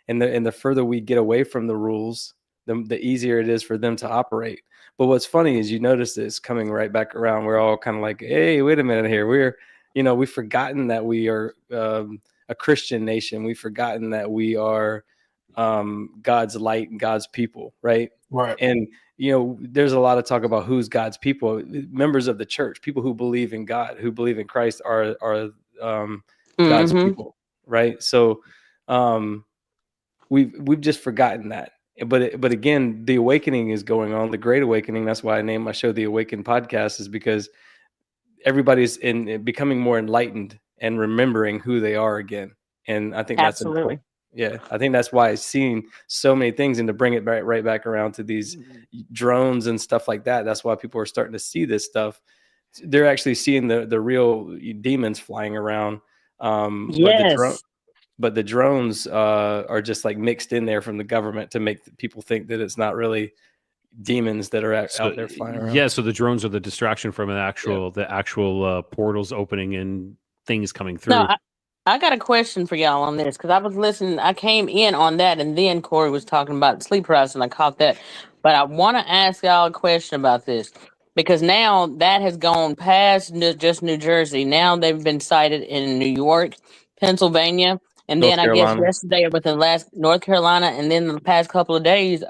Speaker 5: And the further we get away from the rules, the easier it is for them to operate. But what's funny is you notice this coming right back around. We're all kind of like, hey, wait a minute here. We've forgotten that we are a Christian nation. We've forgotten that we are God's light and God's people, right?
Speaker 6: Right.
Speaker 5: And there's a lot of talk about who's God's people. Members of the church, people who believe in God, who believe in Christ, are God's people, right? So we've just forgotten that. But again, the awakening is going on, the Great Awakening. That's why I named my show the Awakened Podcast, is because everybody's becoming more enlightened and remembering who they are again. And I think that's important. Yeah, I think that's why seeing so many things, and to bring it right back around to these drones and stuff like that. That's why people are starting to see this stuff. They're actually seeing the real demons flying around. But the drones are just like mixed in there from the government to make people think that it's not really demons that are out there flying around.
Speaker 4: Yeah, so the drones are the distraction from the actual portals opening and things coming through.
Speaker 7: No, I got a question for y'all on this, because I was listening. I came in on that, and then Corey was talking about sleep paralysis, and I caught that. But I want to ask y'all a question about this, because now that has gone past just New Jersey. Now they've been cited in New York, Pennsylvania, and then I guess yesterday or within last North Carolina, and then the past couple of days,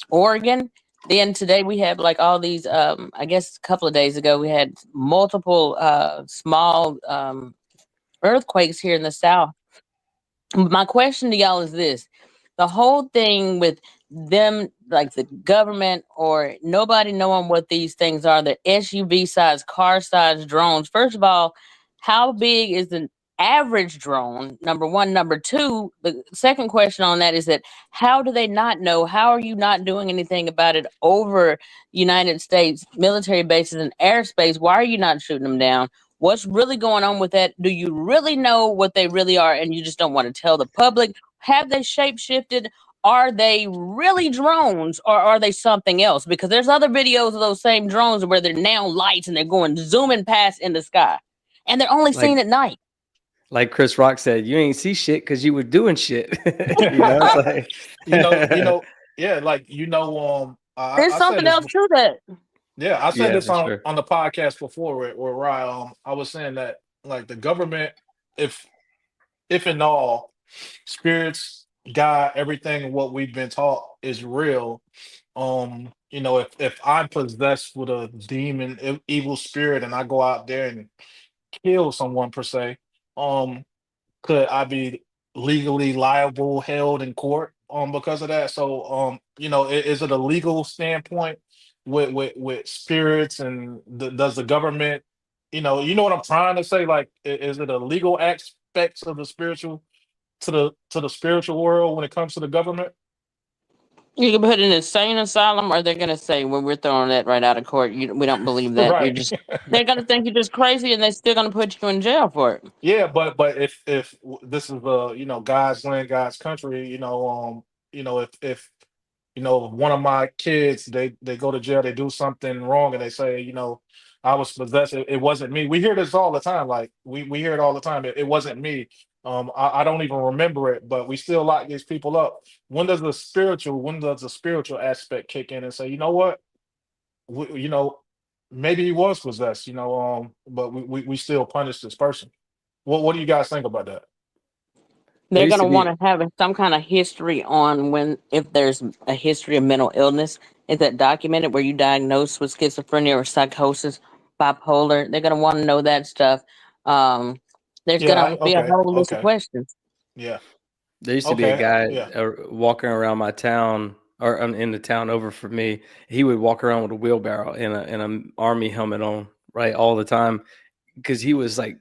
Speaker 7: Oregon. Then today we have like all these. I guess a couple of days ago we had multiple small earthquakes here in the South. My question to y'all is this: the whole thing with them, like the government or nobody knowing what these things are, the SUV size, car size drones. First of all, how big is the average drone? Number one. Number two, the second question on that is that how do they not know? How are you not doing anything about it over United States military bases and airspace? Why are you not shooting them down? What's really going on with that? Do you really know what they really are and you just don't want to tell the public? Have they shape-shifted? Are they really drones, or are they something else? Because there's other videos of those same drones where they're now lights and they're going zooming past in the sky, and they're only seen at night.
Speaker 5: Like Chris Rock said, you ain't see shit because you were doing shit.
Speaker 6: Yeah, like
Speaker 7: there's something else to that.
Speaker 6: Yeah, I said this on the podcast before where Ryan, I was saying that like the government, if in all, spirits, God, everything what we've been taught is real. If I'm possessed with a demon, evil spirit, and I go out there and kill someone per se, could I be legally liable, held in court because of that? So is it a legal standpoint with spirits, and does the government, you know what I'm trying to say? Like, is it a legal aspects of the spiritual to the spiritual world when it comes to the government?
Speaker 7: You can put in an insane asylum, or they're gonna say, "Well, we're throwing that right out of court. We don't believe that. You're
Speaker 6: Right.
Speaker 7: just." They're gonna think you're just crazy, and they're still gonna put you in jail for it.
Speaker 6: Yeah, but if this is God's land, God's country, if one of my kids, they go to jail, they do something wrong, and they say, I was possessed. It wasn't me. We hear this all the time. Like we hear it all the time. It wasn't me. I don't even remember it, but we still lock these people up. When does the spiritual aspect kick in and say, you know what? we, you know, maybe he was possessed, but we still punish this person. What do you guys think about that?
Speaker 5: There
Speaker 7: They're
Speaker 5: used
Speaker 7: gonna
Speaker 5: to
Speaker 7: want
Speaker 5: be,
Speaker 7: to have some kind of history on if there's a history of mental illness. Is that documented where you diagnosed with schizophrenia or psychosis, bipolar? They're gonna want to know that stuff. Um, there's
Speaker 6: Yeah,
Speaker 7: gonna be a
Speaker 6: okay,
Speaker 7: whole list of
Speaker 6: okay,
Speaker 7: questions.
Speaker 6: yeah,
Speaker 5: there used to be a
Speaker 6: okay,
Speaker 5: guy
Speaker 6: yeah,
Speaker 5: walking around my town or in the town over for me. He would walk around with a wheelbarrow and an army helmet on, right, all the time because he was like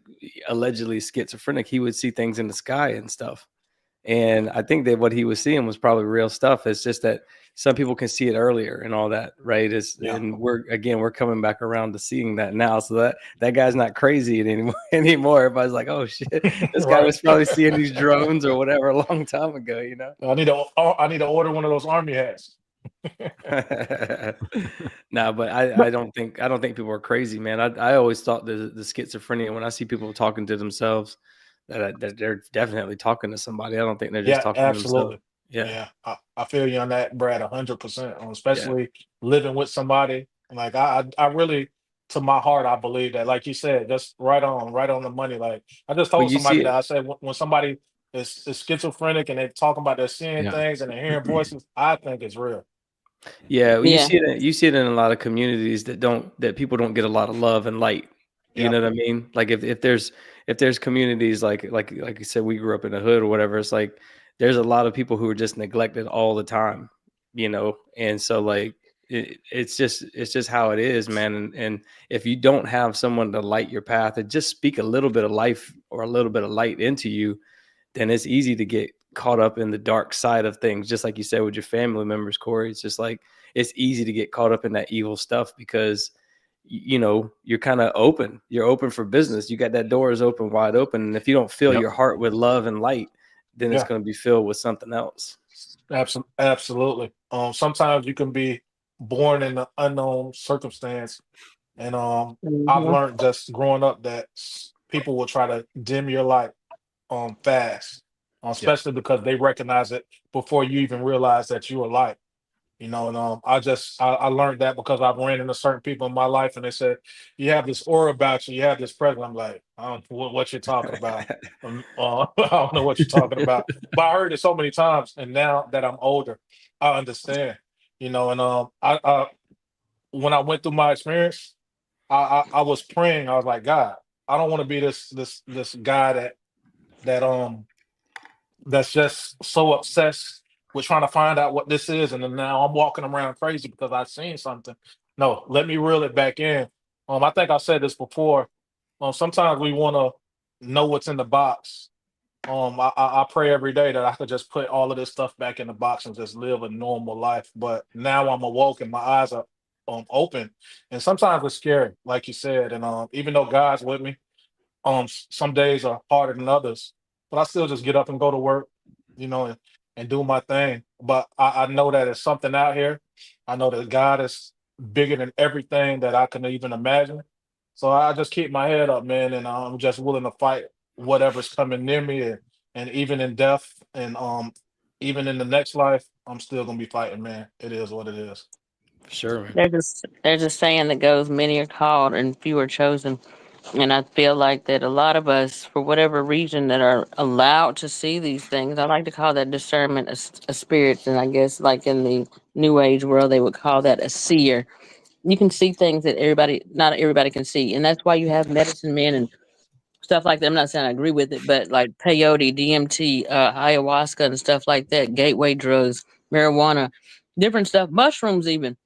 Speaker 5: allegedly schizophrenic. He would see things in the sky and stuff. And I think that what he was seeing was probably real stuff. It's just that some people can see it earlier and all that, right?
Speaker 6: yeah.
Speaker 5: And we're coming back around to seeing that now. So that guy's not crazy anymore. Anymore. Everybody's like, oh shit, this guy
Speaker 6: Right.
Speaker 5: was probably seeing these drones or whatever a long time ago, you know?
Speaker 6: I need to order one of those army hats.
Speaker 5: No, but
Speaker 7: But
Speaker 5: I don't think people are crazy, man. I always thought the schizophrenia, when I see people talking to themselves, that they're definitely talking to somebody. I don't think they're just
Speaker 6: Yeah,
Speaker 5: talking to themselves.
Speaker 6: absolutely.
Speaker 5: Yeah.
Speaker 6: Yeah, I feel you on that, Brad, 100%.
Speaker 5: Yeah.
Speaker 6: Especially living with somebody. Like I really, to my heart, I believe that. Like you said, just right on the money. Like I just
Speaker 5: Well,
Speaker 6: told
Speaker 5: you see
Speaker 6: somebody that
Speaker 5: it.
Speaker 6: I said when somebody is schizophrenic and they're talking about they're seeing
Speaker 4: Yeah.
Speaker 6: things and they're hearing voices, I think it's real.
Speaker 5: Yeah, well,
Speaker 7: yeah,
Speaker 5: you see it in a lot of communities that people don't get a lot of love and light. You
Speaker 6: Yeah,
Speaker 5: know what I mean? Like if there's communities like you said, we grew up in the hood or whatever. It's like there's a lot of people who are just neglected all the time. And so like it's just how it is, man. And if you don't have someone to light your path and just speak a little bit of life or a little bit of light into you, then it's easy to get caught up in the dark side of things. Just like you said with your family members, Corey, it's just like it's easy to get caught up in that evil stuff because you're kind of open. You're open for business. You got that door is open, wide open. And if you don't fill
Speaker 4: Yep.
Speaker 5: your heart with love and light, then it's
Speaker 6: yeah,
Speaker 5: going to be filled with something else.
Speaker 6: absolutely. Sometimes you can be born in an unknown circumstance, and I've
Speaker 7: hmm
Speaker 6: learned just growing up that people will try to dim your light fast,
Speaker 4: Yep.
Speaker 6: especially because they recognize it before you even realize that you are light. And I learned that because I've ran into certain people in my life, and they said you have this aura about you, you have this presence. I'm like, I don't know what you're talking about. I don't know what you're talking about, but I heard it so many times, and now that I'm older, I understand. And when I went through my experience, I was praying. I was like, God, I don't want to be this guy that that's just so obsessed with trying to find out what this is, and then now I'm walking around crazy because I've seen something. No, let me reel it back in. I think I said this before. Sometimes we want to know what's in the box. I pray every day that I could just put all of this stuff back in the box and just live a normal life. But now I'm awoke and my eyes are open, and sometimes it's scary, like you said. And even though God's with me, some days are harder than others, but I still just get up and go to work, and do my thing. But I know that there's something out here. I know that God is bigger than everything that I can even imagine. So I just keep my head up, man, and I'm just willing to fight whatever's coming near me, and even in death, and even in the next life, I'm still gonna be fighting, man. It is what it is.
Speaker 5: For sure, man.
Speaker 7: there's a saying that goes, "Many are called and few are chosen." And I feel like that a lot of us, for whatever reason, that are allowed to see these things, I like to call that discernment a spirit. And I guess, like in the New Age world, they would call that a seer. You can see things that not everybody can see. And that's why you have medicine men and stuff like that. I'm not saying I agree with it, but like peyote, DMT, ayahuasca, and stuff like that, gateway drugs, marijuana, different stuff, mushrooms, even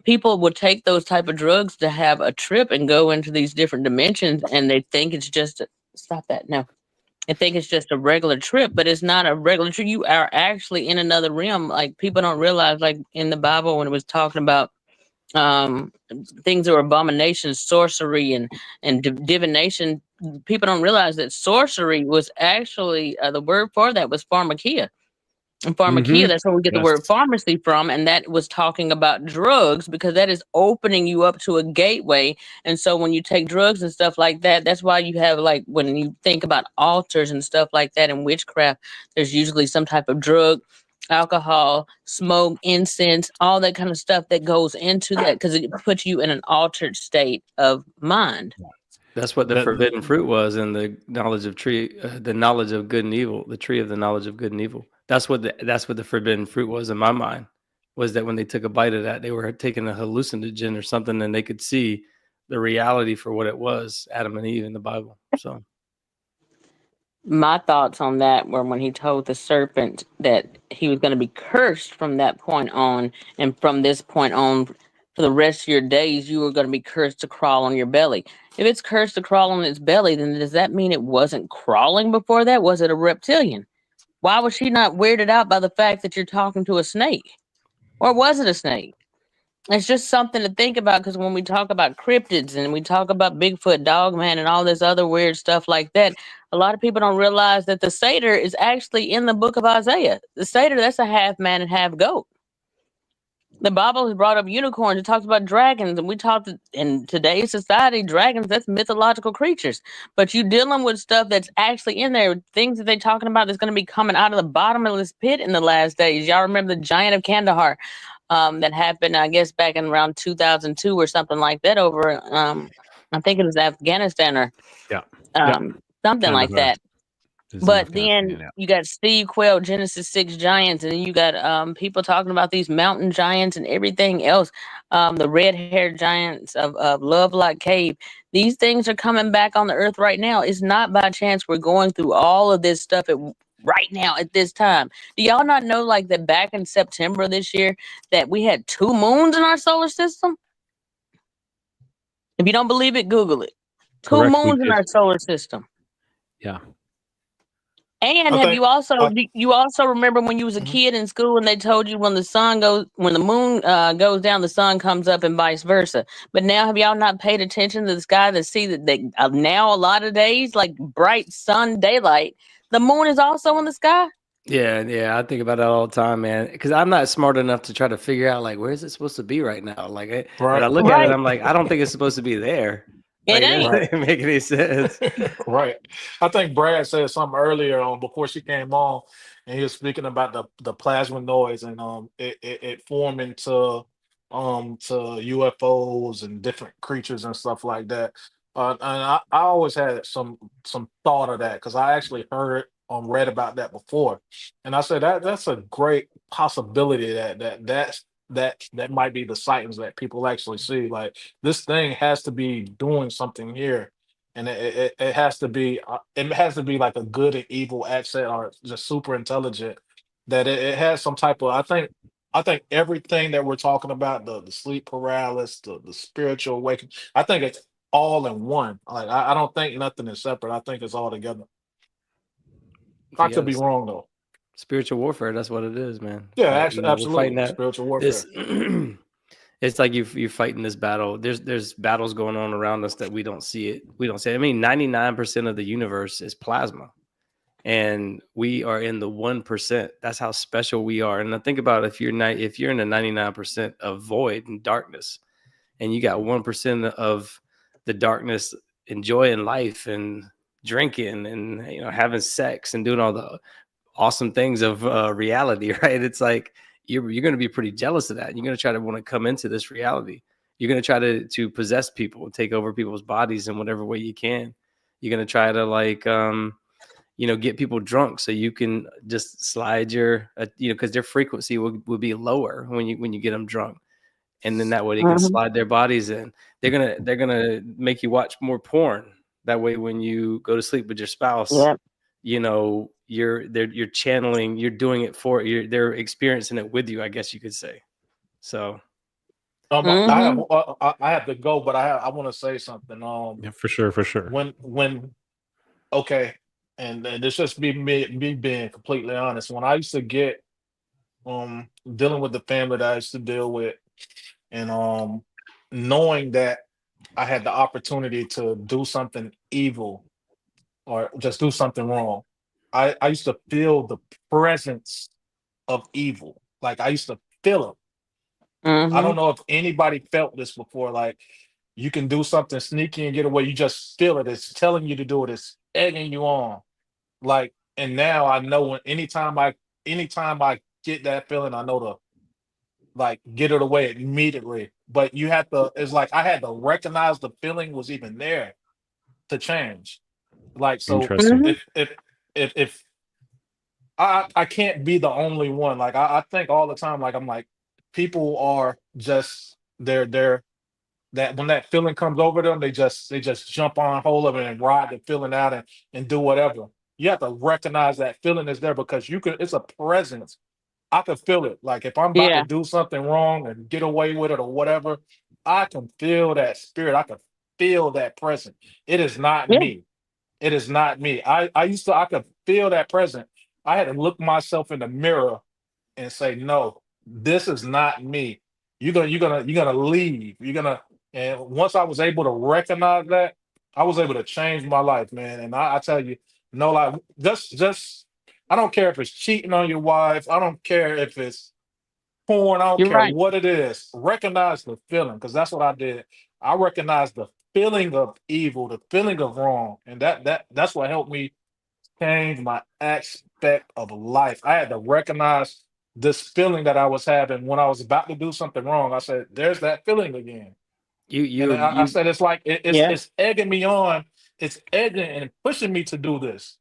Speaker 7: people will take those type of drugs to have a trip and go into these different dimensions, and they think it's just stop that. No, and think it's just a regular trip, but it's not a regular trip. You are actually in another realm. Like people don't realize, like in the Bible when it was talking about um things that were abominations, sorcery and divination, people don't realize that sorcery was actually the word for that was pharmakia. And pharmakia, that's where we get the word
Speaker 4: Yes.
Speaker 7: pharmacy from. And that was talking about drugs because that is opening you up to a gateway. And so when you take drugs and stuff like that, that's why you have, like, when you think about altars and stuff like that in witchcraft, there's usually some type of drug, alcohol, smoke, incense, all that kind of stuff that goes into that because it puts you in an altered state of mind.
Speaker 5: That's what the forbidden fruit was, and the knowledge of the knowledge of good and evil, the tree of the knowledge of good and evil. That's what the forbidden fruit was in my mind. Was that when they took a bite of that, they were taking a hallucinogen or something, and they could see the reality for what it was, Adam and Eve in the Bible. So,
Speaker 7: my thoughts on that were when he told the serpent that he was going to be cursed from that point on, and from this point on, for the rest of your days, you were going to be cursed to crawl on your belly. If it's cursed to crawl on its belly, then does that mean it wasn't crawling before that? Was it a reptilian? Why was she not weirded out by the fact that you're talking to a snake? Or was it a snake? It's just something to think about because when we talk about cryptids and we talk about Bigfoot, Dogman, and all this other weird stuff like that, a lot of people don't realize that the satyr is actually in the book of Isaiah. The satyr, that's a half man and half goat. The Bible has brought up unicorns. It talks about dragons, and we talked in today's society, dragons, that's mythological creatures. But you dealing with stuff that's actually in there, things that they're talking about that's going to be coming out of the bottomless pit in the last days. Y'all remember the giant of Kandahar that happened, I guess, back in around 2002 or something like that over, I think it was Afghanistan or something like that. But then you got Steve Quayle, Genesis 6 giants, and then you got people talking about these mountain giants and everything else. The red-haired giants of Lovelock Cave. These things are coming back on the earth right now. It's not by chance we're going through all of this stuff right now at this time. Do y'all not know, like, that back in September this year that we had 2 moons in our solar system? If you don't believe it, Google it.
Speaker 4: Correct,
Speaker 7: 2 moons in our solar system.
Speaker 4: Yeah.
Speaker 7: And have you also remember when you was a kid in school and they told you when the moon goes down, the sun comes up and vice versa. But now have y'all not paid attention to the sky to see that now a lot of days, like bright sun daylight, the moon is also in the sky?
Speaker 5: Yeah, I think about that all the time, man. Because I'm not smart enough to try to figure out, like, where is it supposed to be right now? Like, when I look at it, I'm like, I don't think it's supposed to be there.
Speaker 7: It
Speaker 5: ain't make any sense.
Speaker 6: Right. I think Brad said something earlier on before she came on, and he was speaking about the plasma noise and it forming to UFOs and different creatures and stuff like that. And I always had some thought of that because I actually read about that before, and I said that's a great possibility that might be the sightings that people actually see. Like, this thing has to be doing something here, and it has to be like a good and evil asset or just super intelligent. That it has some type of. I think everything that we're talking about, the sleep paralysis, the spiritual awakening, I think it's all in one. Like, I don't think nothing is separate. I think it's all together. I could be wrong though.
Speaker 5: Spiritual warfare, that's what it is, man.
Speaker 6: Yeah, actually, absolutely.
Speaker 5: That,
Speaker 6: spiritual warfare.
Speaker 5: It's like you're fighting this battle. There's battles going on around us that we don't see it. We don't see it. I mean, 99% of the universe is plasma, and we are in the 1%. That's how special we are. And I think about if you're in the 99% of void and darkness, and you got 1% of the darkness enjoying life and drinking and having sex and doing all the awesome things of reality, right? It's like you're going to be pretty jealous of that. You're going to try to want to come into this reality. You're going to try to possess people and take over people's bodies in whatever way you can. You're going to try to get people drunk so you can just slide your because their frequency will be lower when you get them drunk, and then that way they can slide their bodies in. They're gonna make you watch more porn. That way when you go to sleep with your spouse, you're channeling, you're doing it they're experiencing it with you, I guess you could say. So
Speaker 6: I have to go, but I want to say something.
Speaker 4: Yeah, for sure.
Speaker 6: When okay, and it's just me being completely honest. When I used to get dealing with the family that I used to deal with, and knowing that I had the opportunity to do something evil or just do something wrong, I used to feel the presence of evil. Like I used to feel it. I
Speaker 7: Mm-hmm.
Speaker 6: don't know if anybody felt this before. Like you can do something sneaky and get away. You just feel it. It's telling you to do it. It's egging you on. Like, and now I know when anytime I get that feeling, I know to like get it away immediately. But you have to. It's like I had to recognize the feeling was even there to change. Like so,
Speaker 4: Interesting.
Speaker 7: Mm-hmm.
Speaker 6: if I can't be the only one. Like I think all the time. Like I'm like people are just they're that when that feeling comes over them, they just jump on hold of it and ride the feeling out and do whatever. You have to recognize that feeling is there because you can. It's a presence. I can feel it. Like if I'm about to
Speaker 7: Yeah.
Speaker 6: do something wrong and get away with it or whatever, I can feel that spirit. I can feel that presence. It is not
Speaker 7: Yeah.
Speaker 6: me. It is not me. I could feel that presence. I had to look myself in the mirror and say, no, this is not me. You're gonna leave. You're gonna and once I was able to recognize that, I was able to change my life, man. And I tell you, no, like just I don't care if it's cheating on your wife, I don't care if it's porn, I don't
Speaker 7: You're
Speaker 6: care
Speaker 7: right.
Speaker 6: what it is. Recognize the feeling, because that's what I did. I recognized the feeling of evil, the feeling of wrong, and that's what helped me changed my aspect of life. I had to recognize this feeling that I was having when I was about to do something wrong. I said, "There's that feeling again,"
Speaker 5: You
Speaker 6: and
Speaker 5: you
Speaker 6: I
Speaker 5: you
Speaker 6: said, "It's like
Speaker 7: Yeah.
Speaker 6: it's egging me on. It's egging and pushing me to do this."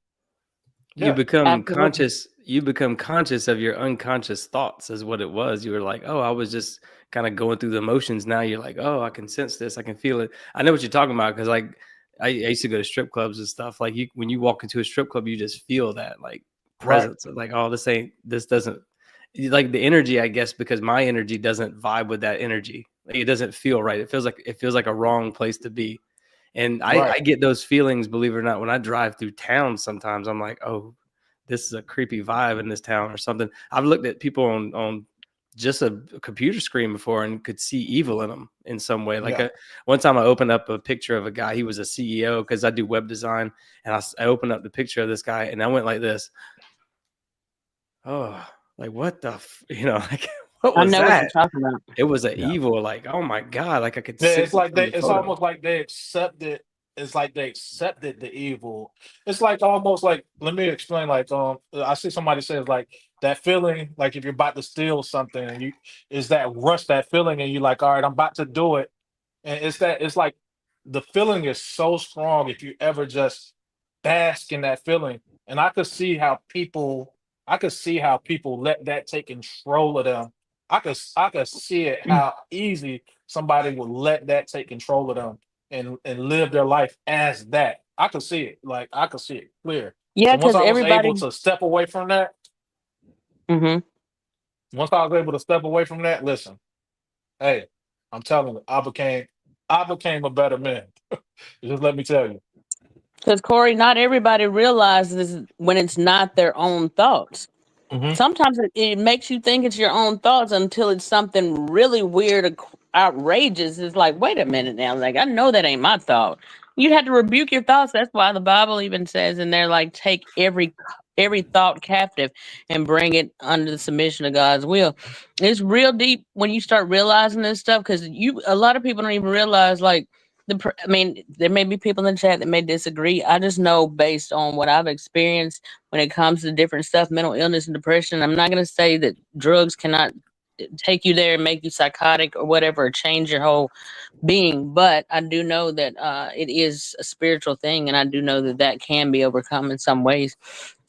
Speaker 5: you
Speaker 6: Yeah,
Speaker 5: become
Speaker 7: Absolutely.
Speaker 5: conscious. You become conscious of your unconscious thoughts, is what it was. You were like, oh, I was just kind of going through the motions. Now you're like, oh, I can sense this. I can feel it. I know what you're talking about because like I used to go to strip clubs and stuff. Like you, when you walk into a strip club, you just feel that like
Speaker 6: right,
Speaker 5: presence of like, oh, this doesn't like the energy, I guess, because my energy doesn't vibe with that energy. Like, it doesn't feel right. It feels like a wrong place to be. And
Speaker 6: right.
Speaker 5: I get those feelings, believe it or not, when I drive through town. Sometimes I'm like, oh, this is a creepy vibe in this town or something. I've looked at people on just a computer screen before and could see evil in them in some way. Like
Speaker 6: Yeah,
Speaker 5: one time I opened up a picture of a guy. He was a CEO because I do web design, and I opened up the picture of this guy and I went like this. Oh, like what like what
Speaker 7: I
Speaker 5: was
Speaker 7: know what you're
Speaker 5: that?
Speaker 7: talking about.
Speaker 5: It was an
Speaker 4: Yeah.
Speaker 5: evil, like, oh my God, like I could
Speaker 6: yeah.
Speaker 5: sense it from the
Speaker 6: It's
Speaker 5: photo.
Speaker 6: almost like they accepted. It's like they accepted the evil. It's like almost like let me explain. Like I see somebody says like that feeling, like if you're about to steal something and you is that rush, that feeling, and you're like, all right, I'm about to do it. And it's like the feeling is so strong if you ever just bask in that feeling. And I could see how people let that take control of them. I could see it how easy somebody would let that take control of them and live their life as that. I could see it. Like I could see it clear.
Speaker 7: Yeah,
Speaker 6: So
Speaker 7: because everybody. Mm-hmm.
Speaker 6: once I was able to step away from that, listen, hey, I'm telling you, I became a better man. Just let me tell you.
Speaker 7: Because Corey, not everybody realizes when it's not their own thoughts.
Speaker 6: Hmm.
Speaker 7: Sometimes it makes you think it's your own thoughts until it's something really weird or outrageous. It's like, wait a minute now. Like, I know that ain't my thought. You had to rebuke your thoughts. That's why the Bible even says in there, like, take every thought captive and bring it under the submission of God's will. It's real deep when you start realizing this stuff because a lot of people don't even realize, like, I mean, there may be people in the chat that may disagree. I just know based on what I've experienced when it comes to different stuff, mental illness and depression. I'm not going to say that drugs cannot take you there and make you psychotic or whatever, or change your whole being, but I do know that it is a spiritual thing, and I do know that that can be overcome in some ways.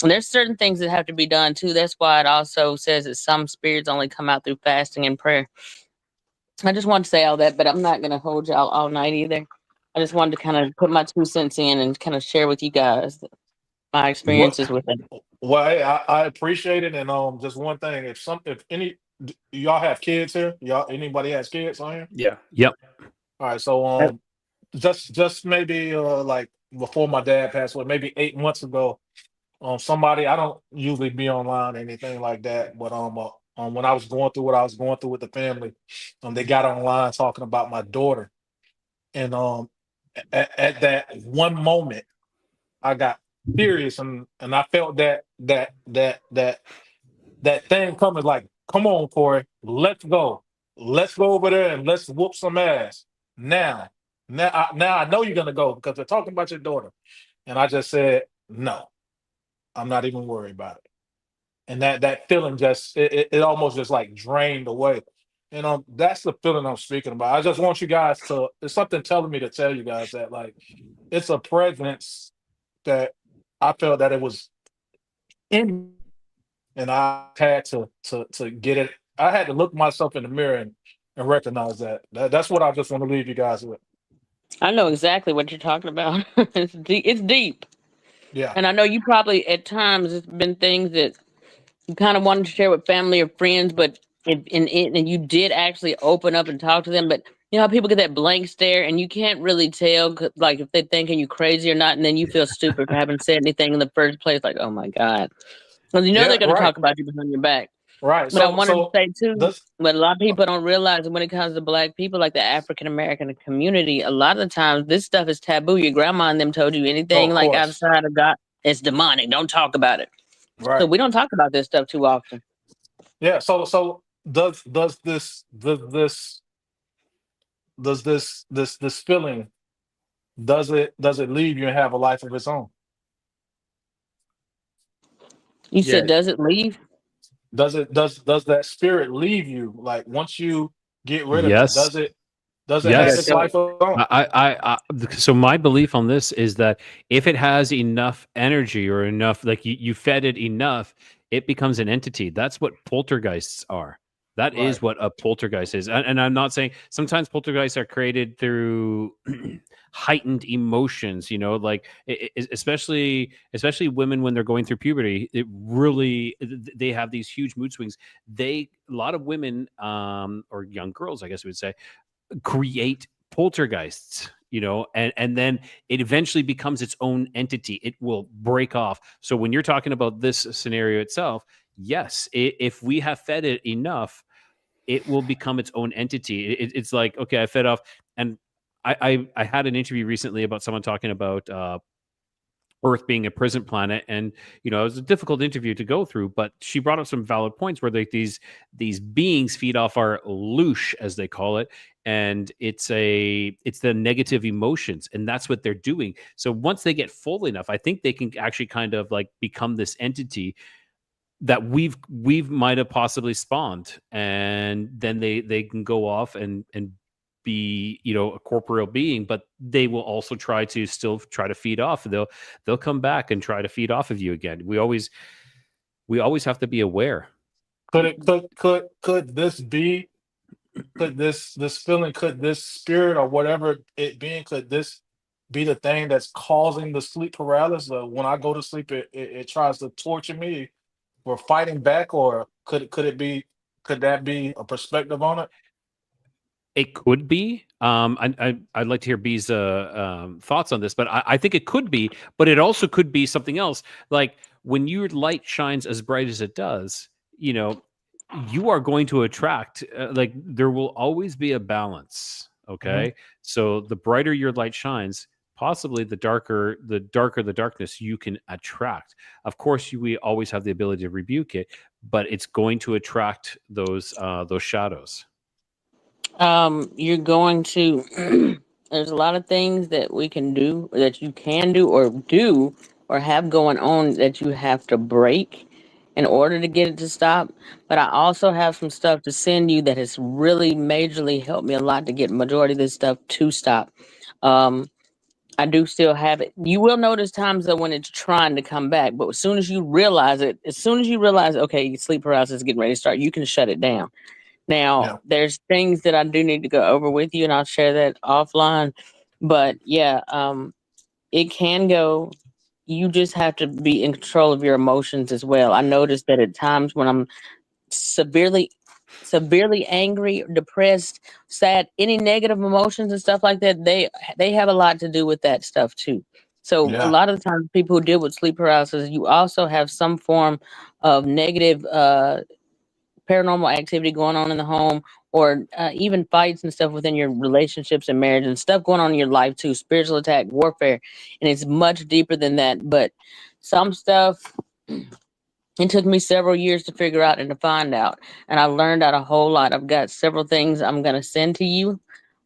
Speaker 7: And there's certain things that have to be done too. That's why it also says that some spirits only come out through fasting and prayer. I just want to say all that, but I'm not going to hold y'all all night either. I just wanted to kind of put my 2 cents in and kind of share with you guys my
Speaker 6: What?
Speaker 7: experiences with it.
Speaker 6: Well, hey, I appreciate it. And just one thing, if any y'all have kids here, y'all anybody has kids on here?
Speaker 5: Yeah.
Speaker 4: Yep.
Speaker 6: All right, so just maybe like before my dad passed away, maybe 8 months ago, Somebody, I don't usually be online or anything like that, but when I was going through what I was going through with the family, they got online talking about my daughter, and at that one moment, I got serious, and I felt that thing coming, like, come on, Corey, let's go over there and let's whoop some ass now. Now I know you're gonna go because they're talking about your daughter, and I just said no. I'm not even worried about it. And that feeling just it almost just like drained away. And that's the feeling I'm speaking about. I just want you guys to. It's something telling me to tell you guys that, like, it's a presence that I felt that it was in, and I had to get it. I had to look myself in the mirror and recognize that's what I just want to leave you guys with.
Speaker 7: I know exactly what you're talking about. It's deep. It's deep.
Speaker 6: Yeah.
Speaker 7: And I know you probably at times it's been things that you kind of wanted to share with family or friends, but and you did actually open up and talk to them. But you know how people get that blank stare and you can't really tell, like, if they're thinking you crazy or not, and then you feel stupid for having said anything in the first place. Like, oh my God, because you know
Speaker 6: Yeah.
Speaker 7: they're going to
Speaker 6: Right.
Speaker 7: talk about you behind your back.
Speaker 6: Right.
Speaker 7: But I
Speaker 6: So
Speaker 7: wanted to
Speaker 6: so
Speaker 7: say too,
Speaker 6: this.
Speaker 7: what a lot of people don't realize when it comes to Black people, like the African American community, a lot of the times this stuff is taboo. Your grandma and them told you
Speaker 6: Oh,
Speaker 7: anything
Speaker 6: of
Speaker 7: like
Speaker 6: course.
Speaker 7: outside of God, it's demonic. Don't talk about it. So
Speaker 6: Right.
Speaker 7: we don't talk about this stuff too often.
Speaker 6: Yeah. So does this feeling, does it leave you and have a life of its own?
Speaker 7: You
Speaker 4: Yeah.
Speaker 7: said, does it leave?
Speaker 6: Does that spirit leave you, like, once you get rid of it?
Speaker 4: Yes.
Speaker 6: Does it have
Speaker 7: Yeah,
Speaker 6: its
Speaker 4: Yes.
Speaker 7: tell
Speaker 6: life of its own?
Speaker 4: So my belief on this is that if it has enough energy or enough, like you fed it enough, it becomes an entity. That's what poltergeists are. That is
Speaker 6: Right.
Speaker 4: what a poltergeist is. And I'm not saying sometimes poltergeists are created through heightened emotions, like especially women when they're going through puberty, it really they have these huge mood swings. A lot of women or young girls, I guess we would say, create poltergeists, and then it eventually becomes its own entity. It will break off. So when you're talking about this scenario itself, yes, if we have fed it enough, it will become its own entity. It's like, okay, I fed off. And I had an interview recently about someone talking about Earth being a prison planet, and it was a difficult interview to go through, but she brought up some valid points where, like, these beings feed off our loosh, as they call it, and it's the negative emotions, and that's what they're doing. So once they get full enough, I think they can actually kind of like become this entity that we've might have possibly spawned, and then they can go off and be a corporeal being, but they will also still try to feed off. They'll come back and try to feed off of you again. We always have to be aware.
Speaker 6: Could this be, could this feeling, could this spirit or whatever it being, could this be the thing that's causing the sleep paralysis? When I go to sleep, it tries to torture me. We're fighting back, or could that be a perspective on it?
Speaker 4: It could be. I'd like to hear B's thoughts on this, but I think it could be. But it also could be something else. Like when your light shines as bright as it does, you are going to attract. Like there will always be a balance.
Speaker 6: Mhm.
Speaker 4: Okay, so the brighter your light shines, possibly the darker the darkness you can attract. Of course, we always have the ability to rebuke it, but it's going to attract those shadows.
Speaker 7: You're going to. There's a lot of things that we can do, that you can do, or have going on that you have to break in order to get it to stop. But I also have some stuff to send you that has really majorly helped me a lot to get majority of this stuff to stop. Um, I do still have it. You will notice times though when it's trying to come back, but as soon as you realize it, okay, sleep paralysis is getting ready to start, you can shut it down. Now,
Speaker 6: Yeah.
Speaker 7: there's things that I do need to go over with you, and I'll share that offline. But yeah, it can go. You just have to be in control of your emotions as well. I noticed that at times when I'm severely, severely angry, depressed, sad, any negative emotions and stuff like that, they have a lot to do with that stuff too. So a
Speaker 6: Yeah.
Speaker 7: lot of the times, people who deal with sleep paralysis, you also have some form of negative paranormal activity going on in the home, or even fights and stuff within your relationships and marriage and stuff going on in your life too. Spiritual attack, warfare, and it's much deeper than that. But some stuff, it took me several years to figure out and to find out, and I learned out a whole lot. I've got several things I'm going to send to you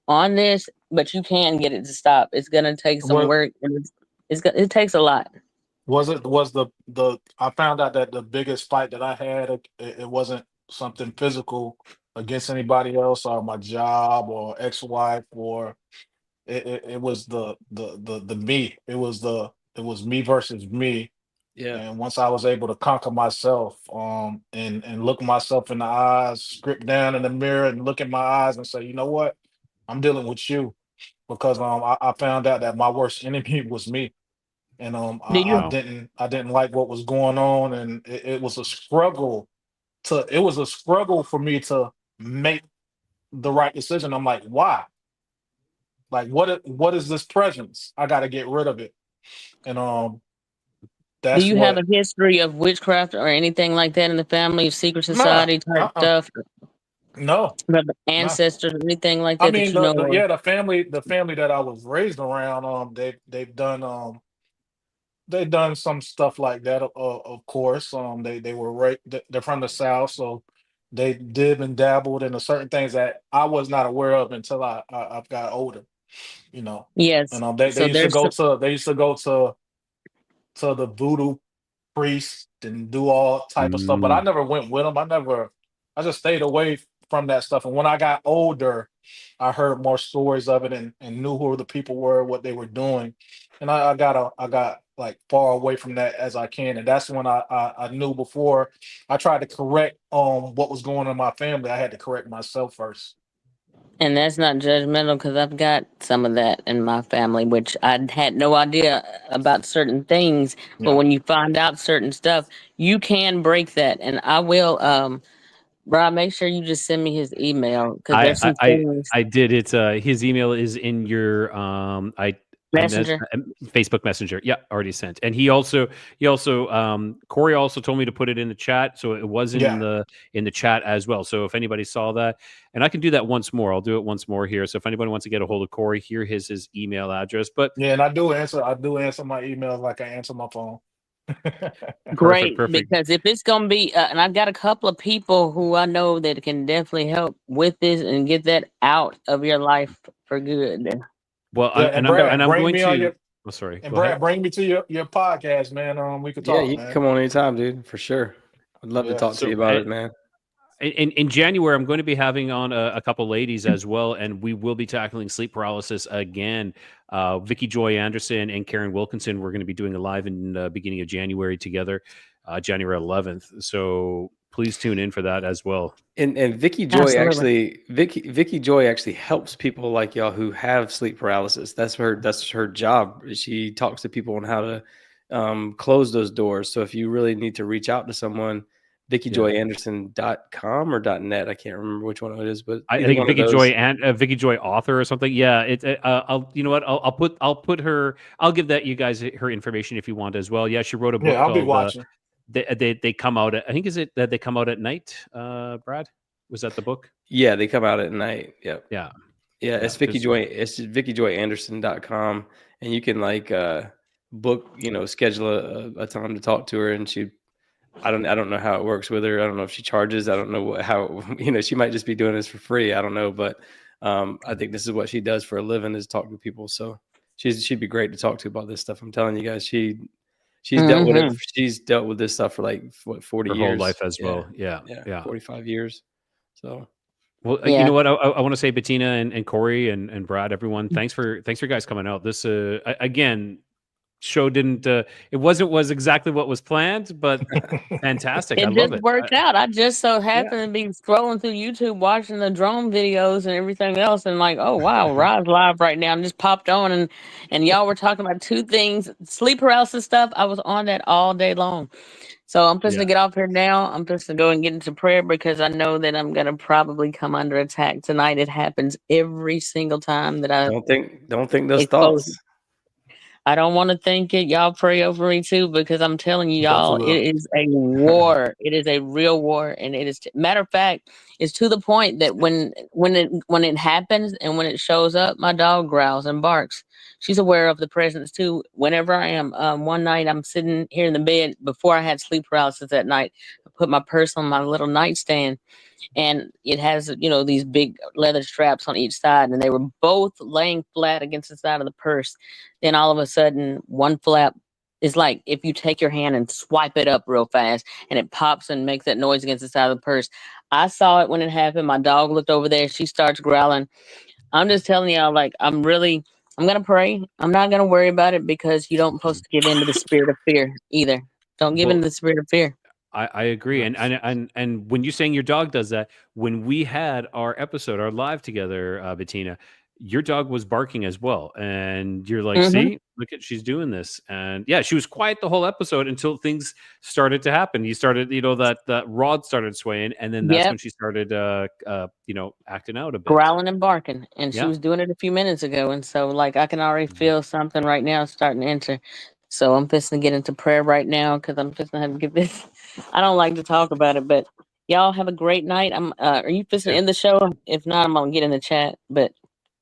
Speaker 7: on this, but you can get it to stop. It's going to take some
Speaker 6: Was
Speaker 7: work, and it takes a lot.
Speaker 6: was the I found out that the biggest fight that I had, it wasn't something physical against anybody else or my job or ex-wife, or it was the me. It was me versus me.
Speaker 5: Yeah.
Speaker 6: And once I was able to conquer myself, and look myself in the eyes, script down in the mirror and look in my eyes and say, you know what, I'm dealing with you, because I found out that my worst enemy was me. And
Speaker 7: Do
Speaker 6: I
Speaker 7: you?
Speaker 4: Wow.
Speaker 6: didn't like what was going on, and it was a struggle for me to make the right decision. I'm like, why? Like, what is this presence? I got to get rid of it. And
Speaker 7: Do
Speaker 6: that's
Speaker 7: you have a
Speaker 6: what.
Speaker 7: history of witchcraft or anything like that in the family, secret
Speaker 6: Nah,
Speaker 7: society type
Speaker 6: uh-uh,
Speaker 7: stuff,
Speaker 6: no,
Speaker 7: about the
Speaker 6: no.
Speaker 7: ancestors, anything like
Speaker 6: I
Speaker 7: that
Speaker 6: mean,
Speaker 7: you know of?
Speaker 6: the family that I was raised around, they've done some stuff like that. Of course, they were right. They're from the South, so they dib and dabbled into certain things that I was not aware of until I've got older. You know,
Speaker 7: Yes.
Speaker 6: and they
Speaker 7: So
Speaker 6: used to
Speaker 7: there's
Speaker 6: go to the voodoo priest and do all type of stuff, but I
Speaker 4: Mm,
Speaker 6: never went with them. I just stayed away from that stuff. And when I got older, I heard more stories of it, and knew who the people were, what they were doing. And I got like far away from that as I can. And that's when I knew, before I tried to correct what was going on in my family, I had to correct myself first.
Speaker 7: and that's not judgmental because I've got some of that in my family, which I had no idea about certain things. But
Speaker 6: Yeah.
Speaker 7: when you find out certain stuff, you can break that, and I will. Brian, make sure you just send me his email because
Speaker 4: I,
Speaker 7: there's
Speaker 4: I
Speaker 7: some
Speaker 4: I
Speaker 7: things.
Speaker 4: I did it. His email is in your
Speaker 7: Messenger.
Speaker 4: Facebook Messenger. Yeah, already sent. And Corey also told me to put it in the chat, so it was
Speaker 6: Yeah.
Speaker 4: in the chat as well. So if anybody saw that, and I can do that once more, I'll do it once more here. So if anybody wants to get a hold of Corey, here his email address. But
Speaker 6: Yeah. And I do answer my emails like I answer my phone.
Speaker 4: perfect,
Speaker 7: Great,
Speaker 4: perfect.
Speaker 7: because if it's gonna be, and I've got a couple of people who I know that can definitely help with this and get that out of your life for good.
Speaker 4: Well,
Speaker 6: Yeah.
Speaker 4: and
Speaker 6: And
Speaker 4: and
Speaker 6: Brad,
Speaker 4: I'm
Speaker 6: bring
Speaker 4: going
Speaker 6: me on
Speaker 4: to.
Speaker 6: your
Speaker 4: Oh, sorry.
Speaker 6: and
Speaker 4: Go ahead.
Speaker 6: Brad, bring me to your podcast, man. We could
Speaker 5: Yeah,
Speaker 6: talk,
Speaker 5: you can
Speaker 6: man.
Speaker 5: come on anytime, dude, for sure. I'd love to
Speaker 6: Yeah.
Speaker 5: talk to you
Speaker 4: So
Speaker 5: about it, man.
Speaker 4: in January, I'm going to be having on a couple ladies as well, and we will be tackling sleep paralysis again. Vicky Joy Anderson and Karen Wilkinson. We're going to be doing a live in the beginning of January together, January 11th. So please tune in for that as well.
Speaker 5: And Vicky
Speaker 7: Absolutely.
Speaker 5: Joy actually helps people like y'all who have sleep paralysis. That's her job. She talks to people on how to close those doors. So if you really need to reach out to someone, VickyJoyAnderson.com or .net. I can't remember which one it is, but
Speaker 4: I
Speaker 5: either
Speaker 4: think
Speaker 5: one of
Speaker 4: Vicky Joy
Speaker 5: those.
Speaker 4: and Vicky Joy author or something. Yeah, I'll you know what I'll put her. I'll give that you guys her information if you want as well. Yeah, she wrote a
Speaker 6: Yeah.
Speaker 4: book
Speaker 6: I'll be
Speaker 4: called
Speaker 6: watching.
Speaker 4: they come out at, I think, is it that they come out at night, Brad? Was that the book?
Speaker 5: Yeah, they come out at night. Yep.
Speaker 4: Yeah.
Speaker 5: Yeah,
Speaker 4: Yeah,
Speaker 5: it's Vicky
Speaker 4: good
Speaker 5: Joy.
Speaker 4: stuff.
Speaker 5: It's VickyJoyAnderson.com, and you can book, schedule a time to talk to her, and I don't know how it works with her. I don't know if she charges. I don't know how she might just be doing this for free. I don't know, but I think this is what she does for a living, is talk to people. So she'd be great to talk to about this stuff. I'm telling you guys, she's dealt with it.
Speaker 7: Hmm.
Speaker 5: She's dealt with this stuff for 40
Speaker 4: Her whole
Speaker 5: years.
Speaker 4: life as
Speaker 5: Yeah,
Speaker 4: well. Yeah,
Speaker 5: yeah,
Speaker 4: yeah.
Speaker 5: 45 years. So
Speaker 4: Well, you
Speaker 7: Yeah.
Speaker 4: know what? I want to say, Bettina and Corey and Brad, everyone, thanks for you guys coming out. This again, show didn't it wasn't was exactly what was planned, but fantastic. I
Speaker 7: It
Speaker 4: love
Speaker 7: just
Speaker 4: it.
Speaker 7: worked out. I just so
Speaker 4: Yeah.
Speaker 7: happened to be scrolling through YouTube, watching the drone videos and everything else, and like, oh wow, Rod's live right now. And just popped on, and y'all were talking about two things: sleep paralysis stuff. I was on that all day long. So I'm supposed to
Speaker 4: Yeah.
Speaker 7: get off here now. I'm supposed to go and get into prayer because I know that I'm gonna probably come under attack tonight. It happens every single time that I
Speaker 5: don't think those
Speaker 7: expose.
Speaker 5: thoughts.
Speaker 7: I don't want to think it. Y'all pray over me too, because I'm telling you, y'all,
Speaker 6: Definitely will.
Speaker 7: it is a war. It is a real war, and it is. Matter of fact, it's to the point that when it happens and when it shows up, my dog growls and barks. She's aware of the presence too. Whenever I am, one night I'm sitting here in the bed before I had sleep paralysis that night. I put my purse on my little nightstand, and it has these big leather straps on each side, and they were both laying flat against the side of the purse. Then all of a sudden one flap is like if you take your hand and swipe it up real fast, and it pops and makes that noise against the side of the purse. I saw it when it happened. My dog looked over there, she starts growling. I'm just telling y'all, like, I'm gonna pray. I'm not gonna worry about it, because you don't supposed to give in to the spirit of fear either. Don't give in
Speaker 4: Well,
Speaker 7: to the spirit of fear.
Speaker 4: I agree, and when you're saying your dog does that, when we had our episode, our live together, Bettina, your dog was barking as well, and you're like,
Speaker 7: Hmm.
Speaker 4: "See, look at she's doing this," and yeah, she was quiet the whole episode until things started to happen. You started, that rod started swaying, and then that's
Speaker 7: Yep.
Speaker 4: when she started, acting out a bit.
Speaker 7: Growling and barking, and she
Speaker 4: Yeah,
Speaker 7: was doing it a few minutes ago, and so, like, I can already
Speaker 4: Mhm.
Speaker 7: feel something right now starting to enter. So I'm fixing to get into prayer right now, because I'm fixing to have to get this. I don't like to talk about it, but y'all have a great night. Are you fixing to
Speaker 6: Yeah.
Speaker 7: end the show? If not, I'm gonna get in the chat, but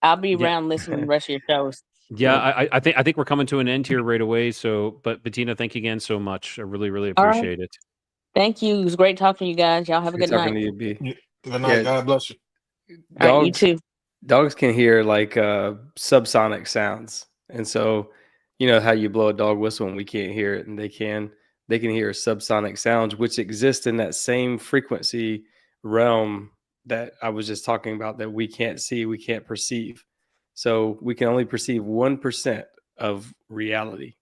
Speaker 7: I'll be
Speaker 4: yeah.
Speaker 7: around listening to the rest of your shows.
Speaker 4: Yeah,
Speaker 7: But
Speaker 4: I think we're coming to an end here right away. So, but Bettina, thank you again so much. I really, really
Speaker 7: all right,
Speaker 4: appreciate it.
Speaker 7: thank you. It was great talking to you guys. Y'all have a
Speaker 5: Good
Speaker 7: good
Speaker 5: talking
Speaker 7: night.
Speaker 5: to you, B.
Speaker 6: Good night.
Speaker 5: Yeah,
Speaker 6: God bless you.
Speaker 7: All right, you
Speaker 5: dogs
Speaker 7: too.
Speaker 5: dogs can hear like subsonic sounds, and so you know how you blow a dog whistle and we can't hear it, and they can hear subsonic sounds which exist in that same frequency realm that I was just talking about, that we can't see, we can't perceive. So we can only perceive 1% of reality.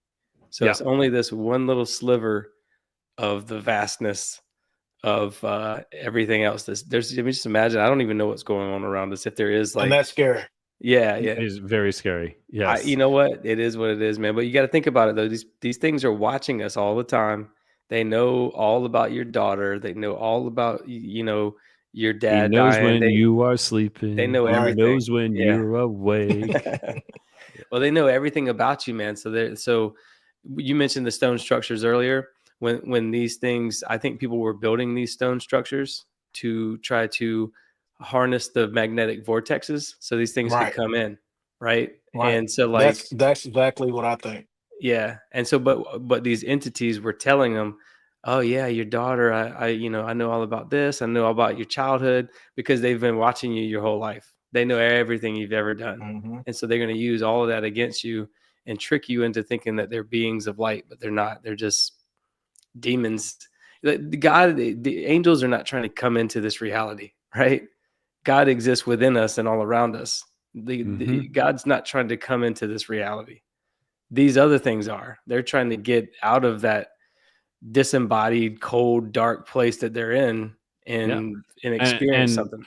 Speaker 5: So
Speaker 4: Yeah,
Speaker 5: it's only this one little sliver of the vastness of everything else. There's, I mean, just imagine, I don't even know what's going on around us. If there is,
Speaker 6: And
Speaker 5: like,
Speaker 6: that's scary.
Speaker 5: yeah,
Speaker 4: it
Speaker 5: yeah.
Speaker 4: is very scary.
Speaker 5: You
Speaker 4: Yes.
Speaker 5: know what? It is what it is, man. But you got to think about it though. These things are watching us all the time. They know all about your daughter. They know all about your
Speaker 4: He
Speaker 5: dad
Speaker 4: knows
Speaker 5: dying.
Speaker 4: when
Speaker 5: They
Speaker 4: you are
Speaker 5: they
Speaker 4: sleeping.
Speaker 5: know
Speaker 4: He
Speaker 6: Right.
Speaker 5: everything.
Speaker 4: knows when
Speaker 5: Yeah.
Speaker 4: you're awake. Yeah.
Speaker 5: Well, they know everything about you, man. So you mentioned the stone structures earlier. When these things, I think people were building these stone structures to try to harness the magnetic vortexes, so these things could
Speaker 6: Right.
Speaker 5: come in, right?
Speaker 6: Right.
Speaker 5: And so, like,
Speaker 6: That's exactly what I think.
Speaker 5: yeah, and so, but these entities were telling them, "Oh yeah, your daughter. I know all about this. I know all about your childhood, because they've been watching you your whole life. They know everything you've ever done,
Speaker 6: Hmm.
Speaker 5: and so they're going to use all of that against you and trick you into thinking that they're beings of light, but they're not. They're just demons. The angels are not trying to come into this reality, right? God exists within us and all around us.
Speaker 4: Mhm.
Speaker 5: God's not trying to come into this reality. These other things are. They're trying to get out of that disembodied, cold, dark place that they're in,
Speaker 4: Yeah.
Speaker 5: and
Speaker 4: And
Speaker 5: experience
Speaker 4: and
Speaker 5: something.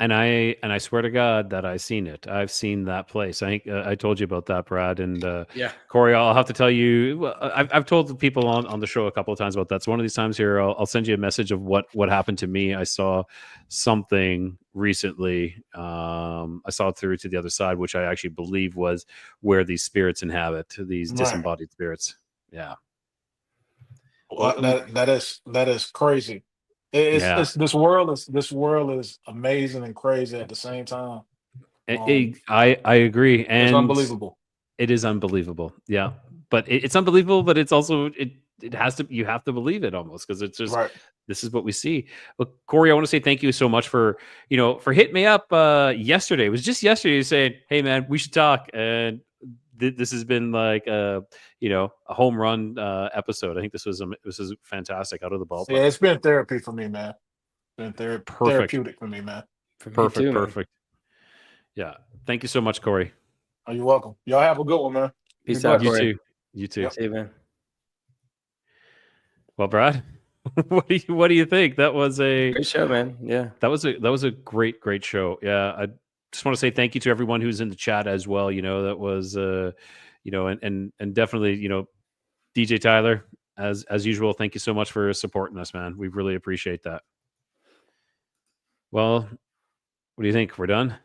Speaker 4: and I swear to God that I seen it. I've seen that place. I think I told you about that, Brad, and
Speaker 5: Yeah.
Speaker 4: Corey. I'll have to tell you. Well, I've told the people on the show a couple of times about that. So one of these times here, I'll send you a message of what happened to me. I saw something recently. I saw it through to the other side, which I actually believe was where these spirits inhabit, these
Speaker 6: Right.
Speaker 4: disembodied spirits. Yeah,
Speaker 6: Well, that is crazy.
Speaker 4: yeah.
Speaker 6: It's this world is amazing and crazy at the same time.
Speaker 4: I agree,
Speaker 6: It's
Speaker 4: and
Speaker 6: unbelievable.
Speaker 4: it is unbelievable. Yeah, but it's unbelievable. But it's also it has to, you have to believe it almost, because it's just,
Speaker 6: Right.
Speaker 4: this is what we see. But Corey, I want to say thank you so much for for hitting me up yesterday. It was just yesterday saying, "Hey man, we should talk." And this has been like a home run episode. I think this is fantastic, out of the ballpark.
Speaker 6: Yeah, it's been therapy for me, man. Been
Speaker 4: Perfect,
Speaker 6: therapeutic for me, man.
Speaker 5: For me
Speaker 4: perfect,
Speaker 5: too, man.
Speaker 4: perfect. Yeah, thank you so much, Corey.
Speaker 6: Oh, you're welcome. Y'all have a good one, man. Be
Speaker 5: Peace out,
Speaker 6: blessed.
Speaker 4: You
Speaker 5: Corey.
Speaker 4: too. You too.
Speaker 6: Yep.
Speaker 5: See you, man.
Speaker 4: Well, Brad, what do you think? That was a
Speaker 5: Great show, man. Yeah.
Speaker 4: that was a great show. Yeah, I just want to say thank you to everyone who's in the chat as well. That was and definitely DJ Tyler, as usual. Thank you so much for supporting us, man. We really appreciate that. Well, what do you think? We're done.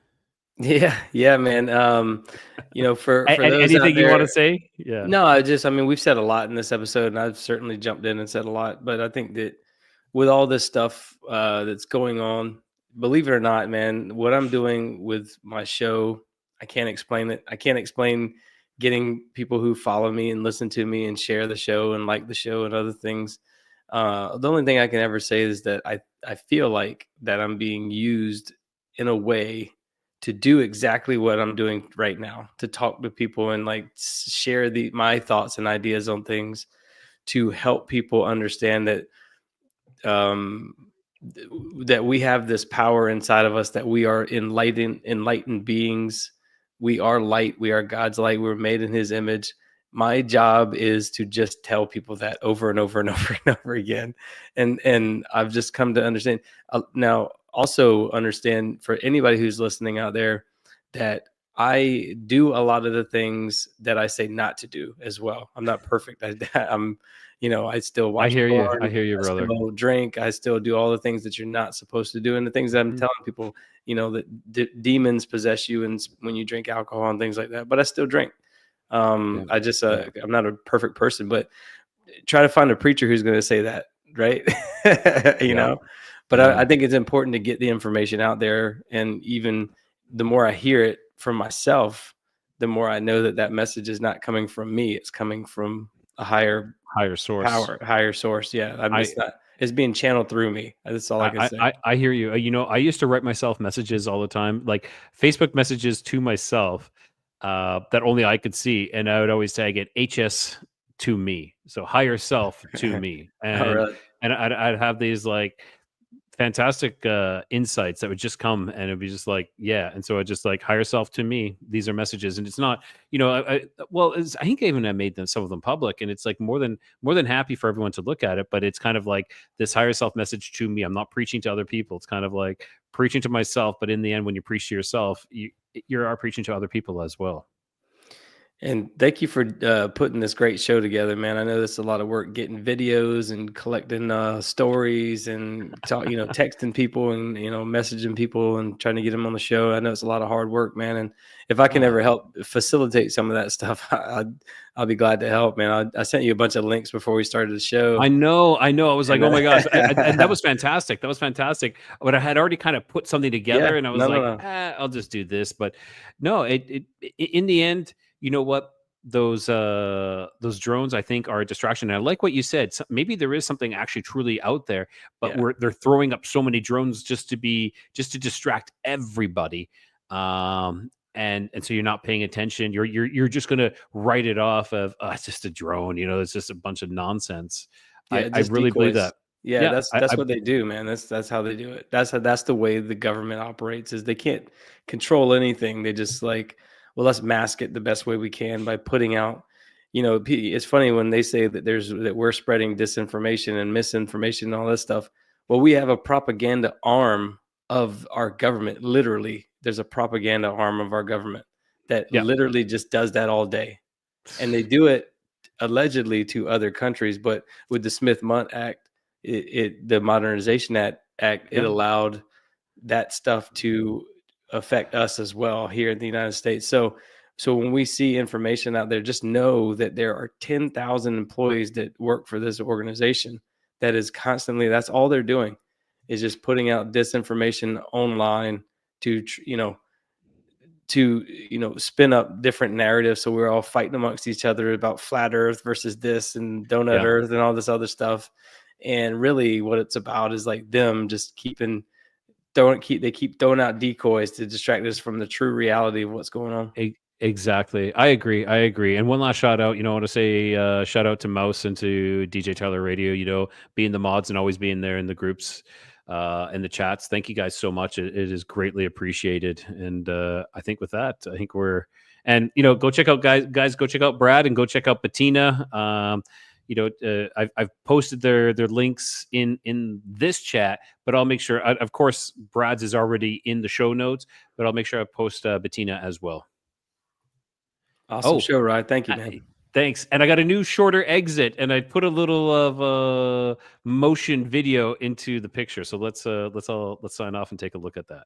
Speaker 5: Yeah, man. For those out
Speaker 4: Anything you want to
Speaker 5: there,
Speaker 4: say? Yeah.
Speaker 5: no, I mean, we've said a lot in this episode, and I've certainly jumped in and said a lot. But I think that with all this stuff that's going on, believe it or not, man, what I'm doing with my show, I can't explain it. I can't explain getting people who follow me and listen to me and share the show and like the show and other things. The only thing I can ever say is that I feel like that I'm being used in a way to do exactly what I'm doing right now, to talk to people and like share my thoughts and ideas on things, to help people understand that um that we have this power inside of us, that we are enlightened beings. We are light, we are God's light, we were made in his image. My job is to just tell people that over and over and over and over again. And I've just come to understand now, also understand, for anybody who's listening out there, that I do a lot of the things that I say not to do as well. I'm not perfect. I still watch
Speaker 4: I hear you.
Speaker 5: porn,
Speaker 4: I hear you,
Speaker 5: I
Speaker 4: brother.
Speaker 5: still drink, I still do all the things that you're not supposed to do, and the things that I'm telling people, that demons possess you, and when you drink alcohol and things like that. But I still drink. I'm not a perfect person, but try to find a preacher who's going to say that, right? But I think it's important to get the information out there, and even the more I hear it from myself, the more I know that message is not coming from me; it's coming from a higher
Speaker 4: source.
Speaker 5: Higher source. Yeah, it's being channeled through me. That's all I can say.
Speaker 4: I hear you. I used to write myself messages all the time, like Facebook messages to myself that only I could see, and I would always tag it HS to me, so higher self to me, and
Speaker 5: really?
Speaker 4: and I'd have these like fantastic insights that would just come, and it'd be just like, yeah. And so I just like, higher self to me, these are messages. And it's not, I think I even made some of them public, and it's like more than happy for everyone to look at it. But it's kind of like this higher self message to me. I'm not preaching to other people. It's kind of like preaching to myself, but in the end, when you preach to yourself, you are preaching to other people as well.
Speaker 5: And thank you for putting this great show together, man. I know this is a lot of work, getting videos and collecting stories and texting people and messaging people and trying to get them on the show. I know it's a lot of hard work, man. And if I can ever help facilitate some of that stuff, I'll be glad to help, man. I sent you a bunch of links before we started the show.
Speaker 4: I know. I was like, oh my gosh, and that was fantastic. But I had already kind of put something together, and I was I'll just do this. But no, it in the end, you know what? Those drones, I think, are a distraction. And I like what you said. Maybe there is something actually truly out there, but they're throwing up so many drones just to distract everybody. And so you're not paying attention. You're just gonna write it off of it's just a drone. It's just a bunch of nonsense. I really believe that.
Speaker 5: Yeah, that's what they do, man. That's how they do it. That's the way the government operates. Is they can't control anything. They just like, well, let's mask it the best way we can by putting out, it's funny when they say that we're spreading disinformation and misinformation and all this stuff. Well, we have a propaganda arm of our government. Literally, there's a propaganda arm of our government that literally just does that all day. And they do it allegedly to other countries. But with the Smith-Mundt Act, the Modernization Act, it allowed that stuff to affect us as well here in the United States. So when we see information out there, just know that there are 10,000 employees that work for this organization that is constantly, that's all they're doing, is just putting out disinformation online to spin up different narratives. So we're all fighting amongst each other about flat earth versus this and donut earth and all this other stuff. And really what it's about is like them just they keep throwing out decoys to distract us from the true reality of what's going on.
Speaker 4: Exactly. I agree. And one last shout out, I want to say shout out to Mouse and to DJ Tyler Radio, being the mods and always being there in the groups, in the chats. Thank you guys so much. It is greatly appreciated. And I think with that, go check out guys, go check out Brad and go check out Bettina. I've posted their links in this chat, but I'll make sure, of course, Brad's is already in the show notes, but I'll make sure I post Bettina as well.
Speaker 5: Awesome show, Ryan. Thank you, man.
Speaker 4: Thanks. And I got a new shorter exit, and I put a little of motion video into the picture. So let's sign off and take a look at that.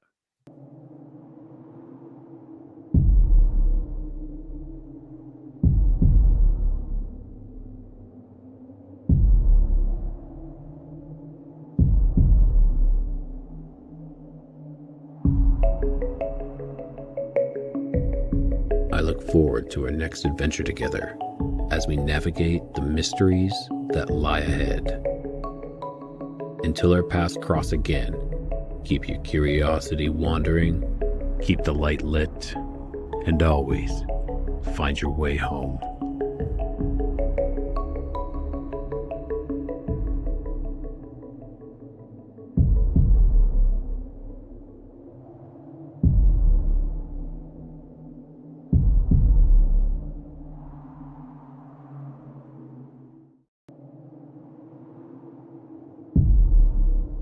Speaker 4: look forward to our next adventure together as we navigate the mysteries that lie ahead. Until our paths cross again, keep your curiosity wandering, keep the light lit, and always find your way home.